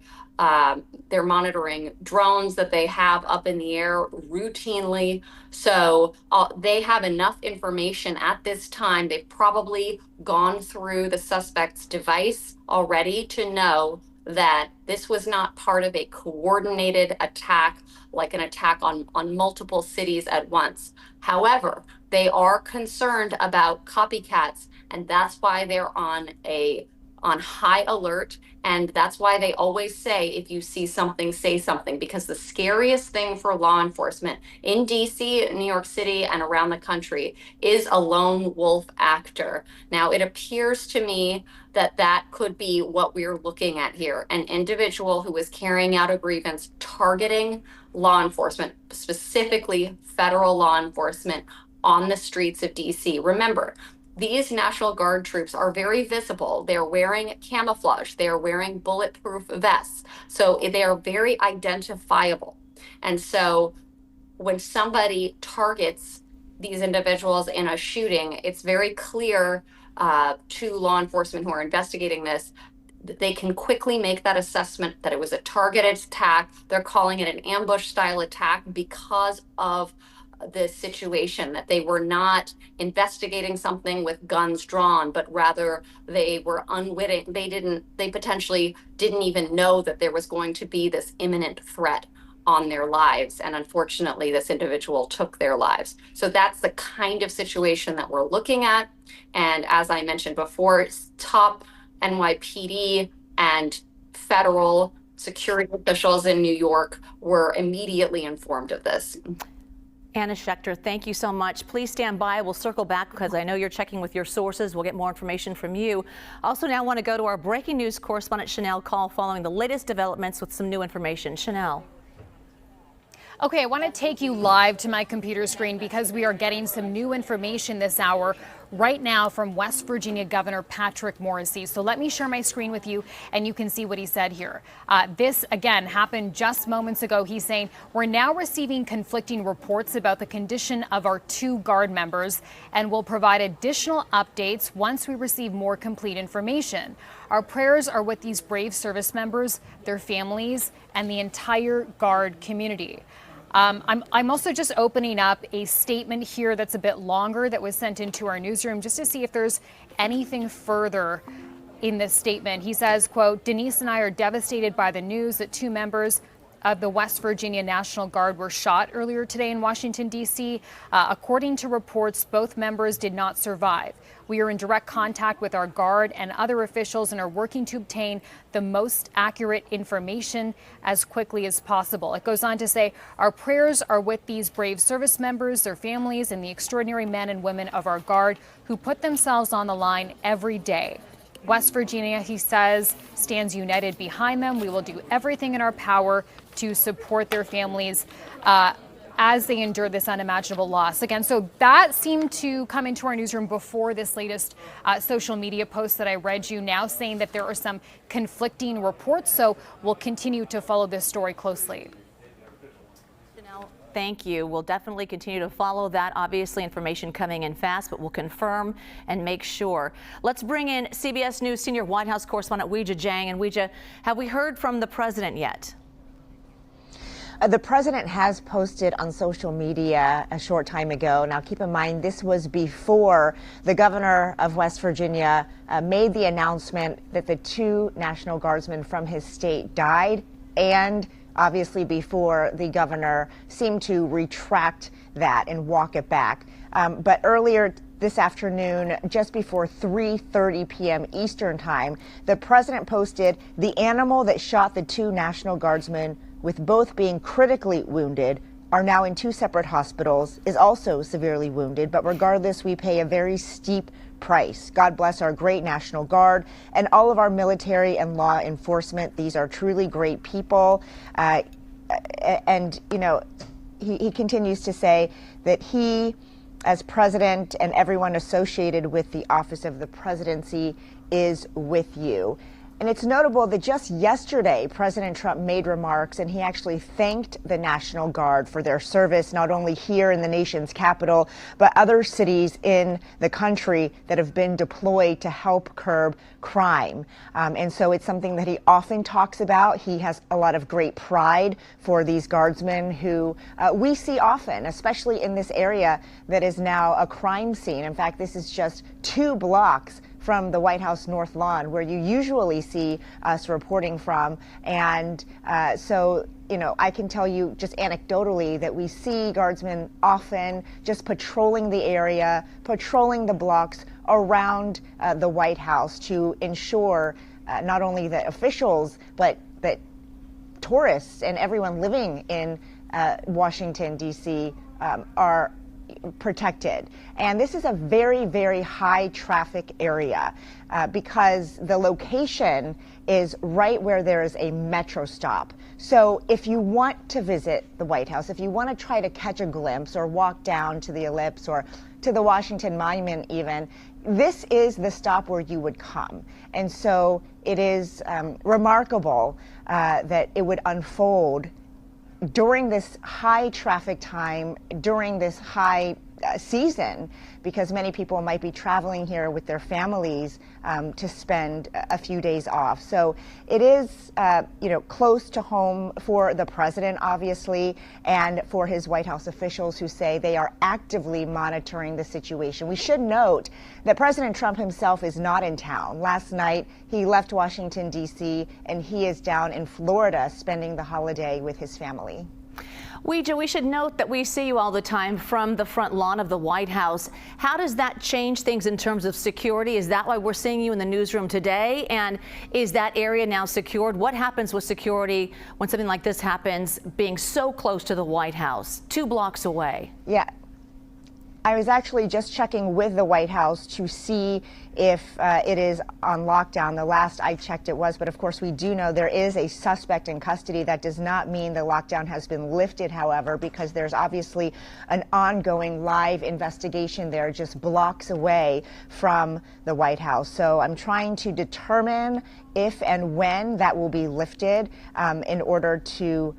they're monitoring drones that they have up in the air routinely. So they have enough information at this time. They've probably gone through the suspect's device already to know that this was not part of a coordinated attack, like an attack on multiple cities at once. However, they are concerned about copycats, and that's why they're on high alert. And that's why they always say, if you see something, say something, because the scariest thing for law enforcement in DC, New York City, and around the country is a lone wolf actor. Now, it appears to me that that could be what we're looking at here, an individual who is carrying out a grievance targeting law enforcement, specifically federal law enforcement on the streets of DC. Remember, these National Guard troops are very visible. They're wearing camouflage. They're wearing bulletproof vests. So they are very identifiable. And so when somebody targets these individuals in a shooting, it's very clear to law enforcement who are investigating this, that they can quickly make that assessment that it was a targeted attack. They're calling it an ambush style attack because of the situation, that they were not investigating something with guns drawn, but rather they were unwitting. They potentially didn't even know that there was going to be this imminent threat on their lives. And unfortunately, this individual took their lives. So that's the kind of situation that we're looking at. And as I mentioned before, top NYPD and federal security officials in New York were immediately informed of this. Anna Schechter, thank you so much. Please stand by. We'll circle back because I know you're checking with your sources. We'll get more information from you. Also now want to go to our breaking news correspondent Chanel Call following the latest developments with some new information. Chanel. Okay, I want to take you live to my computer screen because we are getting some new information this hour right now from West Virginia Governor Patrick Morrisey. So let me share my screen with you and you can see what he said here. This, again, happened just moments ago. He's saying, we're now receiving conflicting reports about the condition of our 2 Guard members and will provide additional updates once we receive more complete information. Our prayers are with these brave service members, their families, and the entire Guard community. I'm also just opening up a statement here that's a bit longer that was sent into our newsroom just to see if there's anything further in this statement. He says, quote, Denise and I are devastated by the news that 2 members of the West Virginia National Guard were shot earlier today in Washington, D.C. According to reports, both members did not survive. We are in direct contact with our Guard and other officials and are working to obtain the most accurate information as quickly as possible. It goes on to say, our prayers are with these brave service members, their families, and the extraordinary men and women of our Guard who put themselves on the line every day. West Virginia, he says, stands united behind them. We will do everything in our power to support their families as they endure this unimaginable loss. Again, so that seemed to come into our newsroom before this latest social media post that I read you, now saying that there are some conflicting reports. So we'll continue to follow this story closely. Thank you. We'll definitely continue to follow that. Obviously, information coming in fast, but we'll confirm and make sure. Let's bring in CBS News senior White House correspondent Weijia Jiang. And Weijia, have we heard from the president yet? The president has posted on social media a short time ago. Now, keep in mind, this was before the governor of West Virginia made the announcement that the 2 National Guardsmen from his state died, and obviously before the governor seemed to retract that and walk it back. But earlier this afternoon, just before 3:30 p.m. Eastern Time, the president posted the animal that shot the 2 National Guardsmen, with both being critically wounded, are now in 2 separate hospitals, is also severely wounded. But regardless, we pay a very steep price. God bless our great National Guard and all of our military and law enforcement. These are truly great people. And, you know, he continues to say that he, as president, and everyone associated with the office of the presidency is with you. And it's notable that just yesterday, President Trump made remarks, and he actually thanked the National Guard for their service, not only here in the nation's capital, but other cities in the country that have been deployed to help curb crime. And so it's something that he often talks about. He has a lot of great pride for these guardsmen who we see often, especially in this area that is now a crime scene. In fact, this is just 2 blocks from the White House North Lawn, where you usually see us reporting from. And so, you know, I can tell you just anecdotally that we see guardsmen often just patrolling the area, patrolling the blocks around the White House to ensure not only that officials, but that tourists and everyone living in Washington, D.C. Are protected. And this is a very, very high traffic area because the location is right where there is a metro stop. So if you want to visit the White House, if you want to try to catch a glimpse or walk down to the Ellipse or to the Washington Monument even, this is the stop where you would come. And so it is remarkable that it would unfold during this high traffic time, during this high season, because many people might be traveling here with their families to spend a few days off. So it is, you know, close to home for the president, obviously, and for his White House officials who say they are actively monitoring the situation. We should note that President Trump himself is not in town. Last night, he left Washington, D.C., and he is down in Florida spending the holiday with his family. Weija, we should note that we see you all the time from the front lawn of the White House. How does that change things in terms of security? Is that why we're seeing you in the newsroom today? And is that area now secured? What happens with security when something like this happens, being so close to the White House, 2 blocks away? Yeah. I was actually just checking with the White House to see if it is on lockdown. The last I checked it was, but of course we do know there is a suspect in custody. That does not mean the lockdown has been lifted, however, because there's obviously an ongoing live investigation there just blocks away from the White House. So I'm trying to determine if and when that will be lifted in order to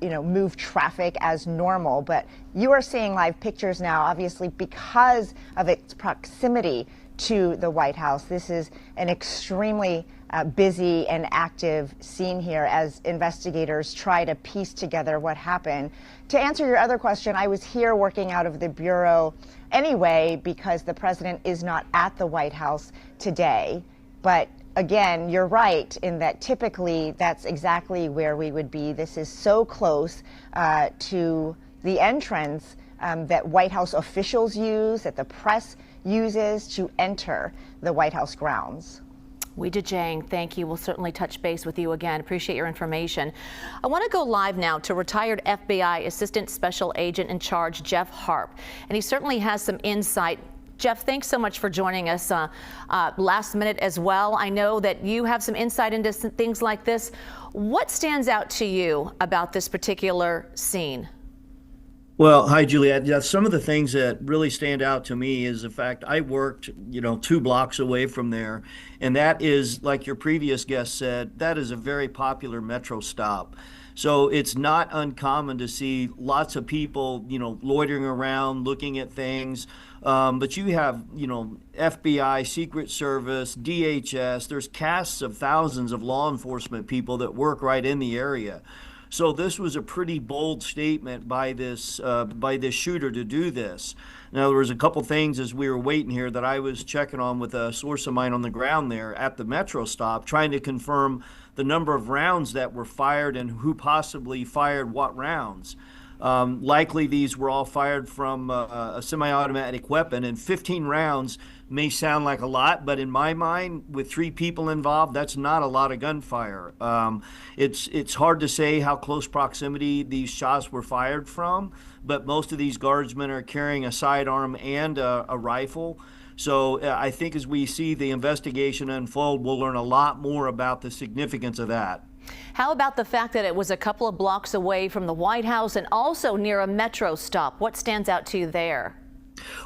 move traffic as normal. But you are seeing live pictures now, obviously, because of its proximity to the White House. This is an extremely busy and active scene here as investigators try to piece together what happened. To answer your other question, I was here working out of the bureau anyway because the president is not at the White House today. But again, you're right in that typically that's exactly where we would be. This is so close to the entrance that White House officials use, that the press uses to enter the White House grounds. Weija Jiang, thank you. We'll certainly touch base with you again. Appreciate your information. I want to go live now to retired FBI Assistant Special Agent in Charge Jeff Harp, and he certainly has some insight. Jeff, thanks so much for joining us last minute as well. I know that you have some insight into things like this. What stands out to you about this particular scene? Well, hi, Juliet. Yeah, some of the things that really stand out to me is the fact I worked, 2 blocks away from there. And that is, like your previous guest said, that is a very popular metro stop. So it's not uncommon to see lots of people, loitering around, looking at things. But you have, FBI, Secret Service, DHS, there's casts of thousands of law enforcement people that work right in the area. So this was a pretty bold statement by this shooter to do this. Now, there was a couple things as we were waiting here that I was checking on with a source of mine on the ground there at the metro stop, trying to confirm the number of rounds that were fired and who possibly fired what rounds. Likely these were all fired from a semi-automatic weapon, and 15 rounds may sound like a lot, but in my mind, with 3 people involved, that's not a lot of gunfire. It's hard to say how close proximity these shots were fired from, but most of these guardsmen are carrying a sidearm and a rifle. So I think as we see the investigation unfold, we'll learn a lot more about the significance of that. How about the fact that it was a couple of blocks away from the White House and also near a metro stop? What stands out to you there?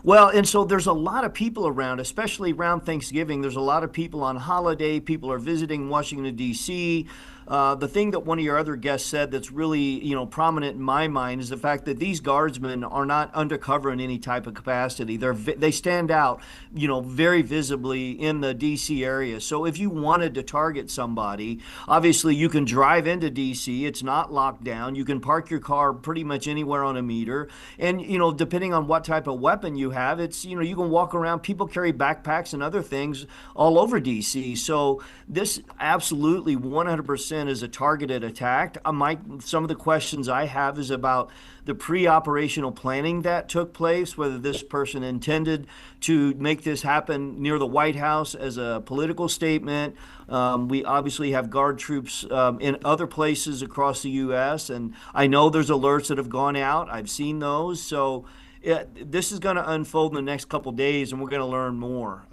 Well, and so there's a lot of people around, especially around Thanksgiving. There's a lot of people on holiday. People are visiting Washington, D.C. The thing that one of your other guests said that's really, prominent in my mind is the fact that these guardsmen are not undercover in any type of capacity. They stand out, very visibly in the D.C. area. So if you wanted to target somebody, obviously you can drive into D.C. It's not locked down. You can park your car pretty much anywhere on a meter. And, depending on what type of weapon you have, it's, you can walk around. People carry backpacks and other things all over D.C. So this absolutely 100% is a targeted attack. Some of the questions I have is about the pre-operational planning that took place, whether this person intended to make this happen near the White House as a political statement. We obviously have guard troops in other places across the U.S., and I know there's alerts that have gone out. I've seen those. So this is going to unfold in the next couple of days, and we're going to learn more.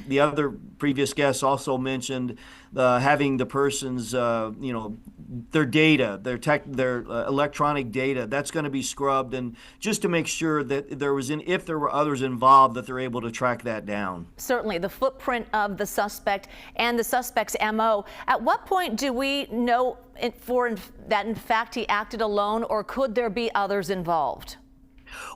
The other previous guests also mentioned having the person's, their data, their electronic data. That's going to be scrubbed, and just to make sure that if there were others involved, that they're able to track that down. Certainly, the footprint of the suspect and the suspect's MO. At what point do we know that in fact he acted alone, or could there be others involved?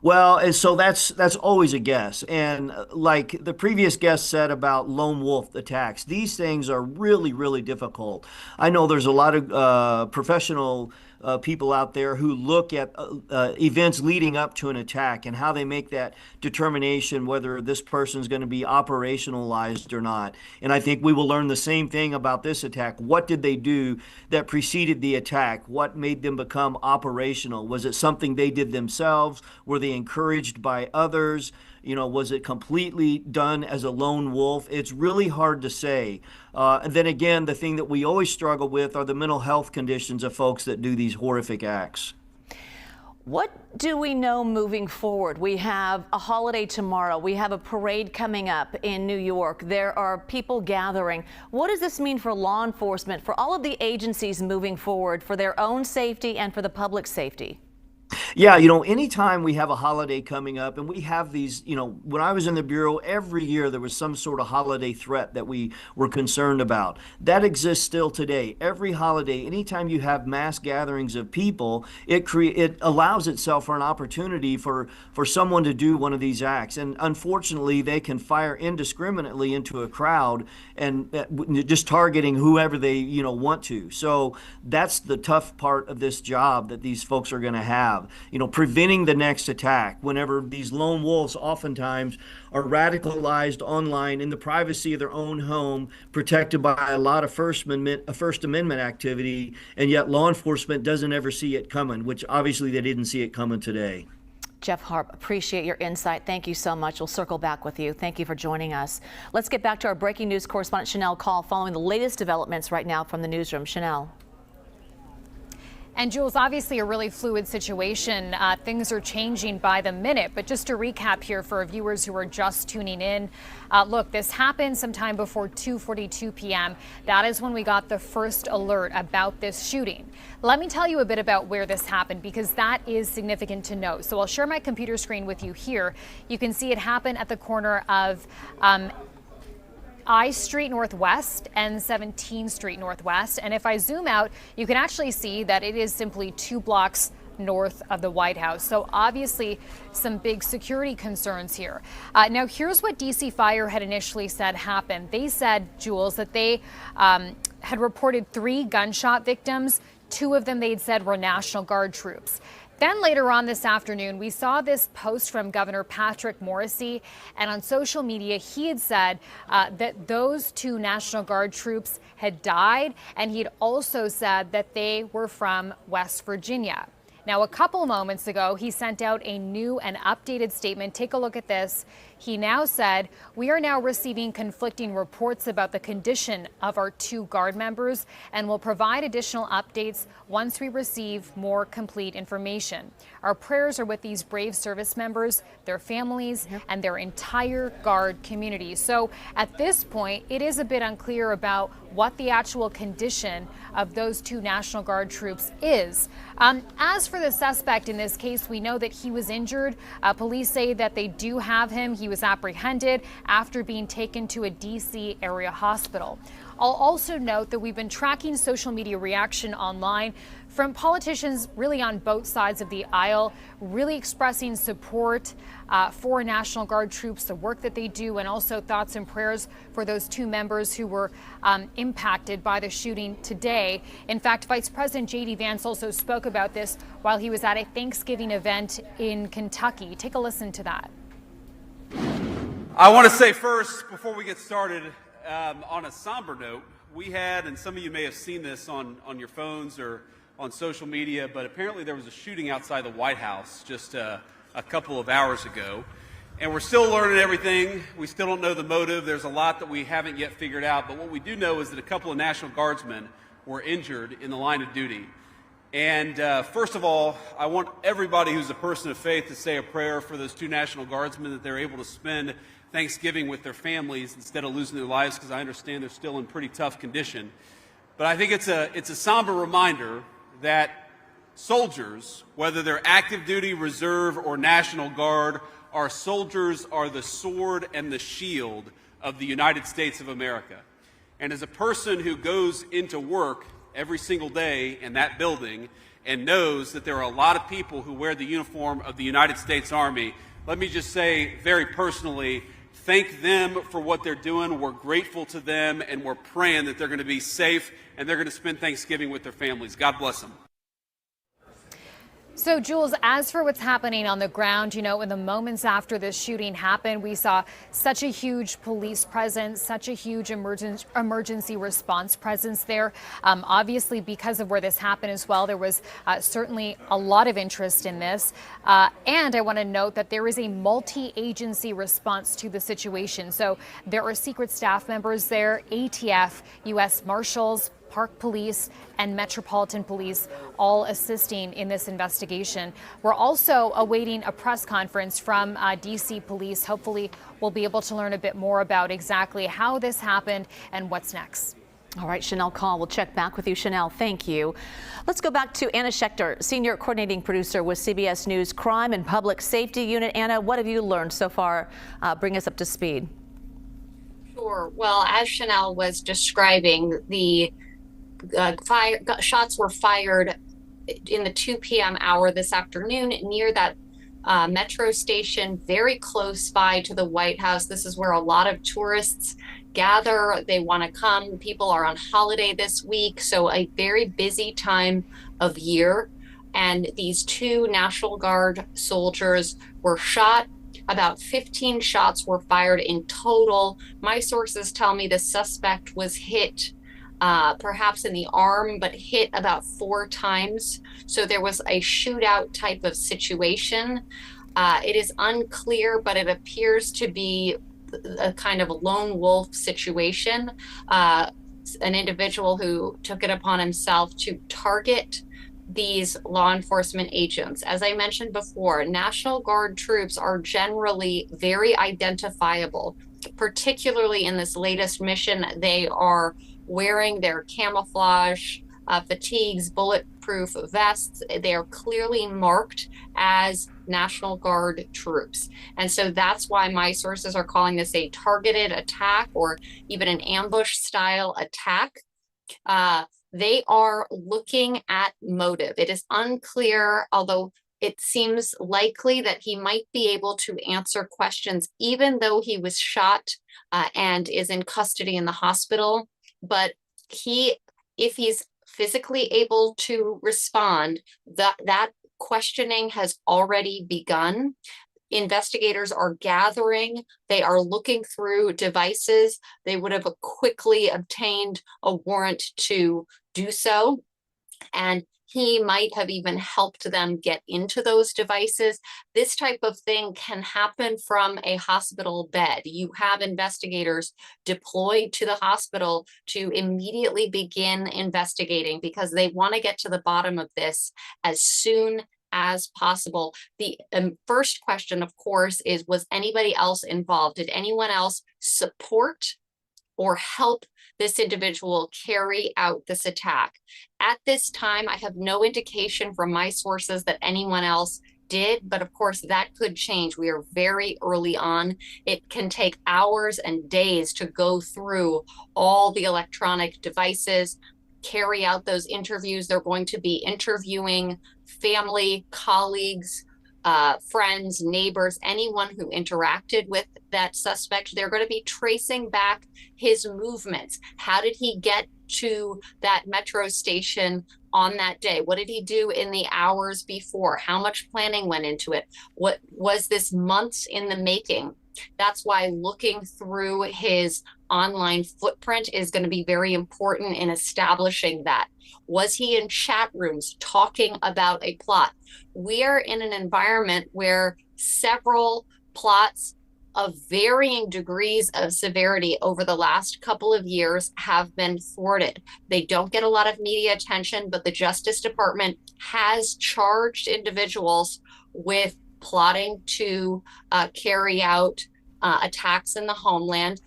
Well, and so that's always a guess. And like the previous guest said about lone wolf attacks, these things are really, really difficult. I know there's a lot of professional people out there who look at events leading up to an attack and how they make that determination whether this person is going to be operationalized or not. And I think we will learn the same thing about this attack. What did they do that preceded the attack? What made them become operational? Was it something they did themselves? Were they encouraged by others? Was it completely done as a lone wolf? It's really hard to say. And then again, the thing that we always struggle with are the mental health conditions of folks that do these horrific acts. What do we know moving forward? We have a holiday tomorrow. We have a parade coming up in New York. There are people gathering. What does this mean for law enforcement, for all of the agencies moving forward, for their own safety and for the public safety? Yeah, anytime we have a holiday coming up, and we have these, when I was in the Bureau, every year there was some sort of holiday threat that we were concerned about. That exists still today. Every holiday, anytime you have mass gatherings of people, it allows itself for an opportunity for someone to do one of these acts. And unfortunately, they can fire indiscriminately into a crowd and just targeting whoever they, want to. So that's the tough part of this job that these folks are going to have. Preventing the next attack whenever these lone wolves oftentimes are radicalized online in the privacy of their own home, protected by a lot of First Amendment activity, and yet law enforcement doesn't ever see it coming, which obviously they didn't see it coming today. Jeff Harp, appreciate your insight. Thank you so much. We'll circle back with you. Thank you for joining us. Let's get back to our breaking news correspondent Chanel Call following the latest developments right now from the newsroom. Chanel. And Jules, obviously a really fluid situation. Things are changing by the minute. But just to recap here for our viewers who are just tuning in, look, this happened sometime before 2:42 p.m. That is when we got the first alert about this shooting. Let me tell you a bit about where this happened, because that is significant to note. So I'll share my computer screen with you here. You can see it happen at the corner of I Street Northwest and 17th Street Northwest. And if I zoom out, you can actually see that it is simply 2 blocks north of the White House. So obviously some big security concerns here. Now here's what DC Fire had initially said happened. They said, Jules, that they had reported 3 gunshot victims. 2 of them they'd said were National Guard troops. Then later on this afternoon, we saw this post from Governor Patrick Morrisey, and on social media, he had said that those 2 National Guard troops had died, and he'd also said that they were from West Virginia. Now, a couple moments ago, he sent out a new and updated statement. Take a look at this. He now said, "We are now receiving conflicting reports about the condition of our 2 Guard members and will provide additional updates once we receive more complete information. Our prayers are with these brave service members, their families, and their entire Guard community." So at this point, it is a bit unclear about what the actual condition of those 2 National Guard troops is. As for the suspect in this case, we know that he was injured. Police say that they do have him. He was apprehended after being taken to a D.C. area hospital. I'll also note that we've been tracking social media reaction online from politicians really on both sides of the aisle, really expressing support for National Guard troops, the work that they do, and also thoughts and prayers for those 2 members who were impacted by the shooting today. In fact, Vice President J.D. Vance also spoke about this while he was at a Thanksgiving event in Kentucky. Take a listen to that. I want to say first, before we get started, on a somber note, we had, and some of you may have seen this on your phones or on social media, but apparently there was a shooting outside the White House just a couple of hours ago. And we're still learning everything. We still don't know the motive. There's a lot that we haven't yet figured out. But what we do know is that a couple of National Guardsmen were injured in the line of duty. And first of all, I want everybody who's a person of faith to say a prayer for those 2 National Guardsmen, that they're able to spend Thanksgiving with their families instead of losing their lives, because I understand they're still in pretty tough condition. But I think it's a somber reminder that soldiers, whether they're active duty, reserve, or National Guard, our soldiers are the sword and the shield of the United States of America. And as a person who goes into work every single day in that building and knows that there are a lot of people who wear the uniform of the United States Army, let me just say very personally, thank them for what they're doing. We're grateful to them, and we're praying that they're going to be safe and they're going to spend Thanksgiving with their families. God bless them. So, Jules, as for what's happening on the ground, you know, in the moments after this shooting happened, we saw such a huge police presence, such a huge emergency response presence there. Obviously, because of where this happened as well, there was certainly a lot of interest in this. And I want to note that there is a multi-agency response to the situation. So there are secret staff members there, ATF, U.S. Marshals, Park Police, and Metropolitan Police, all assisting in this investigation. We're also awaiting a press conference from D.C. Police. Hopefully, we'll be able to learn a bit more about exactly how this happened and what's next. All right, Chanel Call, we'll check back with you. Chanel, thank you. Let's go back to Anna Schechter, Senior Coordinating Producer with CBS News Crime and Public Safety Unit. Anna, what have you learned so far? Bring us up to speed. Sure. Well, as Chanel was describing, the shots were fired in the 2 p.m. hour this afternoon near that metro station very close by to the White House. This is where a lot of tourists gather. They want to come. People are on holiday this week, so a very busy time of year. And these 2 National Guard soldiers were shot. About 15 shots were fired in total. My sources tell me the suspect was hit perhaps in the arm, but hit about 4 times. So there was a shootout type of situation. It is unclear, but it appears to be a kind of lone wolf situation. An individual who took it upon himself to target these law enforcement agents. As I mentioned before, National Guard troops are generally very identifiable, particularly in this latest mission. They are wearing their camouflage fatigues, bulletproof vests. They are clearly marked as National Guard troops. And so that's why my sources are calling this a targeted attack or even an ambush style attack. They are looking at motive. It is unclear, although it seems likely that he might be able to answer questions, even though he was shot and is in custody in the hospital. But if he's physically able to respond, that questioning has already begun. Investigators are gathering. They are looking through devices. They would have quickly obtained a warrant to do so. And He might have even helped them get into those devices. This type of thing can happen from a hospital bed. You have investigators deployed to the hospital to immediately begin investigating because they want to get to the bottom of this as soon as possible. The first question, of course, is, was anybody else involved? Did anyone else support or help this individual carry out this attack? At this time, I have no indication from my sources that anyone else did, but of course that could change. We are very early on. It can take hours and days to go through all the electronic devices, carry out those interviews. They're going to be interviewing family, colleagues, friends, neighbors, anyone who interacted with that suspect. They're going to be tracing back his movements. How did he get to that metro station on that day? What did he do in the hours before? How much planning went into it? What was this months in the making? That's why looking through his online footprint is going to be very important in establishing that. Was he in chat rooms talking about a plot? We are in an environment where several plots of varying degrees of severity over the last couple of years have been thwarted. They don't get a lot of media attention, but the Justice Department has charged individuals with plotting to carry out attacks in the homeland.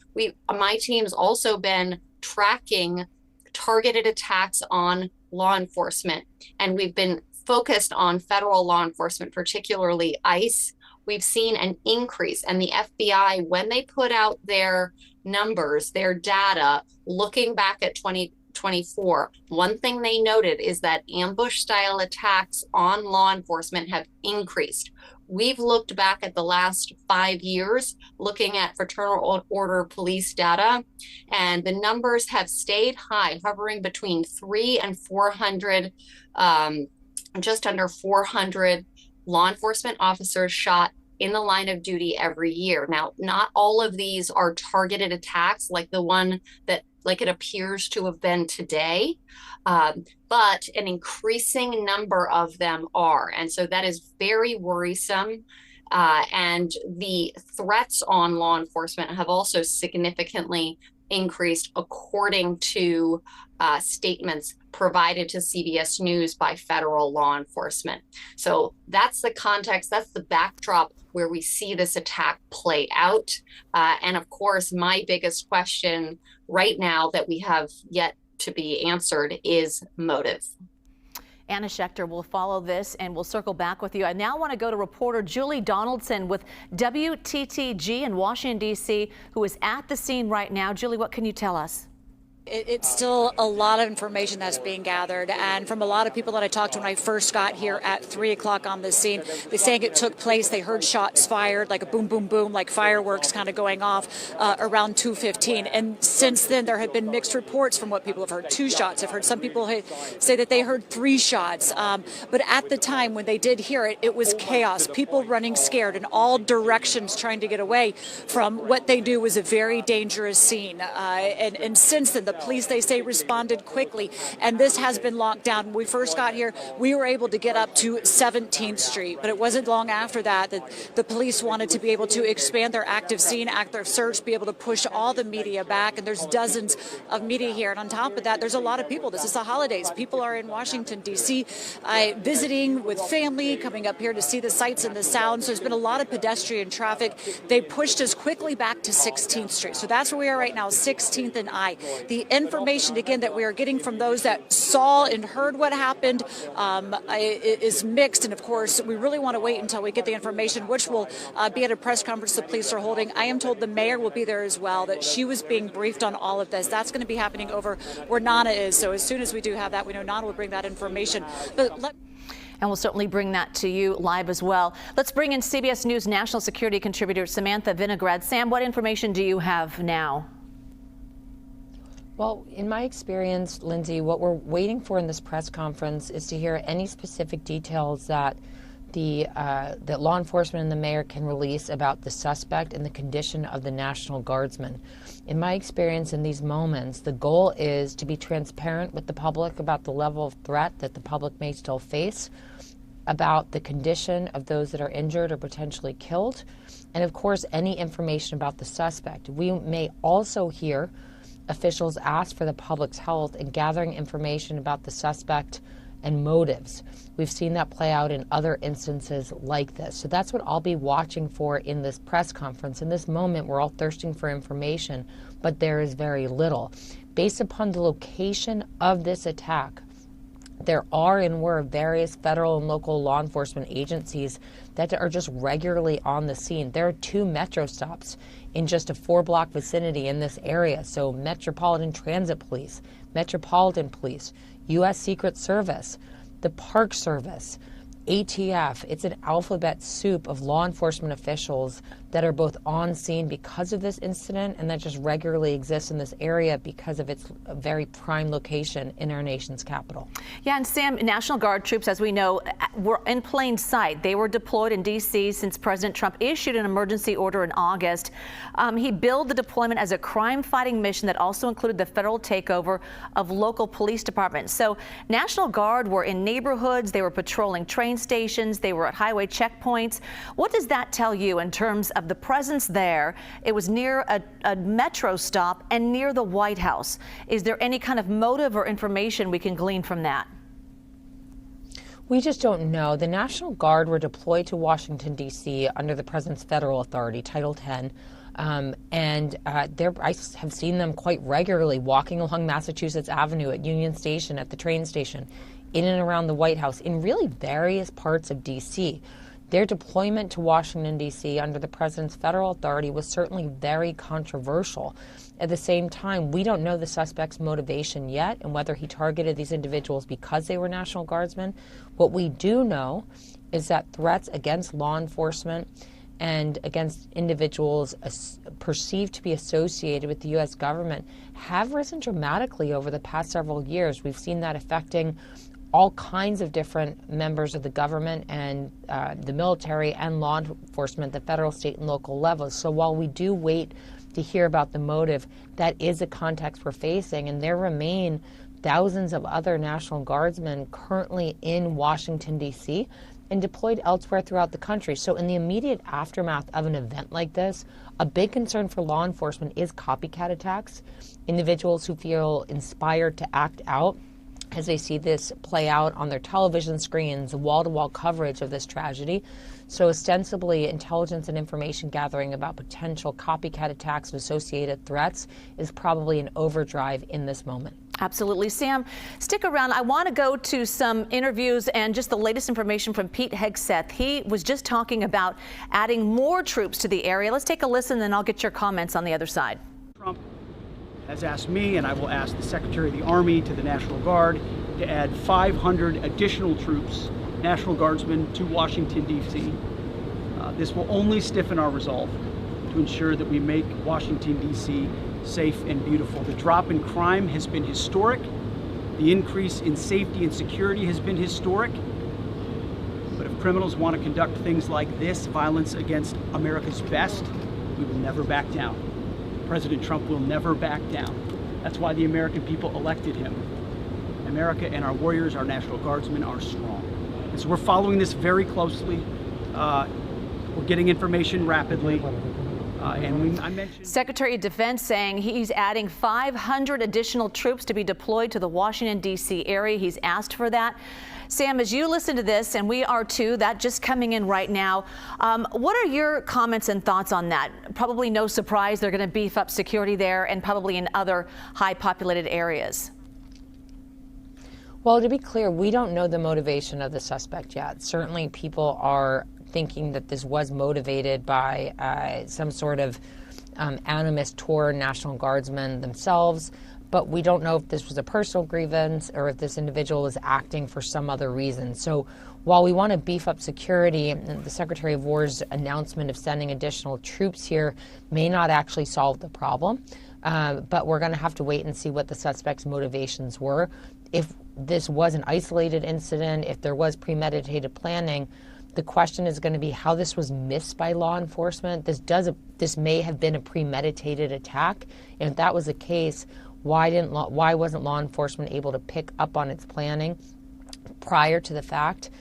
My team's also been tracking targeted attacks on law enforcement, and we've been focused on federal law enforcement, particularly ICE. We've seen an increase, and the FBI, when they put out their numbers, their data, looking back at 2024, one thing they noted is that ambush style attacks on law enforcement have increased. We've looked back at the last 5 years, looking at fraternal order police data, and the numbers have stayed high, hovering between 300 and 400, just under 400 law enforcement officers shot in the line of duty every year. Now, not all of these are targeted attacks like the one that it appears to have been today, but an increasing number of them are. And so that is very worrisome. And the threats on law enforcement have also significantly increased, according to statements provided to CBS News by federal law enforcement. So that's the context, that's the backdrop where we see this attack play out. And of course, my biggest question right now that we have yet to be answered is motive. Anna Schechter will follow this, and we'll circle back with you. I now want to go to reporter Julie Donaldson with WTTG in Washington, D.C., who is at the scene right now. Julie, what can you tell us? It's still a lot of information that's being gathered, and from a lot of people that I talked to when I first got here at 3 o'clock on the scene, they're saying it took place. They heard shots fired, like a boom, boom, boom, like fireworks kind of going off around 2:15. And since then, there have been mixed reports from what people have heard. 2 shots. I've heard some people say that they heard 3 shots. But at the time when they did hear it, it was chaos. People running scared in all directions, trying to get away from what they knew was a very dangerous scene. And since then, the police, they say, responded quickly, and this has been locked down. When we first got here, we were able to get up to 17th Street, but it wasn't long after that the police wanted to be able to expand their active scene, active search, be able to push all the media back, and there's dozens of media here. And on top of that, there's a lot of people. This is the holidays. People are in Washington, D.C., visiting with family, coming up here to see the sights and the sounds. There's been a lot of pedestrian traffic. They pushed us quickly back to 16th Street. So that's where we are right now, 16th and I. The information, again, that we are getting from those that saw and heard what happened is mixed. And of course, we really want to wait until we get the information, which will be at a press conference the police are holding. I am told the mayor will be there as well, that she was being briefed on all of this. That's going to be happening over where Nana is. So as soon as we do have that, we know Nana will bring that information. And we'll certainly bring that to you live as well. Let's bring in CBS News national security contributor Samantha Vinograd. Sam, what information do you have now? Well, in my experience, Lindsay, what we're waiting for in this press conference is to hear any specific details that that law enforcement and the mayor can release about the suspect and the condition of the National Guardsmen. In my experience in these moments, the goal is to be transparent with the public about the level of threat that the public may still face, about the condition of those that are injured or potentially killed, and of course any information about the suspect. We may also hear officials ask for the public's help in gathering information about the suspect and motives. We've seen that play out in other instances like this. So that's what I'll be watching for in this press conference. In this moment, we're all thirsting for information, but there is very little. Based upon the location of this attack, there are and were various federal and local law enforcement agencies that are just regularly on the scene. There are 2 metro stops in just a 4-block vicinity in this area. So Metropolitan Transit Police, Metropolitan Police, U.S. Secret Service, the Park Service, ATF. It's an alphabet soup of law enforcement officials that are both on scene because of this incident and that just regularly exist in this area because of its very prime location in our nation's capital. Yeah, and Sam, National Guard troops, as we know, were in plain sight. They were deployed in D.C. since President Trump issued an emergency order in August. He billed the deployment as a crime-fighting mission that also included the federal takeover of local police departments. So National Guard were in neighborhoods, they were patrolling train stations, they were at highway checkpoints. What does that tell you in terms of the presence there? It was near a metro stop and near the White House. Is there any kind of motive or information we can glean from that? We just don't know. The National Guard were deployed to Washington, D.C. under the President's federal authority, Title X. I have seen them quite regularly walking along Massachusetts Avenue at Union Station, at the train station, in and around the White House, in really various parts of D.C. Their deployment to Washington, D.C. under the President's federal authority was certainly very controversial. At the same time, we don't know the suspect's motivation yet and whether he targeted these individuals because they were National Guardsmen. What we do know is that threats against law enforcement and against individuals perceived to be associated with the U.S. government have risen dramatically over the past several years. We've seen that affecting all kinds of different members of the government and the military and law enforcement, the federal, state, and local levels. So while we do wait to hear about the motive, that is a context we're facing, and there remain thousands of other National Guardsmen currently in Washington, D.C., and deployed elsewhere throughout the country. So in the immediate aftermath of an event like this, a big concern for law enforcement is copycat attacks, individuals who feel inspired to act out as they see this play out on their television screens, wall-to-wall coverage of this tragedy. So ostensibly, intelligence and information gathering about potential copycat attacks and associated threats is probably an overdrive in this moment. Absolutely. Sam, stick around. I want to go to some interviews and just the latest information from Pete Hegseth. He was just talking about adding more troops to the area. Let's take a listen, then I'll get your comments on the other side. Trump has asked me, and I will ask the Secretary of the Army, to the National Guard, to add 500 additional troops, National Guardsmen, to Washington, D.C. This will only stiffen our resolve to ensure that we make Washington, D.C. safe and beautiful. The drop in crime has been historic. The increase in safety and security has been historic. But if criminals want to conduct things like this, violence against America's best, we will never back down. President Trump will never back down. That's why the American people elected him. America and our warriors, our National Guardsmen, are strong. And so we're following this very closely. We're getting information rapidly. I mentioned Secretary of Defense saying he's adding 500 additional troops to be deployed to the Washington, D.C. area. He's asked for that. Sam, as you listen to this, and we are too, that just coming in right now, what are your comments and thoughts on that? Probably no surprise they're going to beef up security there and probably in other high populated areas. Well, to be clear, we don't know the motivation of the suspect yet. Certainly people are thinking that this was motivated by some sort of animus toward National Guardsmen themselves, but we don't know if this was a personal grievance or if this individual was acting for some other reason. So while we want to beef up security, and the Secretary of War's announcement of sending additional troops here may not actually solve the problem, but we're going to have to wait and see what the suspect's motivations were. If this was an isolated incident, if there was premeditated planning, The question is going to be how this was missed by law enforcement. This may have been a premeditated attack. And if that was the case, why wasn't law enforcement able to pick up on its planning prior to the fact?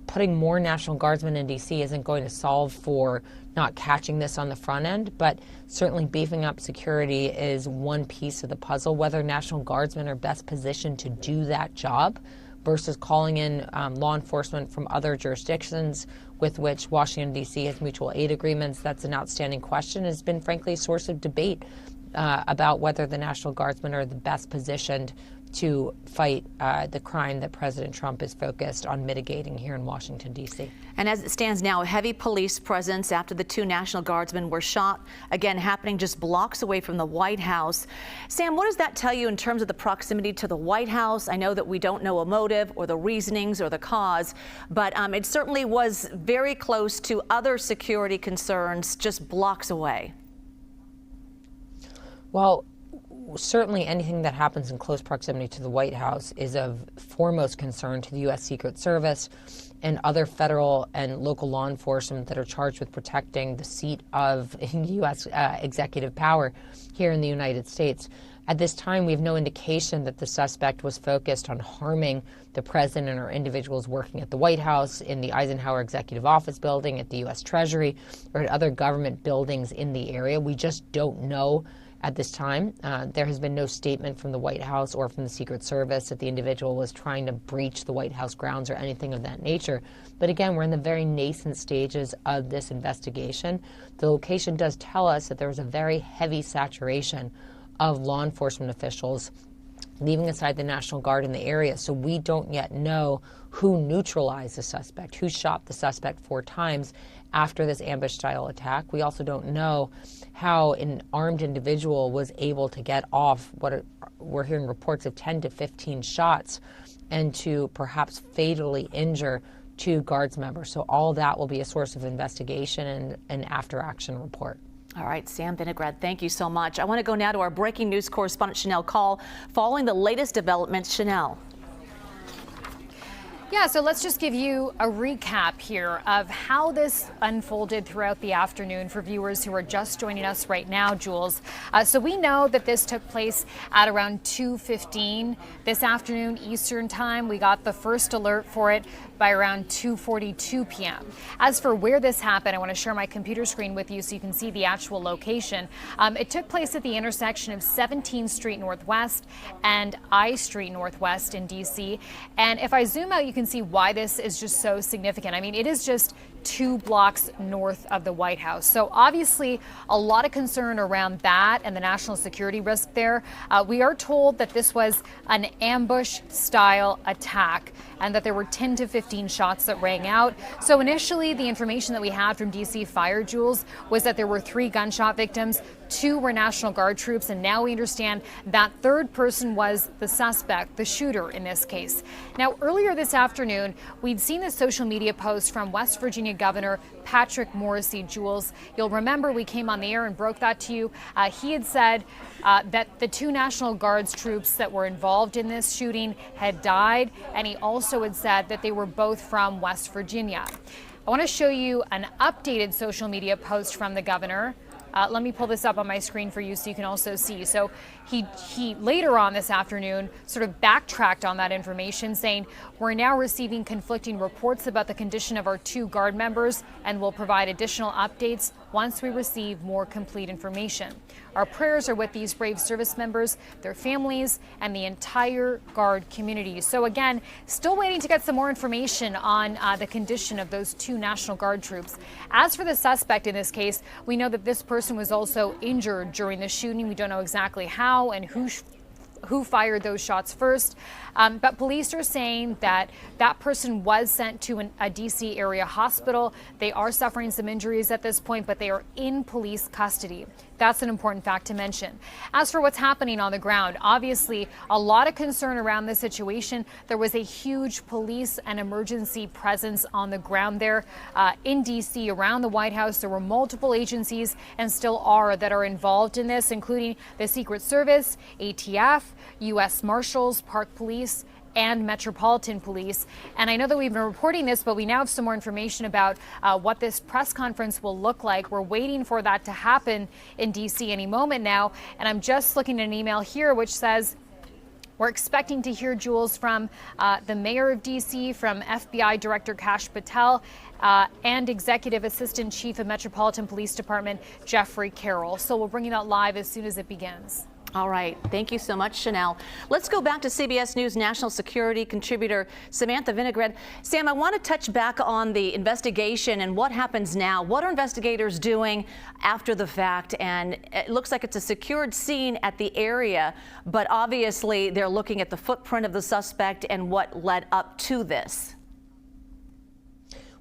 Putting more National Guardsmen in D.C. isn't going to solve for not catching this on the front end, but certainly beefing up security is one piece of the puzzle. Whether National Guardsmen are best positioned to do that job versus calling in law enforcement from other jurisdictions with which Washington, D.C. has mutual aid agreements, that's an outstanding question. It's been, frankly, a source of debate about whether the National Guardsmen are the best positioned to fight the crime that President Trump is focused on mitigating here in Washington, D.C. And as it stands now, a heavy police presence after the 2 National Guardsmen were shot, again happening just blocks away from the White House. Sam, what does that tell you in terms of the proximity to the White House? I know that we don't know a motive or the reasonings or the cause, but it certainly was very close to other security concerns just blocks away. Well, certainly anything that happens in close proximity to the White House is of foremost concern to the U.S. Secret Service and other federal and local law enforcement that are charged with protecting the seat of U.S. executive power here in the United States. At this time, we have no indication that the suspect was focused on harming the president or individuals working at the White House, in the Eisenhower Executive Office building, at the U.S. Treasury, or at other government buildings in the area. We just don't know at this time. There has been no statement from the White House or from the Secret Service that the individual was trying to breach the White House grounds or anything of that nature. But again, we're in the very nascent stages of this investigation. The location does tell us that there was a very heavy saturation of law enforcement officials, leaving aside the National Guard in the area. So we don't yet know who neutralized the suspect, who shot the suspect 4 times after this ambush-style attack. We also don't know how an armed individual was able to get off we're hearing reports of 10 to 15 shots and to perhaps fatally injure 2 Guards members. So all that will be a source of investigation and an after-action report. All right, Sam Vinograd, thank you so much. I want to go now to our breaking news correspondent, Chanel Call, following the latest developments. Chanel. Yeah, so let's just give you a recap here of how this unfolded throughout the afternoon for viewers who are just joining us right now, Jules. So we know that this took place at around 2:15 this afternoon Eastern time. We got the first alert for it by around 2:42 p.m. As for where this happened, I want to share my computer screen with you so you can see the actual location. It took place at the intersection of 17th Street Northwest and I Street Northwest in D.C. And if I zoom out, you can see why this is just so significant. I mean, it is just 2 blocks north of the White House. So obviously a lot of concern around that and the national security risk there. We are told that this was an ambush style attack and that there were 10 to 15 shots that rang out. So initially the information that we had from DC Fire, Jules, was that there were 3 gunshot victims. 2 were National Guard troops, and now we understand that 3rd person was the suspect, the shooter in this case. Now, earlier this afternoon, we'd seen a social media post from West Virginia Governor Patrick Morrisey. Jules, you'll remember we came on the air and broke that to you. He had said that the 2 National Guards troops that were involved in this shooting had died, and he also had said that they were both from West Virginia. I want to show you an updated social media post from the governor. Let me pull this up on my screen for you so you can also see. So he later on this afternoon sort of backtracked on that information, saying, "We're now receiving conflicting reports about the condition of our 2 Guard members and will provide additional updates once we receive more complete information. Our prayers are with these brave service members, their families, and the entire Guard community." So again, still waiting to get some more information on the condition of those 2 National Guard troops. As for the suspect in this case, we know that this person was also injured during the shooting. We don't know exactly how and who fired those shots first. But police are saying that that person was sent to a D.C. area hospital. They are suffering some injuries at this point, but they are in police custody. That's an important fact to mention. As for what's happening on the ground, obviously a lot of concern around this situation. There was a huge police and emergency presence on the ground there in D.C. around the White House. There were multiple agencies and still are that are involved in this, including the Secret Service, ATF, U.S. Marshals, Park Police, and Metropolitan Police. And I know that we've been reporting this, but we now have some more information about what this press conference will look like. We're waiting for that to happen in D.C. any moment now. And I'm just looking at an email here which says, we're expecting to hear, Jules, from the mayor of D.C., from FBI Director Kash Patel, and Executive Assistant Chief of Metropolitan Police Department, Jeffrey Carroll. So we'll bring you that live as soon as it begins. All right. Thank you so much, Chanel. Let's go back to CBS News national security contributor Samantha Vinograd. Sam, I want to touch back on the investigation and what happens now. What are investigators doing after the fact? And it looks like it's a secured scene at the area, but obviously they're looking at the footprint of the suspect and what led up to this.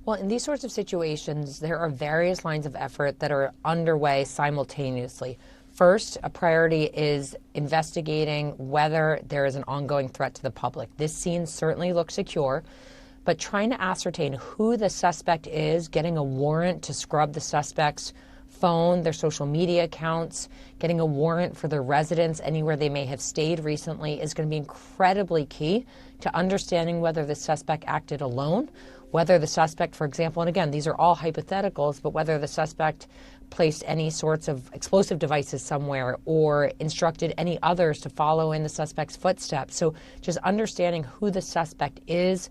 Well, in these sorts of situations, there are various lines of effort that are underway simultaneously. First, a priority is investigating whether there is an ongoing threat to the public. This scene certainly looks secure, but trying to ascertain who the suspect is, getting a warrant to scrub the suspect's phone, their social media accounts, getting a warrant for their residence anywhere they may have stayed recently is going to be incredibly key to understanding whether the suspect acted alone, whether the suspect, for example, and again, these are all hypotheticals, but whether the suspect placed any sorts of explosive devices somewhere or instructed any others to follow in the suspect's footsteps. So just understanding who the suspect is,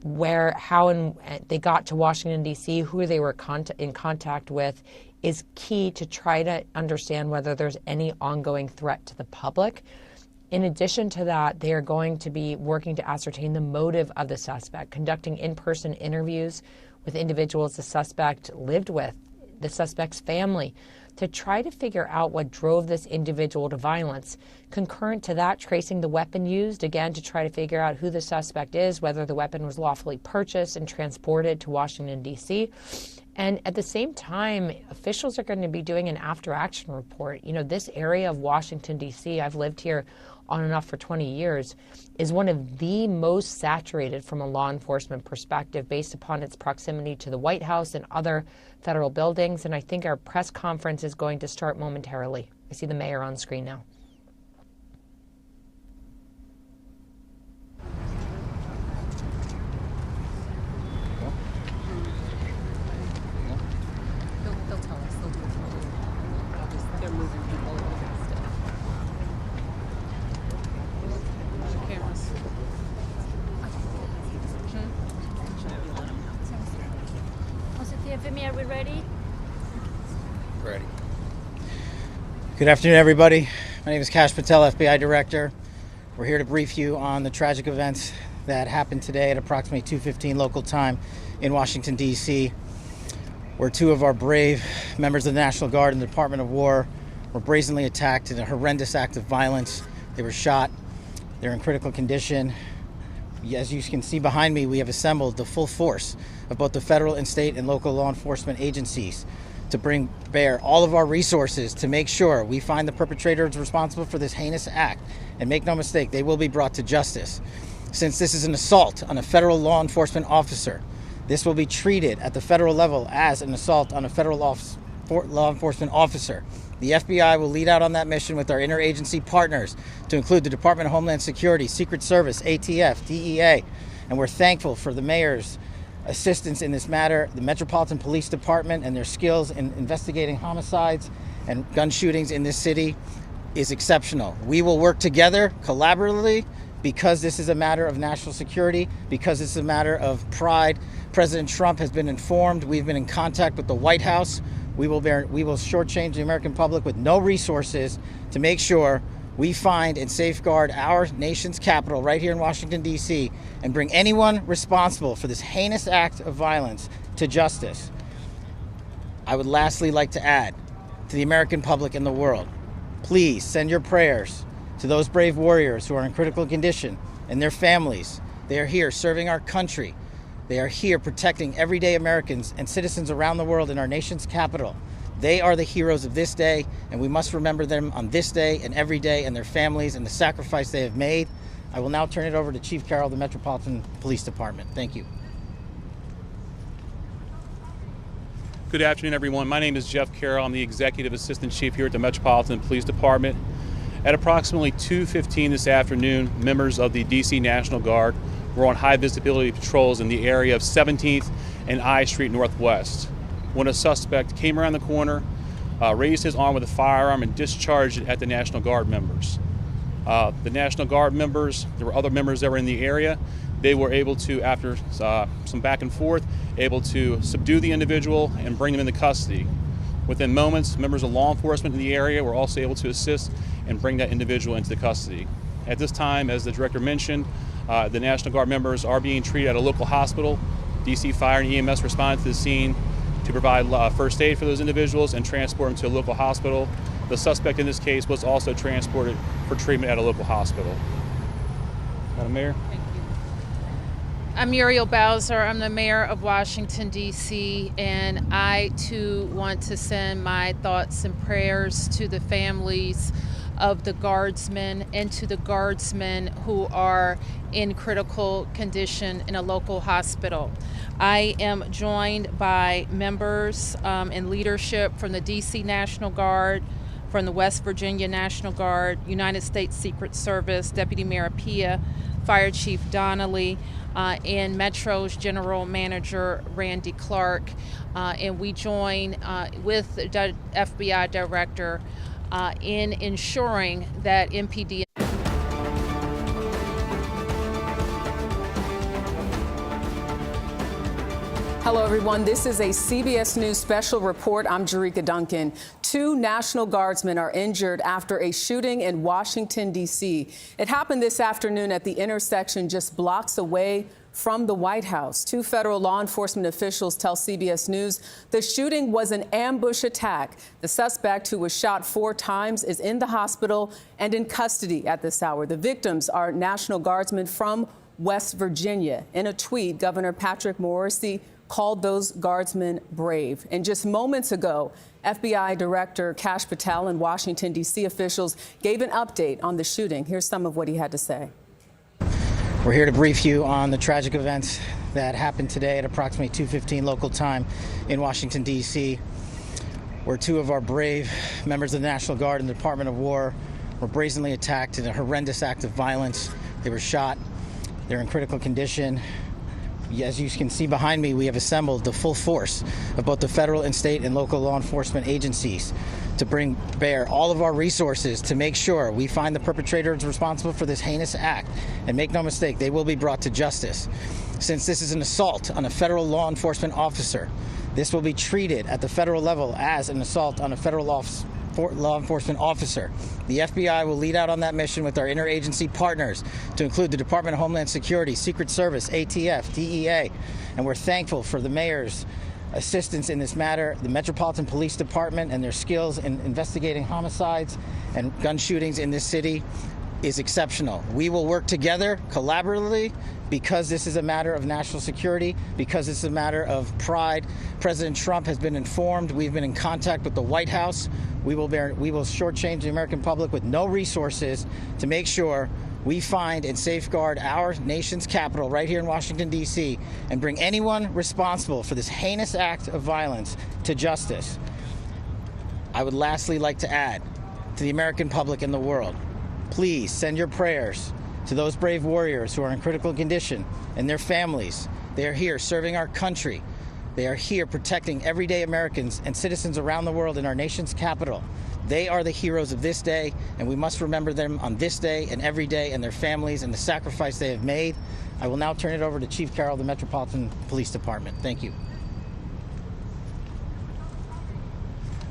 where, how and they got to Washington, D.C., who they were in contact with is key to try to understand whether there's any ongoing threat to the public. In addition to that, they are going to be working to ascertain the motive of the suspect, conducting in-person interviews with individuals the suspect lived with, the suspect's family, to try to figure out what drove this individual to violence. Concurrent to that, tracing the weapon used, again, to try to figure out who the suspect is, whether the weapon was lawfully purchased and transported to Washington, D.C. And at the same time, officials are going to be doing an after-action report. You know, this area of Washington, D.C., I've lived here on and off for 20 years, is one of the most saturated from a law enforcement perspective based upon its proximity to the White House and other federal buildings. And I think our press conference is going to start momentarily. I see the mayor on screen now. They'll tell us. They're moving people still. Cameras. Jimmy, are we ready? Ready. Good afternoon, everybody. My name is Kash Patel, FBI Director. We're here to brief you on the tragic events that happened today at approximately 2:15 local time in Washington, D.C., where two of our brave members of the National Guard and the Department of War were brazenly attacked in a horrendous act of violence. They were shot. They're in critical condition. As you can see behind me, we have assembled the full force of both the federal and state and local law enforcement agencies to bring bear all of our resources to make sure we find the perpetrators responsible for this heinous act. And make no mistake, they will be brought to justice. Since this is an assault on a federal law enforcement officer, this will be treated at the federal level as an assault on a federal law enforcement officer. The FBI will lead out on that mission with our interagency partners to include the Department of Homeland Security, Secret Service, ATF, DEA, and we're thankful for the mayor's assistance in this matter, the Metropolitan Police Department and their skills in investigating homicides and gun shootings in this city is exceptional. We will work together collaboratively because this is a matter of national security, because this is a matter of pride. President Trump has been informed. We've been in contact with the White House. We will shortchange the American public with no resources to make sure we find and safeguard our nation's capital right here in Washington, D.C., and bring anyone responsible for this heinous act of violence to justice. I would lastly like to add to the American public and the world, please send your prayers to those brave warriors who are in critical condition and their families. They are here serving our country. They are here protecting everyday Americans and citizens around the world in our nation's capital. They are the heroes of this day, and we must remember them on this day and every day, and their families and the sacrifice they have made. I will now turn it over to Chief Carroll of the Metropolitan Police Department. Thank you. Good afternoon, everyone. My name is Jeff Carroll. I'm the Executive Assistant Chief here at the Metropolitan Police Department. At approximately 2:15 this afternoon, members of the DC National Guard were on high visibility patrols in the area of 17th and I Street Northwest when a suspect came around the corner, raised his arm with a firearm and discharged it at the National Guard members. The National Guard members, there were other members that were in the area. They were able to, after some back and forth, able to subdue the individual and bring him into custody. Within moments, members of law enforcement in the area were also able to assist and bring that individual into custody. At this time, as the director mentioned, the National Guard members are being treated at a local hospital. DC Fire and EMS responded to the scene to provide first aid for those individuals and transport them to a local hospital. The suspect in this case was also transported for treatment at a local hospital. Madam Mayor. I'm Muriel Bowser. I'm the mayor of Washington, D.C., and I, too, want to send my thoughts and prayers to the families of the Guardsmen and to the Guardsmen who are in critical condition in a local hospital. I am joined by members and leadership from the D.C. National Guard, from the West Virginia National Guard, United States Secret Service, Deputy Mayor Pia, Fire Chief Donnelly, and Metro's General Manager Randy Clark, and we join with the FBI Director in ensuring that MPD. Hello, everyone. This is a CBS News special report. I'm Jerika Duncan. 2 National Guardsmen are injured after a shooting in Washington, D.C. It happened this afternoon at the intersection just blocks away from the White House. 2 federal law enforcement officials tell CBS News the shooting was an ambush attack. The suspect, who was shot 4 times, is in the hospital and in custody at this hour. The victims are National Guardsmen from West Virginia. In a tweet, Governor Patrick Morrisey called those Guardsmen brave. And just moments ago, FBI Director Kash Patel and Washington, D.C. officials gave an update on the shooting. Here's some of what he had to say. We're here to brief you on the tragic events that happened today at approximately 2:15 local time in Washington, D.C., where 2 of our brave members of the National Guard and the Department of War were brazenly attacked in a horrendous act of violence. They were shot. They're in critical condition. As you can see behind me, we have assembled the full force of both the federal and state and local law enforcement agencies to bring bear all of our resources to make sure we find the perpetrators responsible for this heinous act. And make no mistake, they will be brought to justice. Since this is an assault on a federal law enforcement officer, this will be treated at the federal level as an assault on a federal law enforcement officer. The FBI will lead out on that mission with our interagency partners, to include the Department of Homeland Security, Secret Service, ATF, DEA, and we're thankful for the mayor's assistance in this matter, the Metropolitan Police Department and their skills in investigating homicides and gun shootings in this city is exceptional. We will work together collaboratively because this is a matter of national security, because it's a matter of pride. President Trump has been informed. We've been in contact with the White House. We will shortchange the American public with no resources to make sure we find and safeguard our nation's capital right here in Washington, D.C., and bring anyone responsible for this heinous act of violence to justice. I would lastly like to add to the American public and the world, please send your prayers to those brave warriors who are in critical condition and their families. They are here serving our country. They are here protecting everyday Americans and citizens around the world in our nation's capital. They are the heroes of this day, and we must remember them on this day and every day, and their families and the sacrifice they have made. I will now turn it over to Chief Carroll of the Metropolitan Police Department. Thank you.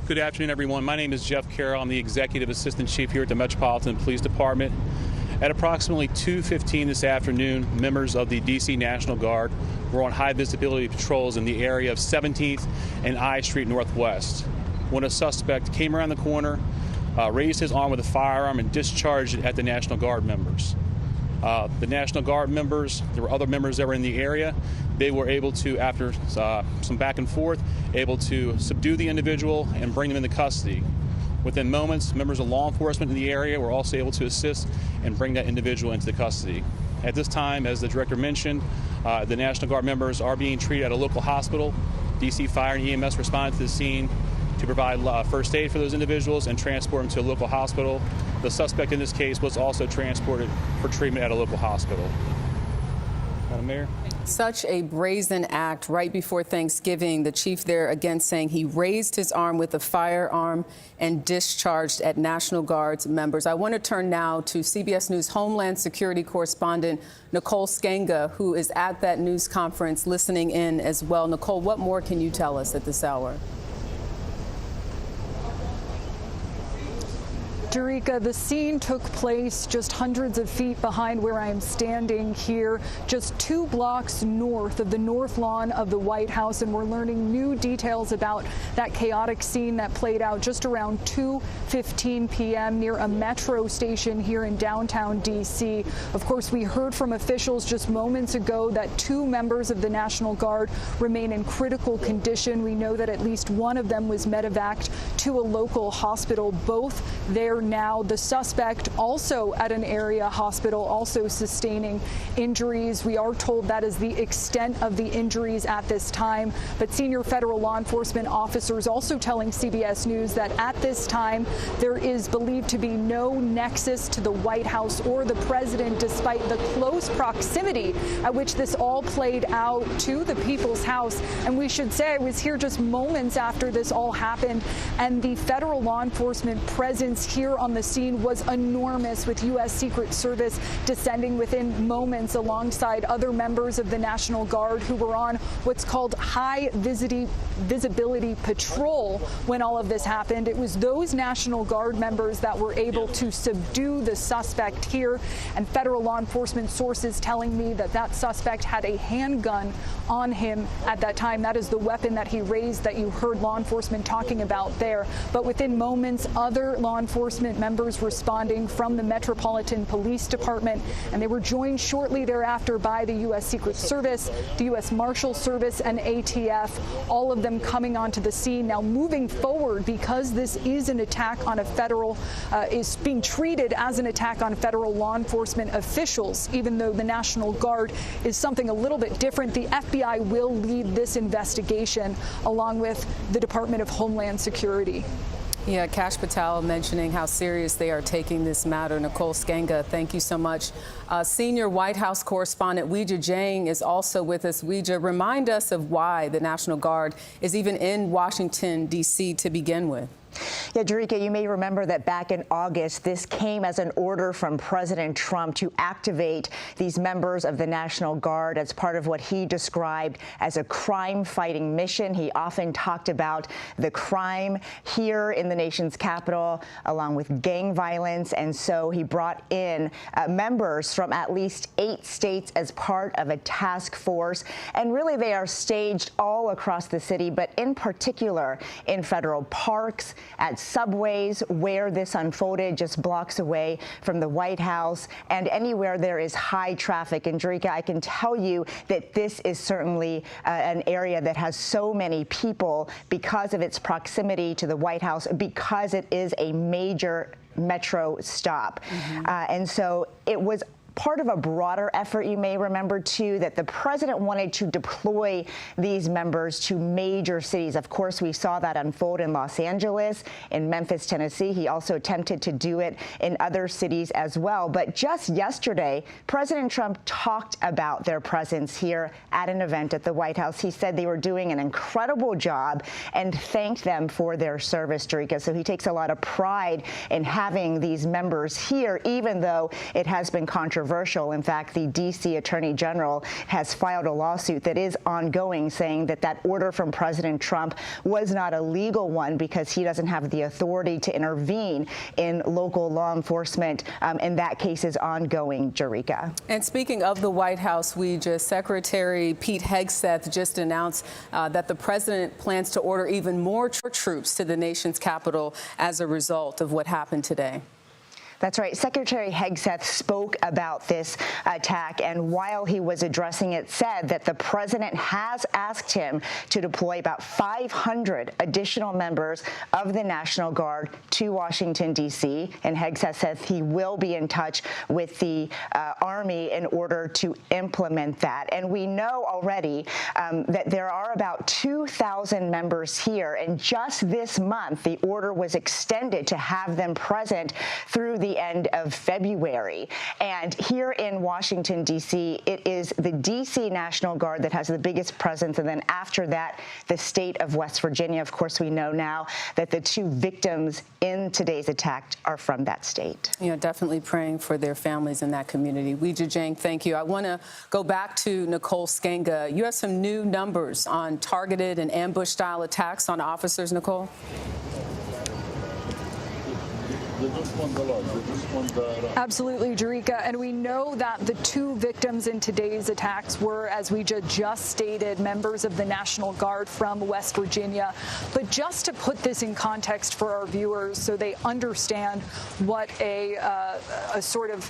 Good afternoon, everyone. My name is Jeff Carroll. I'm the Executive Assistant Chief here at the Metropolitan Police Department. At approximately 2:15 this afternoon, members of the DC National Guard were on high visibility patrols in the area of 17th and I Street Northwest when a suspect came around the corner, raised his arm with a firearm and discharged it at the National Guard members. The National Guard members, there were other members that were in the area. They were able to, after some back and forth, able to subdue the individual and bring him into custody. Within moments, members of law enforcement in the area were also able to assist and bring that individual into custody. At this time, as the director mentioned, the National Guard members are being treated at a local hospital. DC Fire and EMS responded to the scene to provide first aid for those individuals and transport them to a local hospital. The suspect in this case was also transported for treatment at a local hospital. Madam Mayor. Such a brazen act right before Thanksgiving. The chief there again saying he raised his arm with a firearm and discharged at National Guards members. I want to turn now to CBS News Homeland Security correspondent Nicole Sganga, who is at that news conference listening in as well. Nicole, what more can you tell us at this hour? Jerika, the scene took place just hundreds of feet behind where I am standing here, just 2 blocks north of the north lawn of the White House, and we're learning new details about that chaotic scene that played out just around 2:15 p.m. near a metro station here in downtown D.C. Of course, we heard from officials just moments ago that 2 members of the National Guard remain in critical condition. We know that at least one of them was medevaced to a local hospital, both there now. The suspect also at an area hospital, also sustaining injuries. We are told that is the extent of the injuries at this time. But senior federal law enforcement officers also telling CBS News that at this time there is believed to be no nexus to the White House or the president, despite the close proximity at which this all played out to the People's House. And we should say I was here just moments after this all happened, and the federal law enforcement presence here on the scene was enormous, with U.S. Secret Service descending within moments alongside other members of the National Guard who were on what's called high visibility patrol when all of this happened. It was those National Guard members that were able to subdue the suspect here, and federal law enforcement sources telling me that that suspect had a handgun on him at that time. That is the weapon that he raised that you heard law enforcement talking about there. But within moments, other law enforcement members responding from the Metropolitan Police Department, and they were joined shortly thereafter by the U.S. Secret Service, the U.S. Marshal Service, and ATF, all of them coming onto the scene. Now, moving forward, because this is an attack on a federal, is being treated as an attack on federal law enforcement officials, even though the National Guard is something a little bit different. The FBI will lead this investigation along with the Department of Homeland Security. Yeah, Kash Patel mentioning how serious they are taking this matter. Nicole Sganga, thank you so much. Senior White House correspondent Weijia Jiang is also with us. Weijia, remind us of why the National Guard is even in Washington, D.C. to begin with. Yeah, Jerika, you may remember that back in August, this came as an order from President Trump to activate these members of the National Guard as part of what he described as a crime-fighting mission. He often talked about the crime here in the nation's capital, along with gang violence, and so he brought in members from at least 8 states as part of a task force. And really, they are staged all across the city, but in particular in federal parks, at subways where this unfolded, just blocks away from the White House, and anywhere there is high traffic. And Jerika, I can tell you that this is certainly an area that has so many people because of its proximity to the White House, because it is a major metro stop. And so it was part of a broader effort, you may remember, too, that the president wanted to deploy these members to major cities. Of course, we saw that unfold in Los Angeles, in Memphis, Tennessee. He also attempted to do it in other cities as well. But just yesterday, President Trump talked about their presence here at an event at the White House. He said they were doing an incredible job and thanked them for their service, Jerika. So he takes a lot of pride in having these members here, even though it has been controversial. In fact, the D.C. Attorney General has filed a lawsuit that is ongoing, saying that that order from President Trump was not a legal one because he doesn't have the authority to intervene in local law enforcement, and that case is ongoing, Jerika. And speaking of the White House, Secretary Pete Hegseth just announced that the president plans to order even more troops to the nation's capital as a result of what happened today. That's right. Secretary Hegseth spoke about this attack, and while he was addressing it, said that the president has asked him to deploy about 500 additional members of the National Guard to Washington, D.C., and Hegseth says he will be in touch with the Army in order to implement that. And we know already that there are about 2,000 members here, and just this month, the order was extended to have them present through the the end of February. And here in Washington, D.C., it is the D.C. National Guard that has the biggest presence. And then after that, the state of West Virginia. Of course, we know now that the 2 victims in today's attack are from that state. You know, definitely praying for their families in that community. Weijia Jiang, thank you. I want to go back to Nicole Skenga. You have some new numbers on targeted and ambush-style attacks on officers, Nicole? Absolutely, Jerika. And we know that the 2 victims in today's attacks were, as we just stated, members of the National Guard from West Virginia. But just to put this in context for our viewers so they understand what a sort of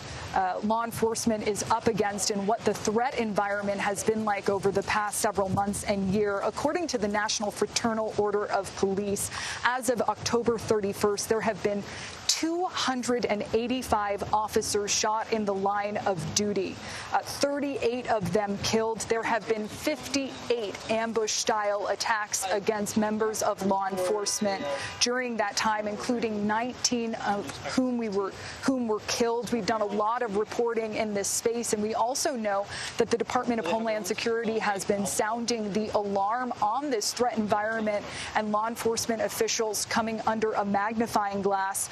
law enforcement is up against and what the threat environment has been like over the past several months and year, according to the National Fraternal Order of Police, as of October 31st, there have been 285 officers shot in the line of duty, 38 of them killed. There have been 58 ambush-style attacks against members of law enforcement during that time, including 19 of whom were killed. We've done a lot of reporting in this space, and we also know that the Department of Homeland Security has been sounding the alarm on this threat environment, and law enforcement officials coming under a magnifying glass.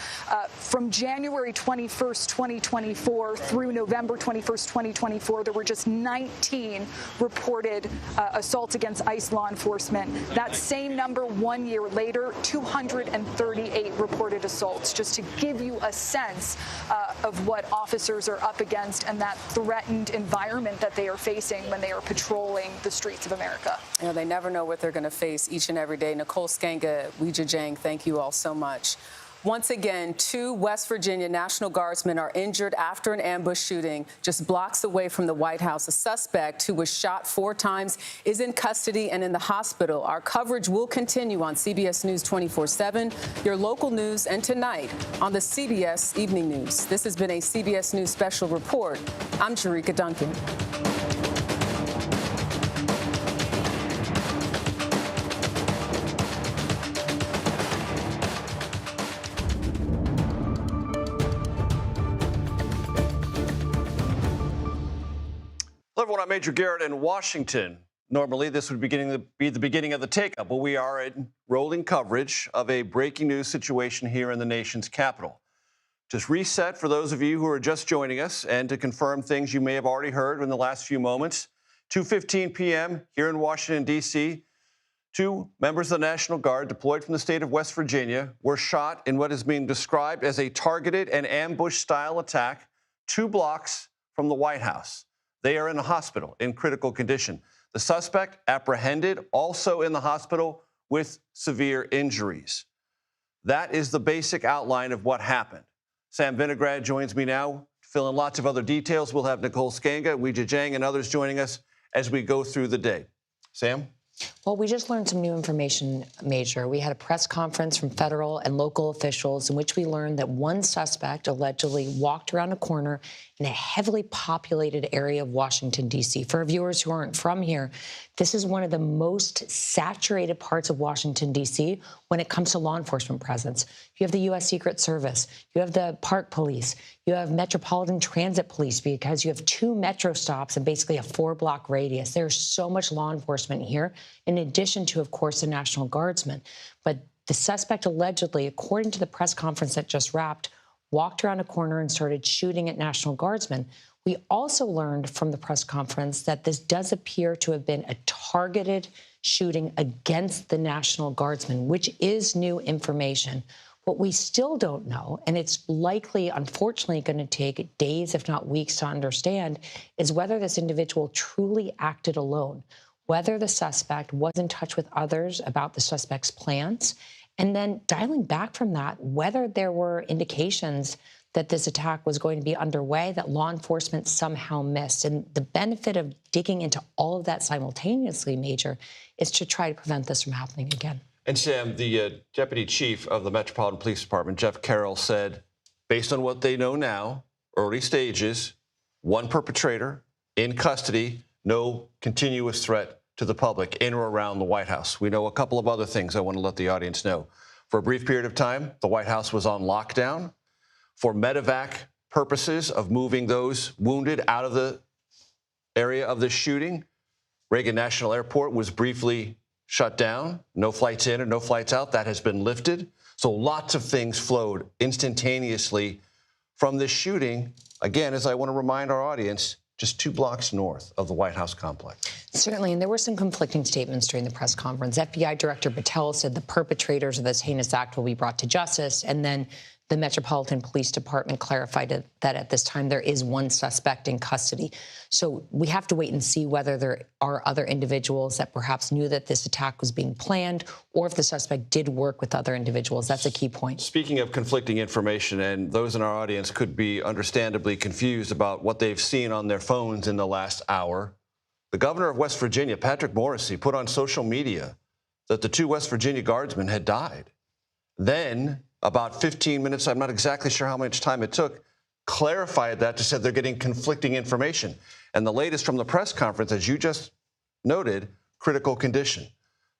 From January 21st, 2024 through November 21st, 2024, there were just 19 reported assaults against ICE law enforcement. That same number 1 year later, 238 reported assaults, just to give you a sense of what officers are up against and that threatened environment that they are facing when they are patrolling the streets of America. You know, they never know what they're going to face each and every day. Nicole Skenga, Weijia Jiang, thank you all so much. Once again, 2 West Virginia National Guardsmen are injured after an ambush shooting just blocks away from the White House. A suspect who was shot 4 times is in custody and in the hospital. Our coverage will continue on CBS News 24/7, your local news, and tonight on the CBS Evening News. This has been a CBS News special report. I'm Jerika Duncan. Hello, everyone. I'm Major Garrett in Washington. Normally, this would be the beginning of the take-up, but we are in rolling coverage of a breaking news situation here in the nation's capital. Just reset for those of you who are just joining us and to confirm things you may have already heard in the last few moments. 2:15 p.m. here in Washington, D.C., 2 members of the National Guard deployed from the state of West Virginia were shot in what is being described as a targeted and ambush-style attack 2 blocks from the White House. They are in the hospital in critical condition. The suspect apprehended, also in the hospital with severe injuries. That is the basic outline of what happened. Sam Vinograd joins me now to fill in lots of other details. We'll have Nicole Skenga, Weijia Jiang, and others joining us as we go through the day. Sam? Well, we just learned some new information, Major. We had a press conference from federal and local officials in which we learned that one suspect allegedly walked around a corner in a heavily populated area of Washington, D.C. For our viewers who aren't from here, this is one of the most saturated parts of Washington, D.C. when it comes to law enforcement presence. You have the U.S. Secret Service. You have the Park Police. You have Metropolitan Transit Police because you have 2 metro stops and basically a 4-block radius. There's so much law enforcement here, in addition to, of course, the National Guardsmen. But the suspect allegedly, according to the press conference that just wrapped, walked around a corner and started shooting at National Guardsmen. We also learned from the press conference that this does appear to have been a targeted shooting against the National Guardsmen, which is new information. What we still don't know, and it's likely, unfortunately, going to take days, if not weeks, to understand, is whether this individual truly acted alone, whether the suspect was in touch with others about the suspect's plans, and then dialing back from that, whether there were indications that this attack was going to be underway that law enforcement somehow missed. And the benefit of digging into all of that simultaneously, Major, is to try to prevent this from happening again. And Sam, the deputy chief of the Metropolitan Police Department, Jeff Carroll, said, based on what they know now, early stages, 1 perpetrator in custody, no continuous threat to the public in or around the White House. We know a couple of other things I want to let the audience know. For a brief period of time, the White House was on lockdown. for medevac purposes of moving those wounded out of the area of the shooting. Reagan National Airport was briefly shut down. No flights in and no flights out. That has been lifted. So lots of things flowed instantaneously from this shooting. Again, as I want to remind our audience, just 2 blocks north of the White House complex. Certainly, and there were some conflicting statements during the press conference. FBI Director Patel said the perpetrators of this heinous act will be brought to justice, and then the Metropolitan Police Department clarified that at this time there is one suspect in custody. So we have to wait and see whether there are other individuals that perhaps knew that this attack was being planned, or if the suspect did work with other individuals. That's a key point. Speaking of conflicting information, and those in our audience could be understandably confused about what they've seen on their phones in the last hour, the governor of West Virginia, Patrick Morrisey, put on social media that the 2 West Virginia Guardsmen had died. Then, about 15 minutes, I'm not exactly sure how much time it took, clarified that to say they're getting conflicting information. And the latest from the press conference, as you just noted, critical condition.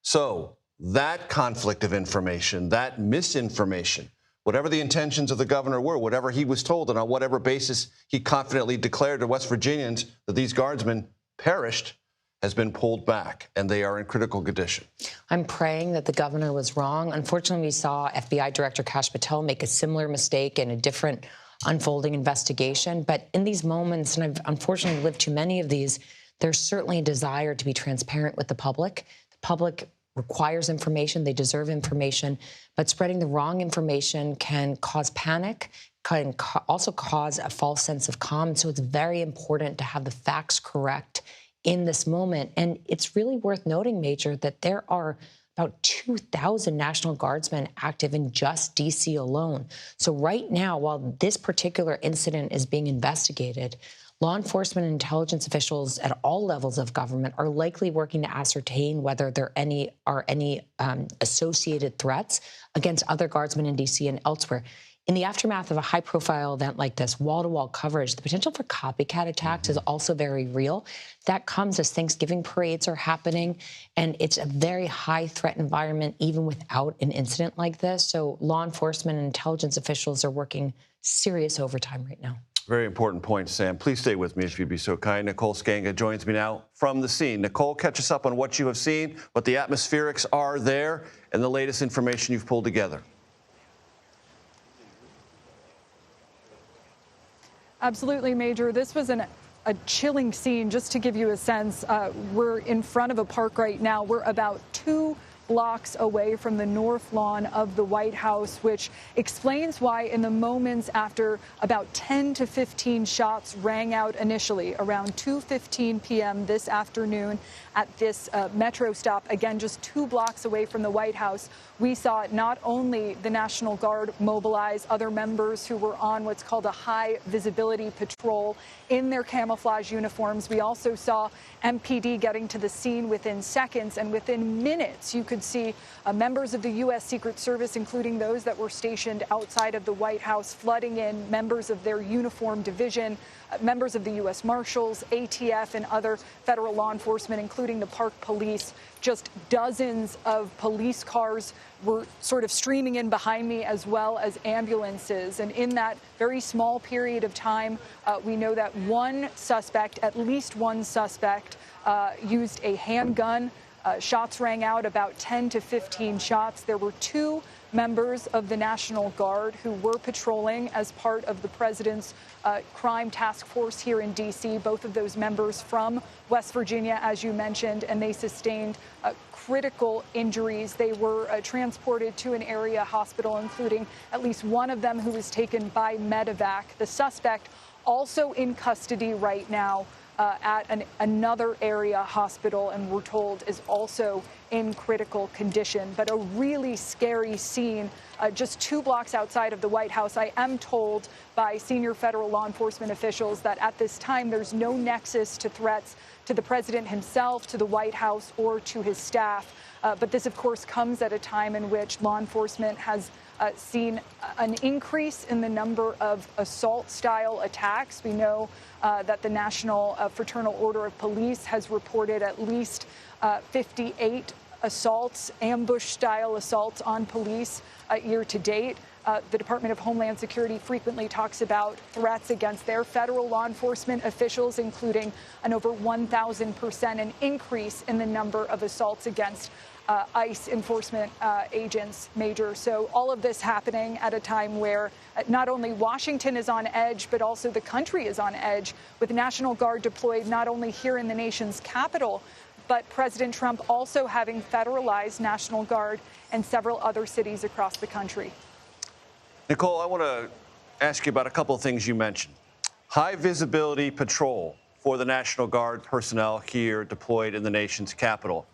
So that conflict of information, that misinformation, whatever the intentions of the governor were, whatever he was told, and on whatever basis he confidently declared to West Virginians that these guardsmen perished, has been pulled back, and they are in critical condition. I'm praying that the governor was wrong. Unfortunately, we saw FBI Director Kash Patel make a similar mistake in a different unfolding investigation. But in these moments, and I've unfortunately lived too many of these, there's certainly a desire to be transparent with the public. The public requires information. They deserve information. But spreading the wrong information can cause panic, can also cause a false sense of calm. So it's very important to have the facts correct in this moment. And it's really worth noting, Major, that there are about 2,000 National Guardsmen active in just D.C. alone. So right now, while this particular incident is being investigated, law enforcement and intelligence officials at all levels of government are likely working to ascertain whether there are any associated threats against other guardsmen in D.C. and elsewhere. In the aftermath of a high-profile event like this, wall-to-wall coverage, the potential for copycat attacks is also very real. That comes as Thanksgiving parades are happening, and it's a very high-threat environment even without an incident like this. So law enforcement and intelligence officials are working serious overtime right now. Very important point, Sam. Please stay with me if you'd be so kind. Nicole Skanga joins me now from the scene. Nicole, catch us up on what you have seen, what the atmospherics are there, and the latest information you've pulled together. Absolutely, Major. This was a chilling scene. Just to give you a sense, we're in front of a park right now. We're about 2 blocks away from the north lawn of the White House, which explains why in the moments after about 10 to 15 shots rang out initially around 2:15 p.m. this afternoon at this metro stop, again, just 2 blocks away from the White House, we saw not only the National Guard mobilize other members who were on what's called a high visibility patrol in their camouflage uniforms. We also saw MPD getting to the scene within seconds, and within minutes you could see members of the U.S. Secret Service, including those that were stationed outside of the White House, flooding in, members of their uniform division, members of the U.S. Marshals, ATF, and other federal law enforcement, including the Park Police. Just dozens of police cars were sort of streaming in behind me, as well as ambulances. And in that very small period of time, we know that at least one suspect, used a handgun. Shots rang out, about 10 to 15 shots. There were 2 members of the National Guard who were patrolling as part of the president's crime task force here in D.C., both of those members from West Virginia, as you mentioned, and they sustained critical injuries. They were transported to an area hospital, including at least one of them who was taken by medevac. The suspect also in custody right now at another area hospital, and we're told is also in critical condition. But a really scary scene just 2 blocks outside of the White House. I am told by senior federal law enforcement officials that at this time there's no nexus to threats to the president himself, to the White House, or to his staff. But this, of course, comes at a time in which law enforcement has seen an increase in the number of assault-style attacks. We know that the National Fraternal Order of Police has reported at least 58 assaults, ambush-style assaults on police year to date. The Department of Homeland Security frequently talks about threats against their federal law enforcement officials, including an over 1,000% an increase in the number of assaults against ICE enforcement agents, Major. So all of this happening at a time where not only Washington is on edge, but also the country is on edge, with National Guard deployed not only here in the nation's capital, but President Trump also having federalized National Guard in several other cities across the country. Nicole, I want to ask you about a couple of things you mentioned. High visibility patrol for the National Guard personnel here deployed in the nation's capital.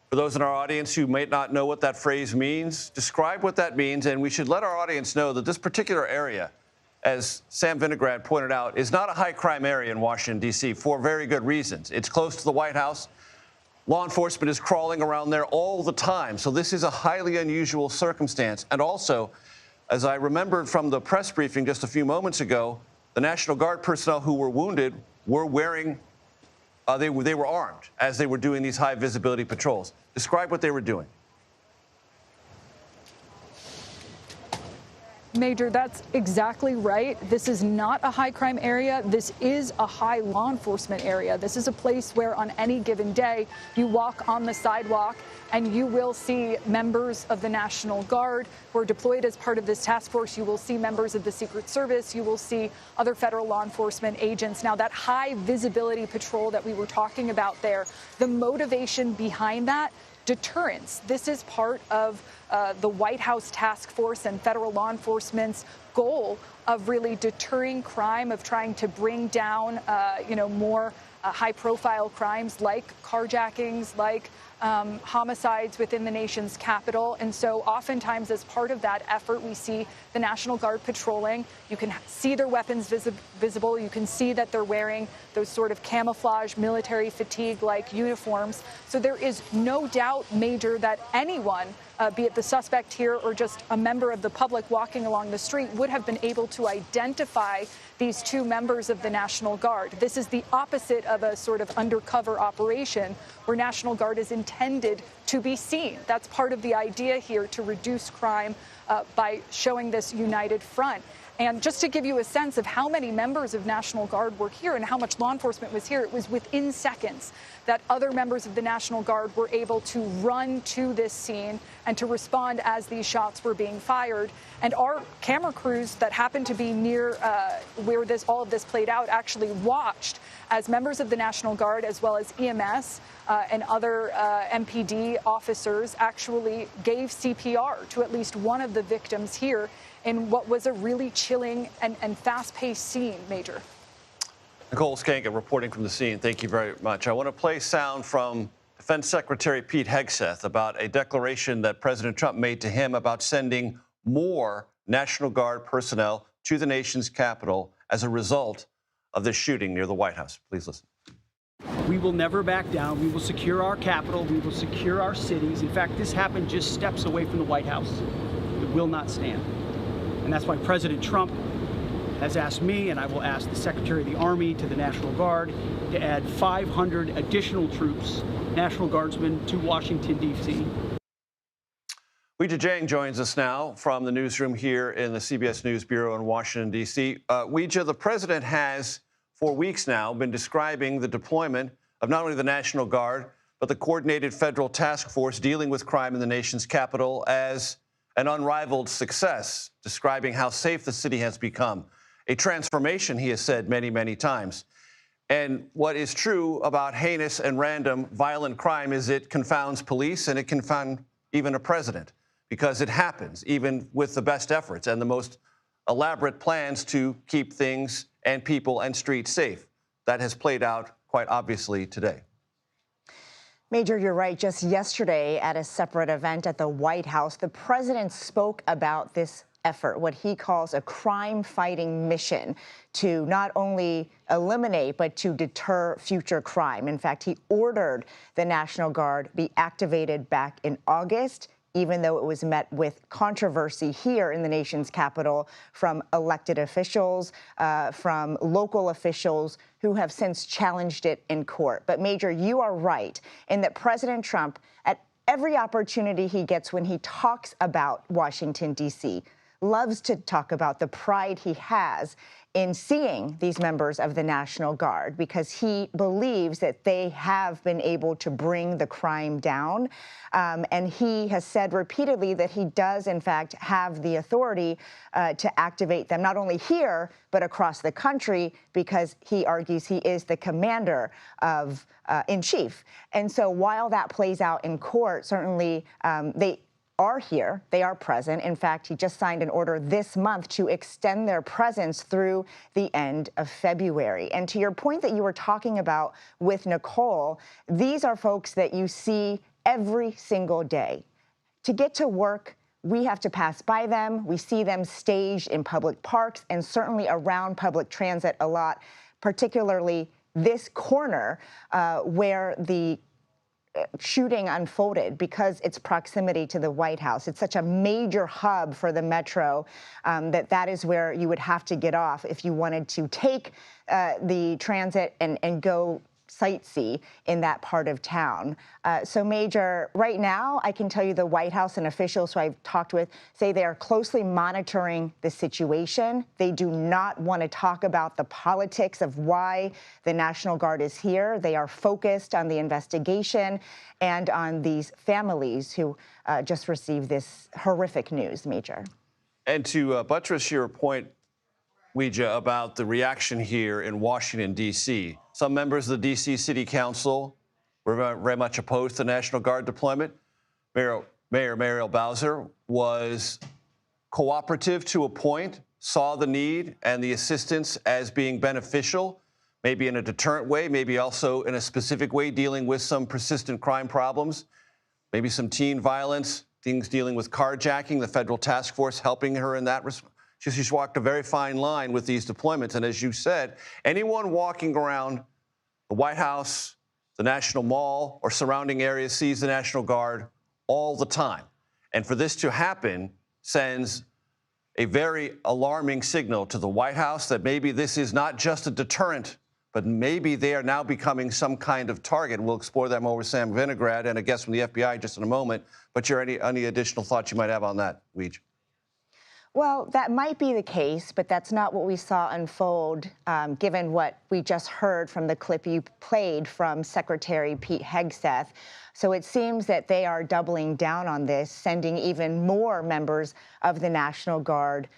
For those in our audience who may not know what that phrase means, describe what that means, and we should let our audience know that this particular area, as Sam Vinograd pointed out, is not a high crime area in Washington, D.C. for very good reasons. It's close to the White House. Law enforcement is crawling around there all the time. So this is a highly unusual circumstance. And also, as I remembered from the press briefing just a few moments ago, the National Guard personnel who were wounded were wearing, they were armed as they were doing these high visibility patrols. Describe what they were doing. Major, that's exactly right. This is not a high crime area. This is a high law enforcement area. This is a place where on any given day you walk on the sidewalk and you will see members of the National Guard who are deployed as part of this task force. You will see members of the Secret Service. You will see other federal law enforcement agents. Now, that high visibility patrol that we were talking about there, the motivation behind that, deterrence. This is part of the White House task force and federal law enforcement's goal of really deterring crime, of trying to bring down, more high-profile crimes like carjackings, like homicides within the nation's capital. And so oftentimes as part of that effort, we see the National Guard patrolling. You can see their weapons visible. You can see that they're wearing those sort of camouflage military fatigue-like uniforms. So there is no doubt, Major, that anyone, be it the suspect here or just a member of the public walking along the street, would have been able to identify these two members of the National Guard. This is the opposite of a sort of undercover operation where National Guard is intended to be seen. That's part of the idea here, to reduce crime by showing this united front. And just to give you a sense of how many members of National Guard were here and how much law enforcement was here, it was within seconds that other members of the National Guard were able to run to this scene and to respond as these shots were being fired. And our camera crews that happened to be near where all of this played out actually watched as members of the National Guard, as well as EMS and other MPD officers, actually gave CPR to at least one of the victims here in what was a really chilling and fast-paced scene, Major. Nicole Skanka reporting from the scene. Thank you very much. I want to play sound from Defense Secretary Pete Hegseth about a declaration that President Trump made to him about sending more National Guard personnel to the nation's capital as a result of this shooting near the White House. Please listen. We will never back down. We will secure our capital. We will secure our cities. In fact, this happened just steps away from the White House. It will not stand. And that's why President Trump has asked me, and I will ask the Secretary of the Army, to the National Guard to add 500 additional troops, National Guardsmen, to Washington, D.C. Weijia Jiang joins us now from the newsroom here in the CBS News Bureau in Washington, D.C. Weijia, the president has, for weeks now, been describing the deployment of not only the National Guard, but the coordinated federal task force dealing with crime in the nation's capital as an unrivaled success, describing how safe the city has become. A transformation, he has said many, many times. And what is true about heinous and random violent crime is it confounds police and it confounds even a president, because it happens even with the best efforts and the most elaborate plans to keep things and people and streets safe. That has played out quite obviously today. Major, you're right. Just yesterday at a separate event at the White House, the president spoke about this effort, what he calls a crime-fighting mission to not only eliminate, but to deter future crime. In fact, he ordered the National Guard be activated back in August, even though it was met with controversy here in the nation's capital from elected officials, from local officials who have since challenged it in court. But Major, you are right in that President Trump, at every opportunity he gets when he talks about Washington, D.C., loves to talk about the pride he has in seeing these members of the National Guard, because he believes that they have been able to bring the crime down. And he has said repeatedly that he does, in fact, have the authority to activate them, not only here, but across the country, because he argues he is the commander of in chief. And so while that plays out in court, certainly they are here, they are present. In fact, he just signed an order this month to extend their presence through the end of February. And to your point that you were talking about with Nicole, these are folks that you see every single day. To get to work, we have to pass by them. We see them staged in public parks and certainly around public transit a lot, particularly this corner where the shooting unfolded, because its proximity to the White House. It's such a major hub for the metro that is where you would have to get off if you wanted to take the transit and go sightsee in that part of town. So Major, right now, I can tell you the White House and officials who I've talked with say they are closely monitoring the situation. They do not want to talk about the politics of why the National Guard is here. They are focused on the investigation and on these families who just received this horrific news, Major. And to buttress your point, Weija, about the reaction here in Washington, D.C., some members of the D.C. City Council were very much opposed to National Guard deployment. Mayor Muriel Bowser was cooperative to a point, saw the need and the assistance as being beneficial, maybe in a deterrent way, maybe also in a specific way dealing with some persistent crime problems, maybe some teen violence, things dealing with carjacking, the federal task force helping her in that response. She's walked a very fine line with these deployments. And as you said, anyone walking around the White House, the National Mall, or surrounding areas sees the National Guard all the time. And for this to happen sends a very alarming signal to the White House that maybe this is not just a deterrent, but maybe they are now becoming some kind of target. We'll explore that more with Sam Vinograd and a guest from the FBI just in a moment. But any additional thoughts you might have on that, Weege? Well, that might be the case, but that's not what we saw unfold, given what we just heard from the clip you played from Secretary Pete Hegseth. So it seems that they are doubling down on this, sending even more members of the National Guard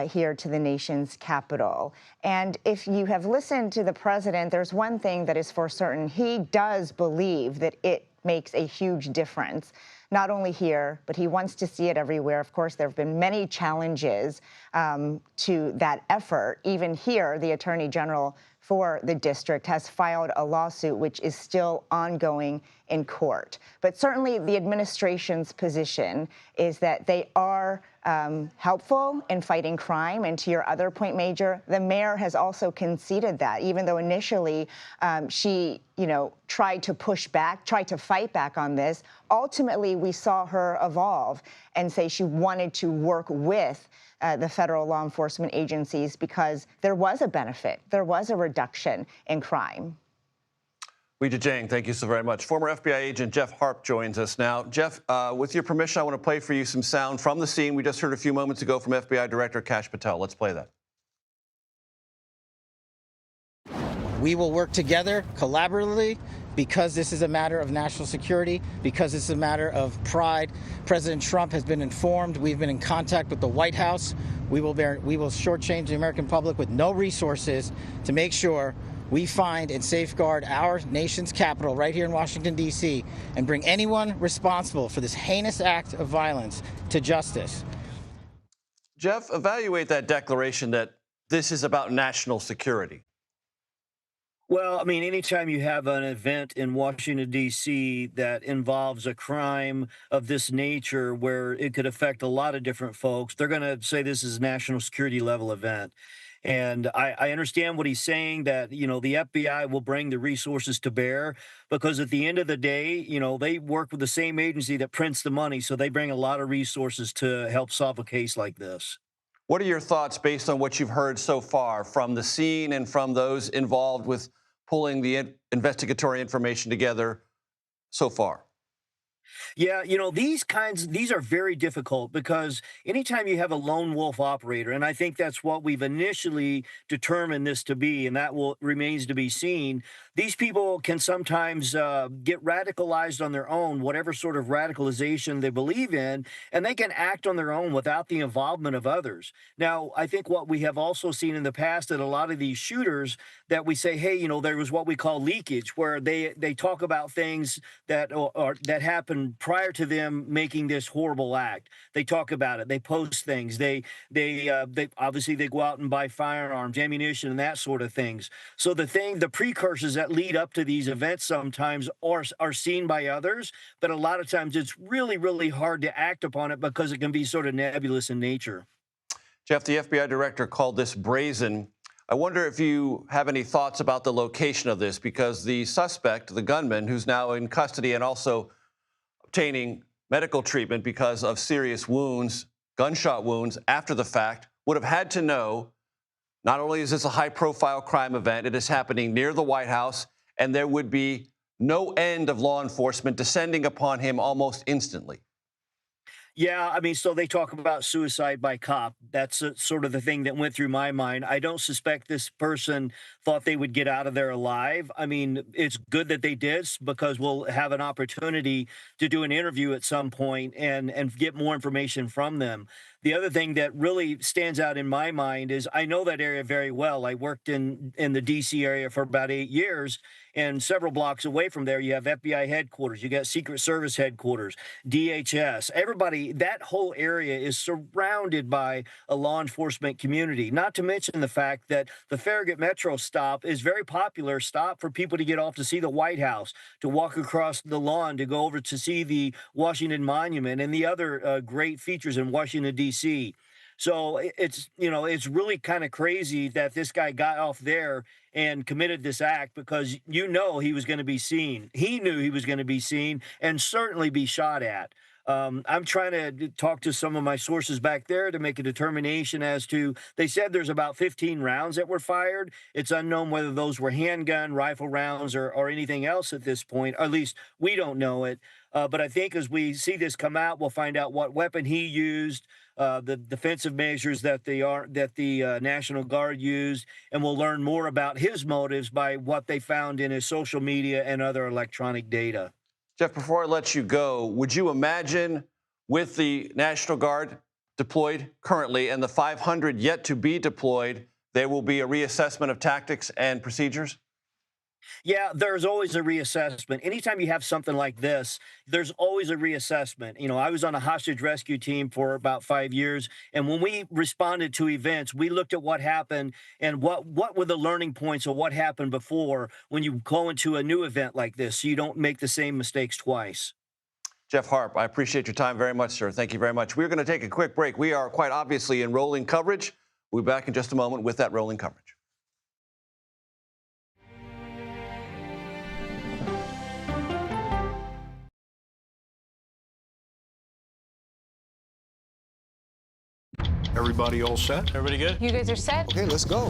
here to the nation's capital. And if you have listened to the president, there's one thing that is for certain. He does believe that it makes a huge difference, not only here, but he wants to see it everywhere. Of course, there have been many challenges to that effort. Even here, the Attorney General for the district has filed a lawsuit which is still ongoing in court. But certainly the administration's position is that they are helpful in fighting crime. And to your other point, Major, the mayor has also conceded that, even though initially she, tried to push back, tried to fight back on this. Ultimately, we saw her evolve and say she wanted to work with the federal law enforcement agencies because there was a benefit. There was a reduction in crime. Weija Jiang, thank you so very much. Former FBI agent Jeff Harp joins us now. Jeff, with your permission, I want to play for you some sound from the scene we just heard a few moments ago from FBI Director Kash Patel. Let's play that. We will work together collaboratively because this is a matter of national security, because it's a matter of pride. President Trump has been informed. We've been in contact with the White House. We will shortchange the American public with no resources to make sure we find and safeguard our nation's capital right here in Washington, D.C., and bring anyone responsible for this heinous act of violence to justice. Jeff, evaluate that declaration that this is about national security. Well, I mean, anytime you have an event in Washington, D.C. that involves a crime of this nature where it could affect a lot of different folks, they're going to say this is a national security level event. And I understand what he's saying, that, the FBI will bring the resources to bear because at the end of the day, they work with the same agency that prints the money. So they bring a lot of resources to help solve a case like this. What are your thoughts based on what you've heard so far from the scene and from those involved with pulling the investigatory information together so far? Yeah, these are very difficult because anytime you have a lone wolf operator, and I think that's what we've initially determined this to be, and that will remains to be seen. These people can sometimes get radicalized on their own, whatever sort of radicalization they believe in, and they can act on their own without the involvement of others. Now, I think what we have also seen in the past that a lot of these shooters that we say, hey, there was what we call leakage, where they talk about things that happened prior to them making this horrible act. They talk about it. They post things. They obviously they go out and buy firearms, ammunition, and that sort of things. So the precursors that lead up to these events sometimes are seen by others, but a lot of times it's really, really hard to act upon it because it can be sort of nebulous in nature. Jeff, the FBI director called this brazen. I wonder if you have any thoughts about the location of this, because the suspect, the gunman, who's now in custody and also obtaining medical treatment because of serious wounds, gunshot wounds after the fact, would have had to know not only is this a high-profile crime event, it is happening near the White House, and there would be no end of law enforcement descending upon him almost instantly. Yeah, I mean, so they talk about suicide by cop. That's sort of the thing that went through my mind. I don't suspect this person thought they would get out of there alive. I mean, it's good that they did, because we'll have an opportunity to do an interview at some point and get more information from them. The other thing that really stands out in my mind is I know that area very well. I worked in the D.C. area for about 8 years, and several blocks away from there, you have FBI headquarters, you got Secret Service headquarters, DHS. Everybody, that whole area is surrounded by a law enforcement community, not to mention the fact that the Farragut Metro stop is very popular stop for people to get off to see the White House, to walk across the lawn, to go over to see the Washington Monument and the other great features in Washington, D.C. So it's really kind of crazy that this guy got off there and committed this act, because he was going to be seen. He knew he was going to be seen and certainly be shot at. I'm trying to talk to some of my sources back there to make a determination as to, they said there's about 15 rounds that were fired. It's unknown whether those were handgun, rifle rounds, or anything else at this point. Or at least we don't know it. But I think as we see this come out, we'll find out what weapon he used, the defensive measures that the National Guard used, and we'll learn more about his motives by what they found in his social media and other electronic data. Jeff, before I let you go, would you imagine with the National Guard deployed currently and the 500 yet to be deployed, there will be a reassessment of tactics and procedures? Yeah, there's always a reassessment. Anytime you have something like this, there's always a reassessment. I was on a hostage rescue team for about 5 years, and when we responded to events, we looked at what happened and what were the learning points of what happened before when you go into a new event like this, so you don't make the same mistakes twice. Jeff Harp, I appreciate your time very much, sir. Thank you very much. We're going to take a quick break. We are quite obviously in rolling coverage. We'll be back in just a moment with that rolling coverage. Everybody all set? Everybody good? You guys are set? Okay, let's go.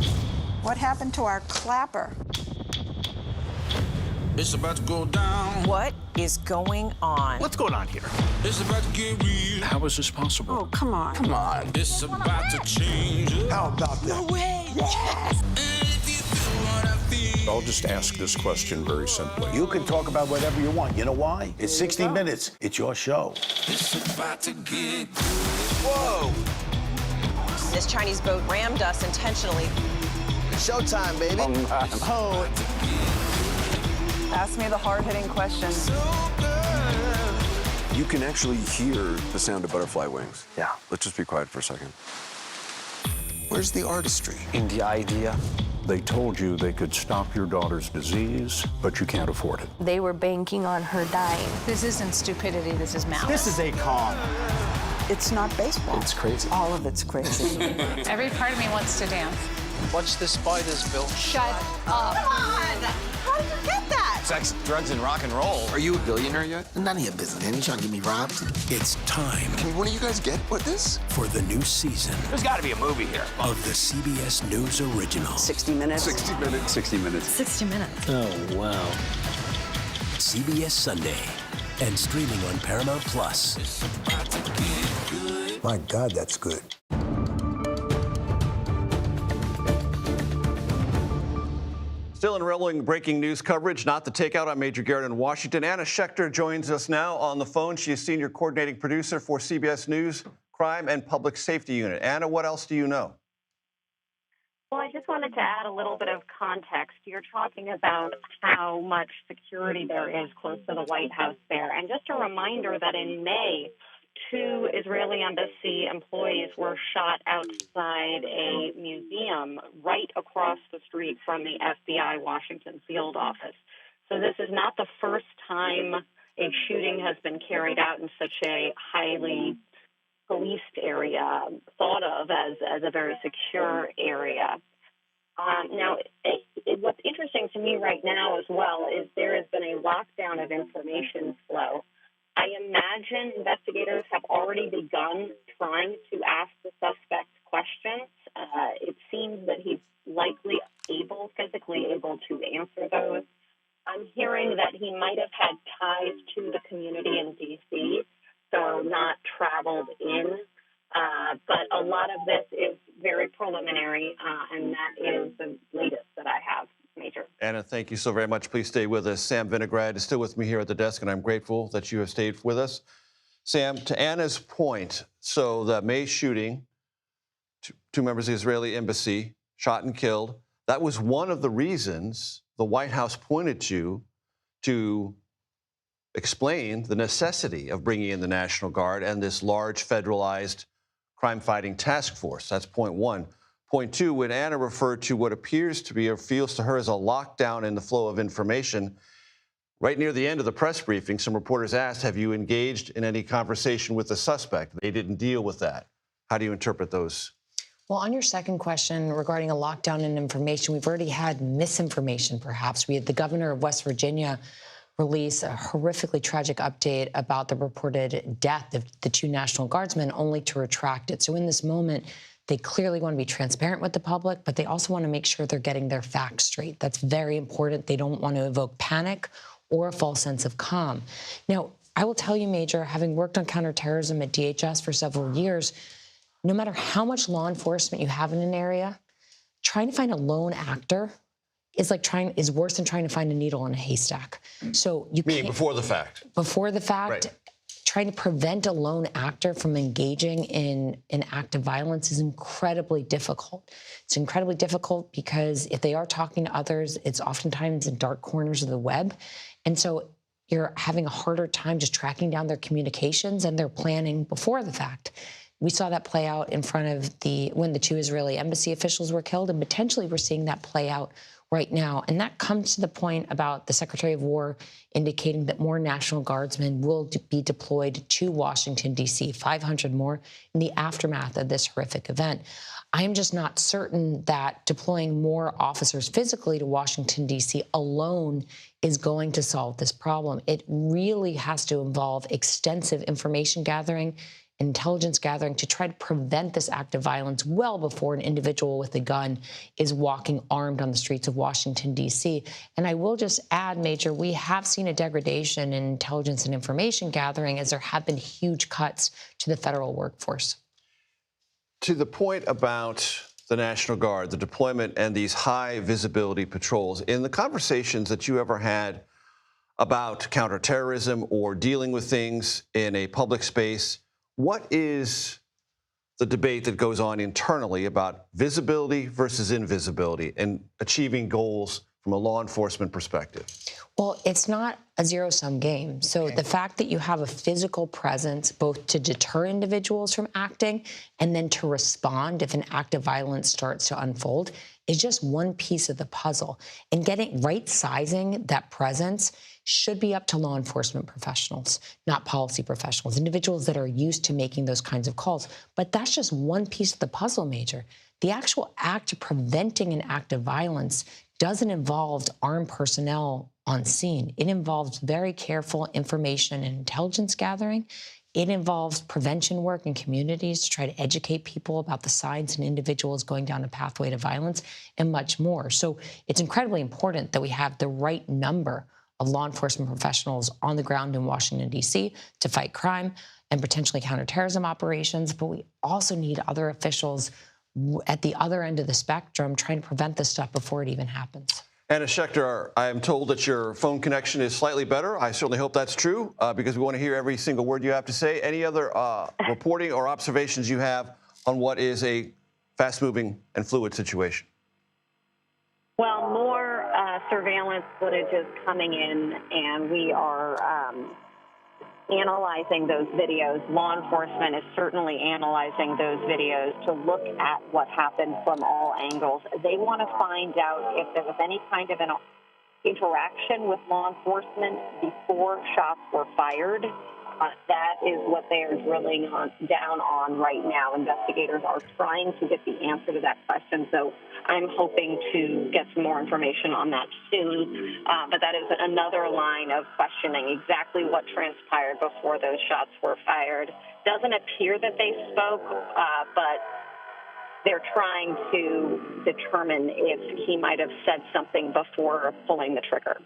What happened to our clapper? It's about to go down. What is going on? What's going on here? It's about to get real. How is this possible? Oh, come on. Come on. It's about to change. How about that? No way. Yes. I'll just ask this question very simply. You can talk about whatever you want. You know why? It's 60 Minutes. It's your show. It's about to get Whoa! This Chinese boat rammed us intentionally. Showtime, baby. Oh. Ask me the hard-hitting question. You can actually hear the sound of butterfly wings. Yeah. Let's just be quiet for a second. Where's the artistry? In the idea. They told you they could stop your daughter's disease, but you can't afford it. They were banking on her dying. This isn't stupidity, this is malice. This is a con. It's not baseball. It's crazy. All of it's crazy. Every part of me wants to dance. Watch the spiders, Bill. Shut up. Come on! How did you get that? Sex, drugs, and rock and roll. Are you a billionaire yet? None of your business, man. You trying to get me robbed? It's time Can one of you guys get what this? for the new season There's got to be a movie here. of the CBS News original. 60 Minutes. 60 minutes. 60 minutes. 60 minutes. Oh, wow. CBS Sunday. and streaming on Paramount Plus. My God, that's good. Still enrolling breaking news coverage, not the takeout. I'm Major Garrett in Washington. Anna Schechter joins us now on the phone. She is senior coordinating producer for CBS News Crime and Public Safety Unit. Anna, what else do you know? Well, I just wanted to add a little bit of context. You're talking about how much security there is close to the White House there. And just a reminder that in May, 2 Israeli embassy employees were shot outside a museum right across the street from the FBI Washington field office. So this is not the first time a shooting has been carried out in such a highly policed area, thought of as a very secure area. Now, what's interesting to me right now as well is there has been a lockdown of information flow. I imagine investigators have already begun trying to ask the suspect questions. It seems that he's likely physically able to answer those. I'm hearing that he might have had ties to the community in D.C., so not traveled in. But a lot of this is very preliminary, and that is the latest that I have, Major. Anna, thank you so very much. Please stay with us. Sam Vinograd is still with me here at the desk, and I'm grateful that you have stayed with us. Sam, to Anna's point, so the May shooting, 2 members of the Israeli embassy shot and killed, that was one of the reasons the White House pointed to explain the necessity of bringing in the National Guard and this large federalized crime-fighting task force. That's point one. Point two, when Anna referred to what appears to be or feels to her as a lockdown in the flow of information, right near the end of the press briefing, some reporters asked, have you engaged in any conversation with the suspect? They didn't deal with that. How do you interpret those? Well, on your second question regarding a lockdown in information, we've already had misinformation, perhaps. We had the governor of West Virginia release a horrifically tragic update about the reported death of the 2 National Guardsmen, only to retract it. So in this moment, they clearly want to be transparent with the public, but they also want to make sure they're getting their facts straight. That's very important. They don't want to evoke panic or a false sense of calm. Now, I will tell you, Major, having worked on counterterrorism at DHS for several years, no matter how much law enforcement you have in an area, trying to find a lone actor is worse than trying to find a needle in a haystack. So you mean before the fact? Before the fact, right. Trying to prevent a lone actor from engaging in an act of violence is incredibly difficult. It's incredibly difficult because if they are talking to others, it's oftentimes in dark corners of the web. And so you're having a harder time just tracking down their communications and their planning before the fact. We saw that play out in front of when the 2 Israeli embassy officials were killed, and potentially we're seeing that play out right now. And that comes to the point about the Secretary of War indicating that more National Guardsmen will be deployed to Washington, D.C., 500 more in the aftermath of this horrific event. I am just not certain that deploying more officers physically to Washington, D.C. alone is going to solve this problem. It really has to involve extensive information gathering, intelligence gathering to try to prevent this act of violence well before an individual with a gun is walking armed on the streets of Washington, D.C. And I will just add, Major, we have seen a degradation in intelligence and information gathering as there have been huge cuts to the federal workforce. To the point about the National Guard, the deployment and these high visibility patrols, in the conversations that you ever had about counterterrorism or dealing with things in a public space, what is the debate that goes on internally about visibility versus invisibility and achieving goals from a law enforcement perspective? Well, it's not a zero-sum game. So the fact that you have a physical presence both to deter individuals from acting and then to respond if an act of violence starts to unfold is just one piece of the puzzle. And getting right-sizing that presence should be up to law enforcement professionals, not policy professionals, individuals that are used to making those kinds of calls. But that's just one piece of the puzzle, Major. The actual act of preventing an act of violence doesn't involve armed personnel on scene. It involves very careful information and intelligence gathering. It involves prevention work in communities to try to educate people about the signs and individuals going down a pathway to violence and much more. So it's incredibly important that we have the right number of law enforcement professionals on the ground in Washington, D.C. to fight crime and potentially counterterrorism operations. But we also need other officials at the other end of the spectrum trying to prevent this stuff before it even happens. Anna Schechter, I am told that your phone connection is slightly better. I certainly hope that's true because we want to hear every single word you have to say. Any other reporting or observations you have on what is a fast-moving and fluid situation? Well, more surveillance footage is coming in, and we are analyzing those videos. Law enforcement is certainly analyzing those videos to look at what happened from all angles. They want to find out if there was any kind of an interaction with law enforcement before shots were fired. That is what they are drilling down on right now. Investigators are trying to get the answer to that question, so I'm hoping to get some more information on that soon. But that is another line of questioning, exactly what transpired before those shots were fired. Doesn't appear that they spoke, but they're trying to determine if he might have said something before pulling the trigger.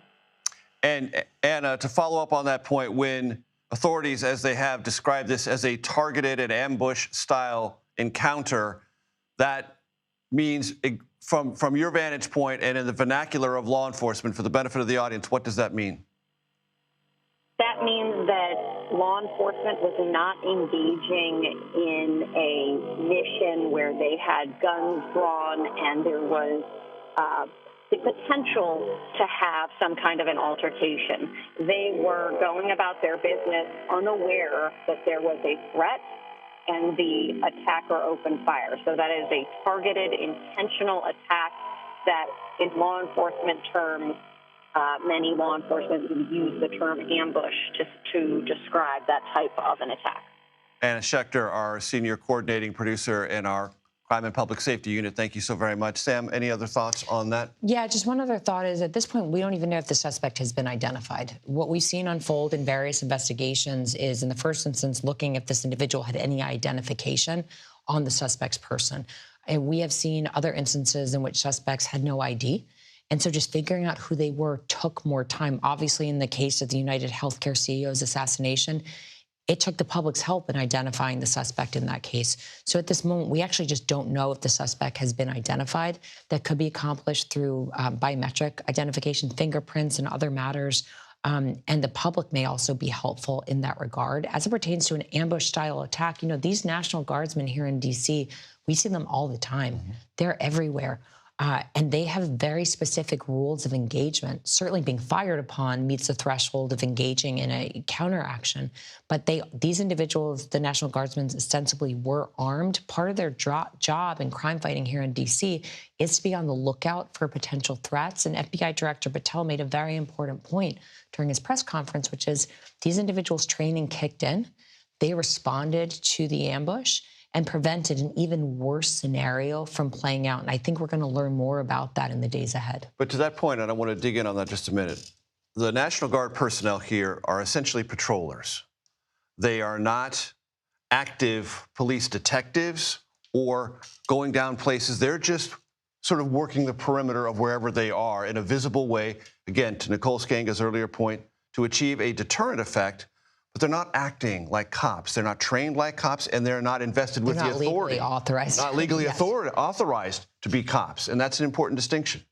And Anna, to follow up on that point, when authorities, as they have described this as a targeted and ambush-style encounter, that means, from your vantage point and in the vernacular of law enforcement, for the benefit of the audience, what does that mean? That means that law enforcement was not engaging in a mission where they had guns drawn and there was the potential to have some kind of an altercation. They were going about their business unaware that there was a threat and the attacker opened fire. So that is a targeted, intentional attack that, in law enforcement terms, many law enforcement would use the term ambush to describe that type of an attack. Anna Schechter, our senior coordinating producer in our Crime and Public Safety Unit, thank you so very much. Sam, any other thoughts on that? Yeah, just one other thought is at this point, we don't even know if the suspect has been identified. What we've seen unfold in various investigations is, in the first instance, looking if this individual had any identification on the suspect's person. And we have seen other instances in which suspects had no ID. And so just figuring out who they were took more time. Obviously, in the case of the United Healthcare CEO's assassination, it took the public's help in identifying the suspect in that case. So at this moment, we actually just don't know if the suspect has been identified. That could be accomplished through biometric identification, fingerprints, and other matters. And the public may also be helpful in that regard. As it pertains to an ambush-style attack, these National Guardsmen here in D.C., we see them all the time. Mm-hmm. They're everywhere. And they have very specific rules of engagement. Certainly being fired upon meets the threshold of engaging in a counteraction. But these individuals, the National Guardsmen, ostensibly were armed. Part of their job in crime fighting here in D.C. is to be on the lookout for potential threats. And FBI Director Patel made a very important point during his press conference, which is these individuals' training kicked in. They responded to the ambush and prevented an even worse scenario from playing out. And I think we're going to learn more about that in the days ahead. But to that point, and I want to dig in on that just a minute, the National Guard personnel here are essentially patrollers. They are not active police detectives or going down places. They're just sort of working the perimeter of wherever they are in a visible way, again, to Nicole Skanga's earlier point, to achieve a deterrent effect. But they're not acting like cops. They're not trained like cops, and they're not invested with the authority. Legally authorized. Not legally Yes. authorized to be cops, and that's an important distinction.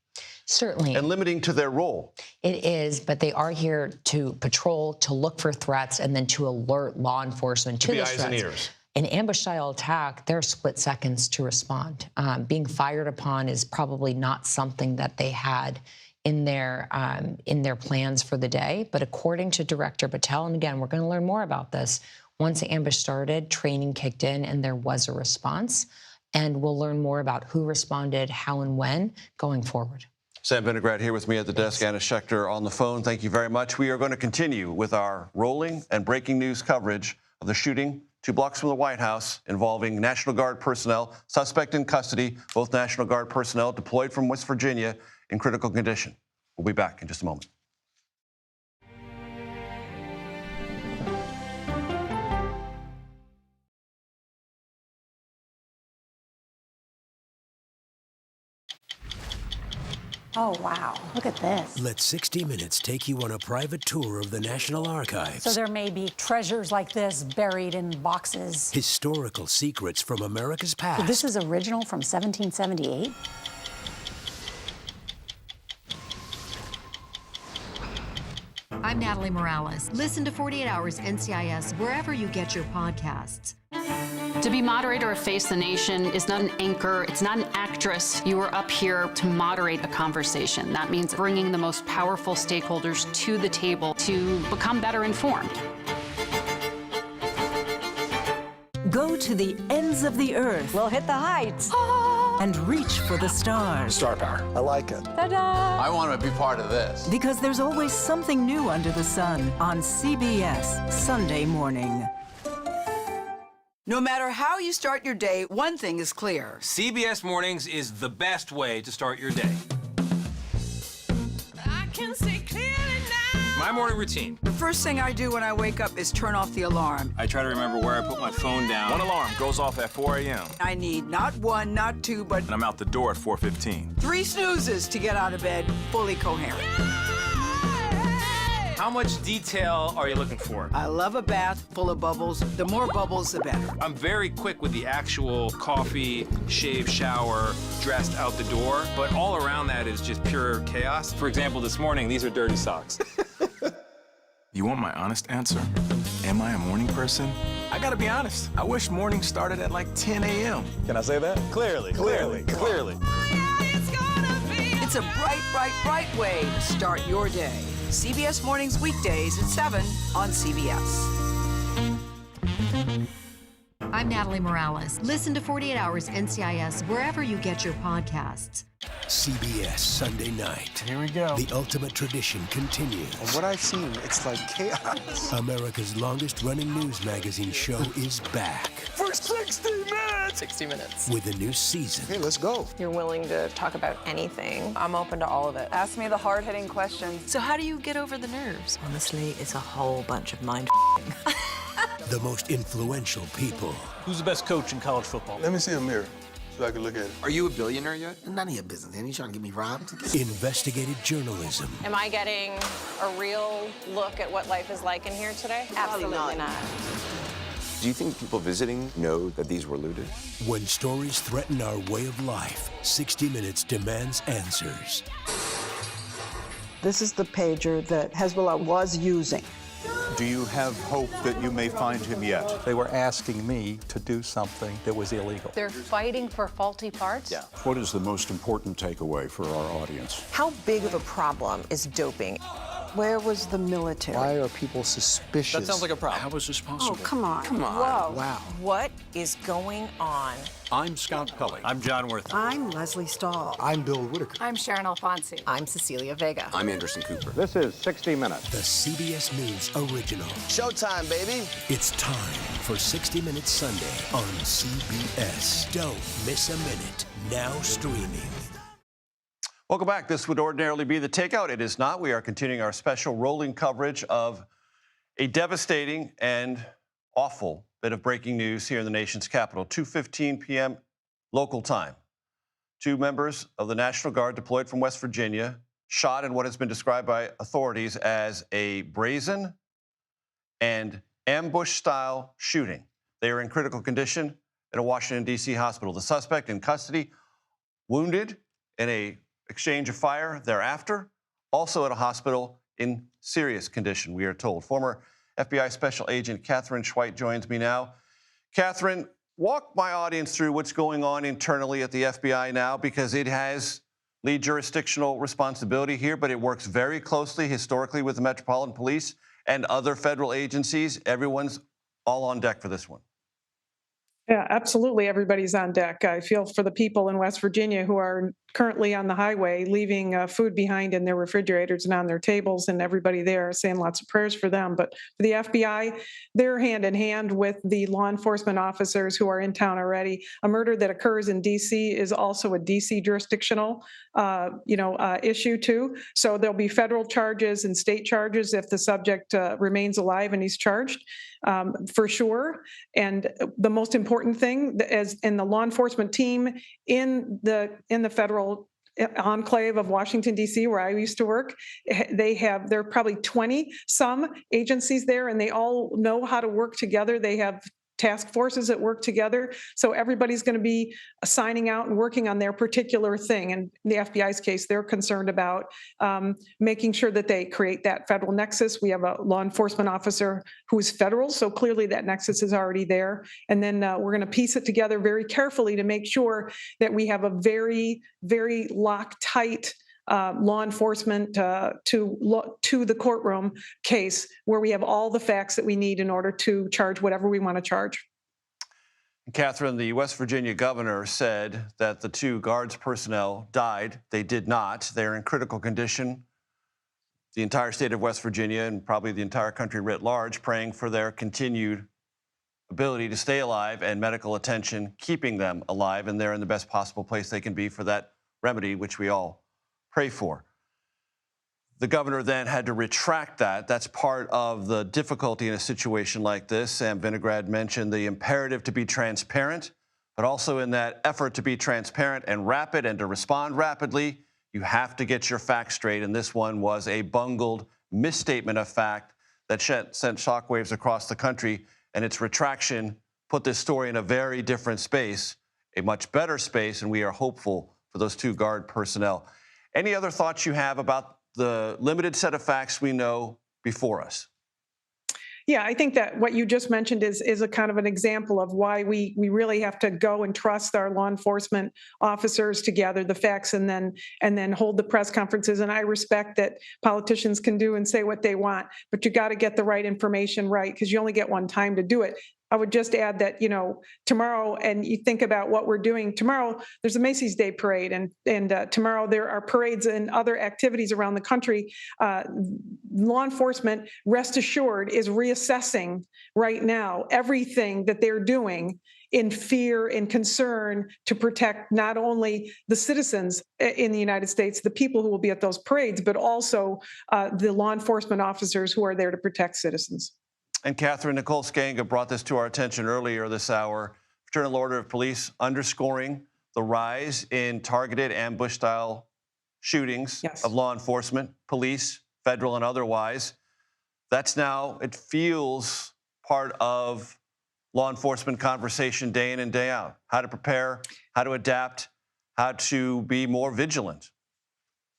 Certainly. And limiting to their role. It is, but they are here to patrol, to look for threats, and then to alert law enforcement to be those eyes threats. and ears. An ambush-style attack, there are split seconds to respond. Being fired upon is probably not something that they had in their plans for the day. But according to Director Patel, and again, we're going to learn more about this, once the ambush started, training kicked in and there was a response. And we'll learn more about who responded, how and when going forward. Sam Vinograd here with me at the desk, Anna Schechter on the phone. Thank you very much. We are going to continue with our rolling and breaking news coverage of the shooting 2 blocks from the White House involving National Guard personnel, suspect in custody, both National Guard personnel deployed from West Virginia in critical condition. We'll be back in just a moment. Oh, wow. Look at this. Let 60 Minutes take you on a private tour of the National Archives. So there may be treasures like this buried in boxes. Historical secrets from America's past. So this is original from 1778? I'm Natalie Morales. Listen to 48 Hours NCIS wherever you get your podcasts. To be moderator of Face the Nation is not an anchor, it's not an actress. You are up here to moderate a conversation. That means bringing the most powerful stakeholders to the table to become better informed. Go to the ends of the earth. We'll hit the heights. And reach for the stars. Star power. I like it. Ta-da! I want to be part of this. Because there's always something new under the sun on CBS Sunday morning. No matter how you start your day, one thing is clear. CBS Mornings is the best way to start your day. I can see clearly now. My morning routine. The first thing I do when I wake up is turn off the alarm. I try to remember where I put my phone down. One alarm goes off at 4 a.m. I need not one, not two, but... And I'm out the door at 4:15. 3 snoozes to get out of bed fully coherent. How much detail are you looking for? I love a bath full of bubbles. The more bubbles, the better. I'm very quick with the actual coffee, shave, shower, dressed out the door, but all around that is just pure chaos. For example, this morning, these are dirty socks. You want my honest answer? Am I a morning person? I gotta be honest. I wish morning started at like 10 a.m. Can I say that? Clearly. It's a bright, bright, bright way to start your day. CBS Mornings weekdays at 7 on CBS. I'm Natalie Morales. Listen to 48 Hours NCIS wherever you get your podcasts. CBS Sunday night. Here we go. The ultimate tradition continues. And what I've seen, it's like chaos. America's longest running news magazine show is back. For 60 minutes! 60 minutes. With a new season. Hey, let's go. You're willing to talk about anything. I'm open to all of it. Ask me the hard-hitting questions. So how do you get over the nerves? Honestly, it's a whole bunch of mind The most influential people. Who's the best coach in college football? Let me see a mirror so I can look at it. Are you a billionaire yet? None of your business. Ain't you trying to get me robbed? Investigative journalism. Am I getting a real look at what life is like in here today? Absolutely not. Do you think people visiting know that these were looted? When stories threaten our way of life, 60 Minutes demands answers. This is the pager that Hezbollah was using. Do you have hope that you may find him yet? They were asking me to do something that was illegal. They're fighting for faulty parts? Yeah. What is the most important takeaway for our audience? How big of a problem is doping? Where was the military? Why are people suspicious? That sounds like a problem. How is this possible? Oh, come on. Come on. Whoa. Wow. What is going on? I'm Scott Pelley. I'm John Worth. I'm Leslie Stahl. I'm Bill Whitaker. I'm Sharon Alfonsi. I'm Cecilia Vega. I'm Anderson Cooper. This is 60 Minutes. The CBS News original. Showtime, baby. It's time for 60 Minutes Sunday on CBS. Don't miss a minute. Now streaming. Welcome back. This would ordinarily be the takeout. It is not. We are continuing our special rolling coverage of a devastating and awful bit of breaking news here in the nation's capital. 2:15 p.m. local time. 2 members of the National Guard deployed from West Virginia shot in what has been described by authorities as a brazen and ambush-style shooting. They are in critical condition at a Washington, D.C. hospital. The suspect in custody, wounded in a exchange of fire thereafter, also at a hospital in serious condition, we are told. Former FBI Special Agent Catherine Schweit joins me now. Catherine, walk my audience through what's going on internally at the FBI now, because it has lead jurisdictional responsibility here, but it works very closely historically with the Metropolitan Police and other federal agencies. Everyone's all on deck for this one. Yeah, absolutely. Everybody's on deck. I feel for the people in West Virginia who are currently on the highway, leaving food behind in their refrigerators and on their tables, and everybody there saying lots of prayers for them. But for the FBI, they're hand in hand with the law enforcement officers who are in town already. A murder that occurs in D.C. is also a D.C. jurisdictional, issue too. So there'll be federal charges and state charges if the subject remains alive and he's charged, for sure. And the most important thing, as in the law enforcement team in the federal enclave of Washington, D.C., where I used to work. There are probably 20 some agencies there, and they all know how to work together. They have task forces that work together. So everybody's going to be signing out and working on their particular thing. And in the FBI's case, they're concerned about making sure that they create that federal nexus. We have a law enforcement officer who is federal, so clearly that nexus is already there. And then we're going to piece it together very carefully to make sure that we have a very, very Loctite law enforcement to the courtroom case where we have all the facts that we need in order to charge whatever we want to charge. Catherine, the West Virginia governor said that the 2 guards personnel died. They did not. They're in critical condition. The entire state of West Virginia and probably the entire country writ large praying for their continued ability to stay alive and medical attention, keeping them alive, and they're in the best possible place they can be for that remedy, which we all pray for. The governor then had to retract that. That's part of the difficulty in a situation like this. Sam Vinograd mentioned the imperative to be transparent, but also in that effort to be transparent and rapid and to respond rapidly, you have to get your facts straight. And this one was a bungled misstatement of fact that sent shockwaves across the country. And its retraction put this story in a very different space, a much better space, and we are hopeful for those 2 guard personnel. Any other thoughts you have about the limited set of facts we know before us? Yeah, I think that what you just mentioned is a kind of an example of why we really have to go and trust our law enforcement officers to gather the facts and then hold the press conferences. And I respect that politicians can do and say what they want, but you got to get the right information right because you only get one time to do it. I would just add that, tomorrow, and you think about what we're doing tomorrow, there's a Macy's Day Parade, and tomorrow there are parades and other activities around the country. Law enforcement, rest assured, is reassessing right now everything that they're doing in fear and concern to protect not only the citizens in the United States, the people who will be at those parades, but also the law enforcement officers who are there to protect citizens. And Catherine, Nicole Skanga brought this to our attention earlier this hour. Fraternal Order of Police underscoring the rise in targeted ambush-style shootings of law enforcement, police, federal and otherwise. That's now, it feels, part of law enforcement conversation day in and day out. How to prepare, how to adapt, how to be more vigilant.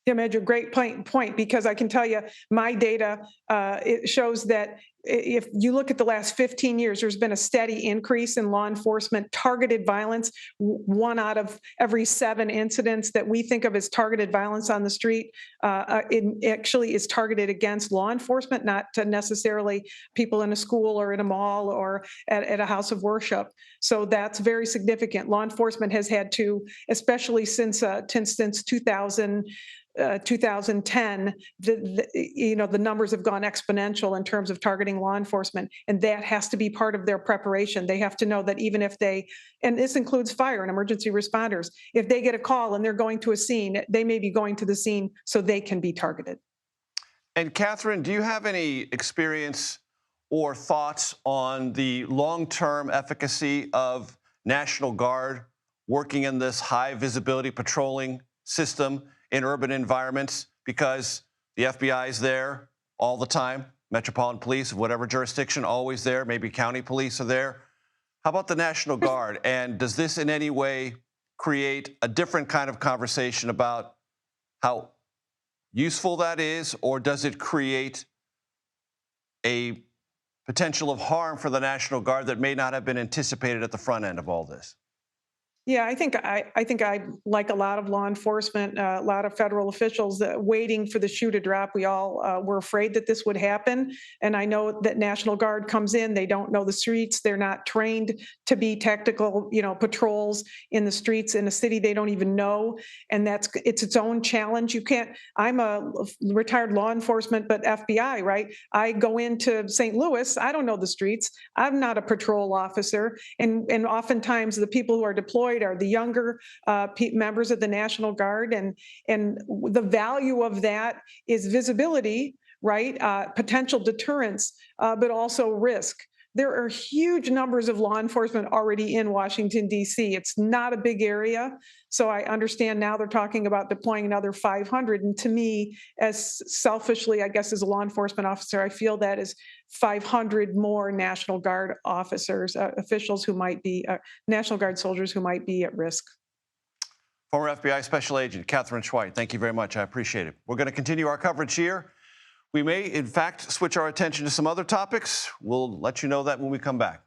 Yeah, Major, great point, because I can tell you my data, it shows that if you look at the last 15 years, there's been a steady increase in law enforcement targeted violence. 1 out of every 7 incidents that we think of as targeted violence on the street, it actually is targeted against law enforcement, not necessarily people in a school or in a mall or at a house of worship. So that's very significant. Law enforcement has had to, especially since 2010, the numbers have gone exponential in terms of targeting law enforcement, and that has to be part of their preparation. They have to know that even if and this includes fire and emergency responders, if they get a call and they're going to a scene, they may be going to the scene so they can be targeted. And Catherine, do you have any experience or thoughts on the long-term efficacy of National Guard working in this high visibility patrolling system in urban environments? Because the FBI is there all the time, Metropolitan Police of whatever jurisdiction, always there, maybe county police are there. How about the National Guard? And does this in any way create a different kind of conversation about how useful that is, or does it create a potential of harm for the National Guard that may not have been anticipated at the front end of all this? Yeah, I think I like a lot of law enforcement, a lot of federal officials waiting for the shoe to drop. We all were afraid that this would happen. And I know that National Guard comes in, they don't know the streets. They're not trained to be tactical, patrols in the streets in a city they don't even know. And it's its own challenge. I'm a retired law enforcement, but FBI, right? I go into St. Louis, I don't know the streets. I'm not a patrol officer. And oftentimes the people who are deployed are the younger members of the National Guard, and the value of that is visibility, right? Potential deterrence, but also risk. there are huge numbers of law enforcement already in Washington, D.C. It's not a big area. So I understand now they're talking about deploying another 500. And to me, as selfishly, I guess, as a law enforcement officer, I feel that is 500 more National Guard officers, officials who might be, National Guard soldiers who might be at risk. Former FBI Special Agent Catherine Schweit, thank you very much. I appreciate it. We're going to continue our coverage here. We may, in fact, switch our attention to some other topics. We'll let you know that when we come back.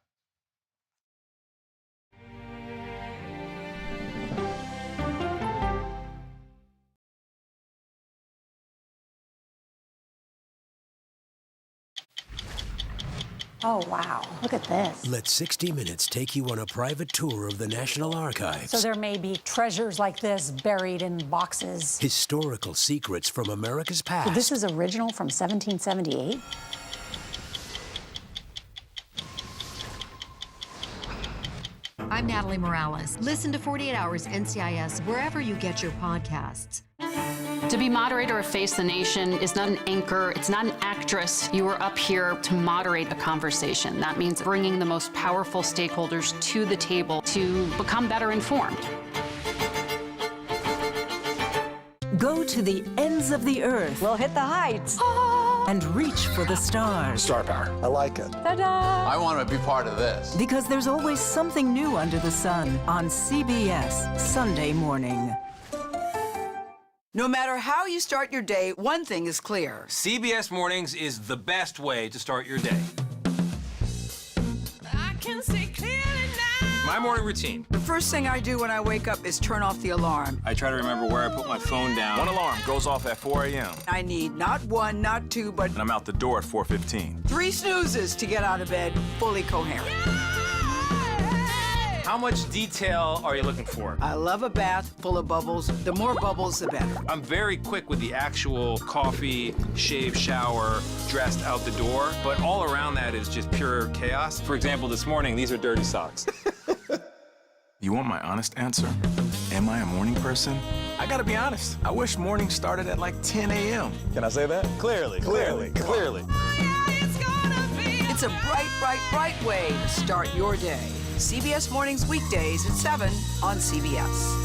Oh, wow. Look at this. Let 60 Minutes take you on a private tour of the National Archives. So there may be treasures like this buried in boxes. Historical secrets from America's past. So this is original from 1778? I'm Natalie Morales. Listen to 48 Hours NCIS wherever you get your podcasts. To be moderator of Face the Nation is not an anchor, it's not an actress. You are up here to moderate a conversation. That means bringing the most powerful stakeholders to the table to become better informed. Go to the ends of the earth. We'll hit the heights. And reach for the stars. Star power. I like it. Ta-da! I want to be part of this. Because there's always something new under the sun on CBS Sunday morning. No matter how you start your day, one thing is clear. CBS Mornings is the best way to start your day. I can see clearly now. My morning routine. The first thing I do when I wake up is turn off the alarm. I try to remember where I put my phone down. One alarm goes off at 4 a.m. I need not one, not two, but and I'm out the door at 4:15. 3 snoozes to get out of bed fully coherent. How much detail are you looking for? I love a bath full of bubbles. The more bubbles, the better. I'm very quick with the actual coffee, shave, shower, dressed out the door, but all around that is just pure chaos. For example, this morning, these are dirty socks. You want my honest answer? Am I a morning person? I gotta be honest. I wish morning started at like 10 a.m. Can I say that? Clearly. It's a bright, bright, bright way to start your day. CBS Mornings weekdays at 7 on CBS.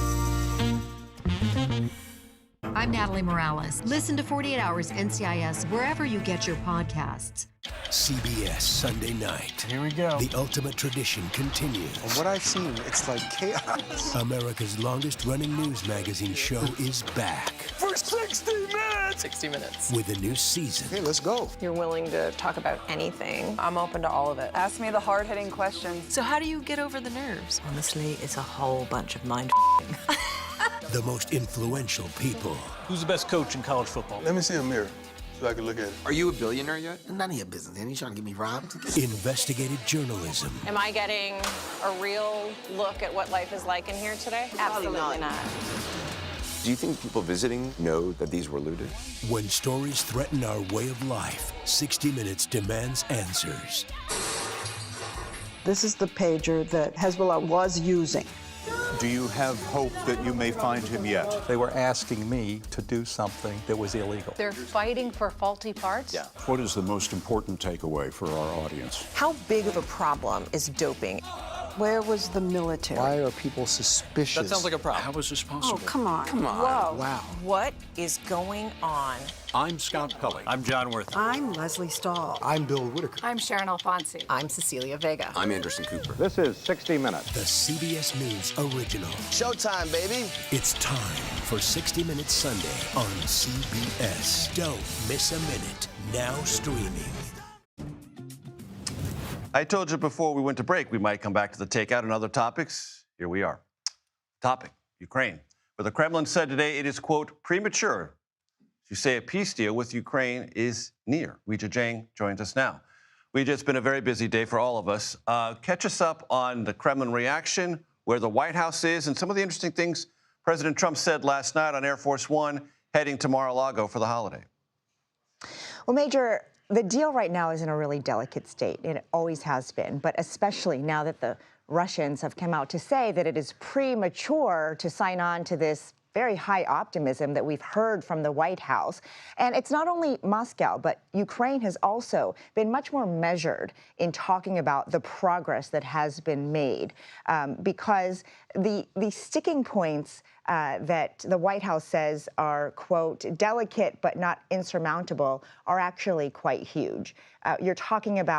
I'm Natalie Morales. Listen to 48 Hours NCIS wherever you get your podcasts. CBS Sunday night. Here we go. The ultimate tradition continues. From what I've seen, it's like chaos. America's longest-running news magazine show is back. For 60 minutes! 60 minutes. With a new season. Hey, let's go. You're willing to talk about anything. I'm open to all of it. Ask me the hard-hitting questions. So how do you get over the nerves? Honestly, it's a whole bunch of mind The most influential people. Who's the best coach in college football? Let me see a mirror so I can look at it. Are you a billionaire yet? None of your business, man. You trying to get me robbed? Investigative journalism. Am I getting a real look at what life is like in here today? Absolutely not. Do you think people visiting know that these were looted? When stories threaten our way of life, 60 Minutes demands answers. This is the pager that Hezbollah was using. Do you have hope that you may find him yet? They were asking me to do something that was illegal. They're fighting for faulty parts? Yeah. What is the most important takeaway for our audience? How big of a problem is doping? Where was the military? Why are people suspicious? That sounds like a problem. How is this possible? Oh, come on. Come on. Whoa. Wow. What is going on? I'm Scott Pelley. I'm John Worth. I'm Leslie Stahl. I'm Bill Whitaker. I'm Sharon Alfonsi. I'm Cecilia Vega. I'm Anderson Cooper. This is 60 Minutes. The CBS News original. Showtime, baby. It's time for 60 Minutes Sunday on CBS. Don't miss a minute. Now streaming. I told you before we went to break we might come back to the takeout and other topics. Here we are. Topic, Ukraine. But the Kremlin said today it is, quote, premature to say a peace deal with Ukraine is near. Weijia Jiang joins us now. Weijia, it's been a very busy day for all of us. Catch us up on the Kremlin reaction, where the White House is, and some of the interesting things President Trump said last night on Air Force One, heading to Mar-a-Lago for the holiday. Well, Major, the deal right now is in a really delicate state. It always has been, but especially now that the Russians have come out to say that it is premature to sign on to this very high optimism that we've heard from the White House. And it's not only Moscow, but Ukraine has also been much more measured in talking about the progress that has been made, because the sticking points that the White House says are, quote, delicate but not insurmountable are actually quite huge. You're talking about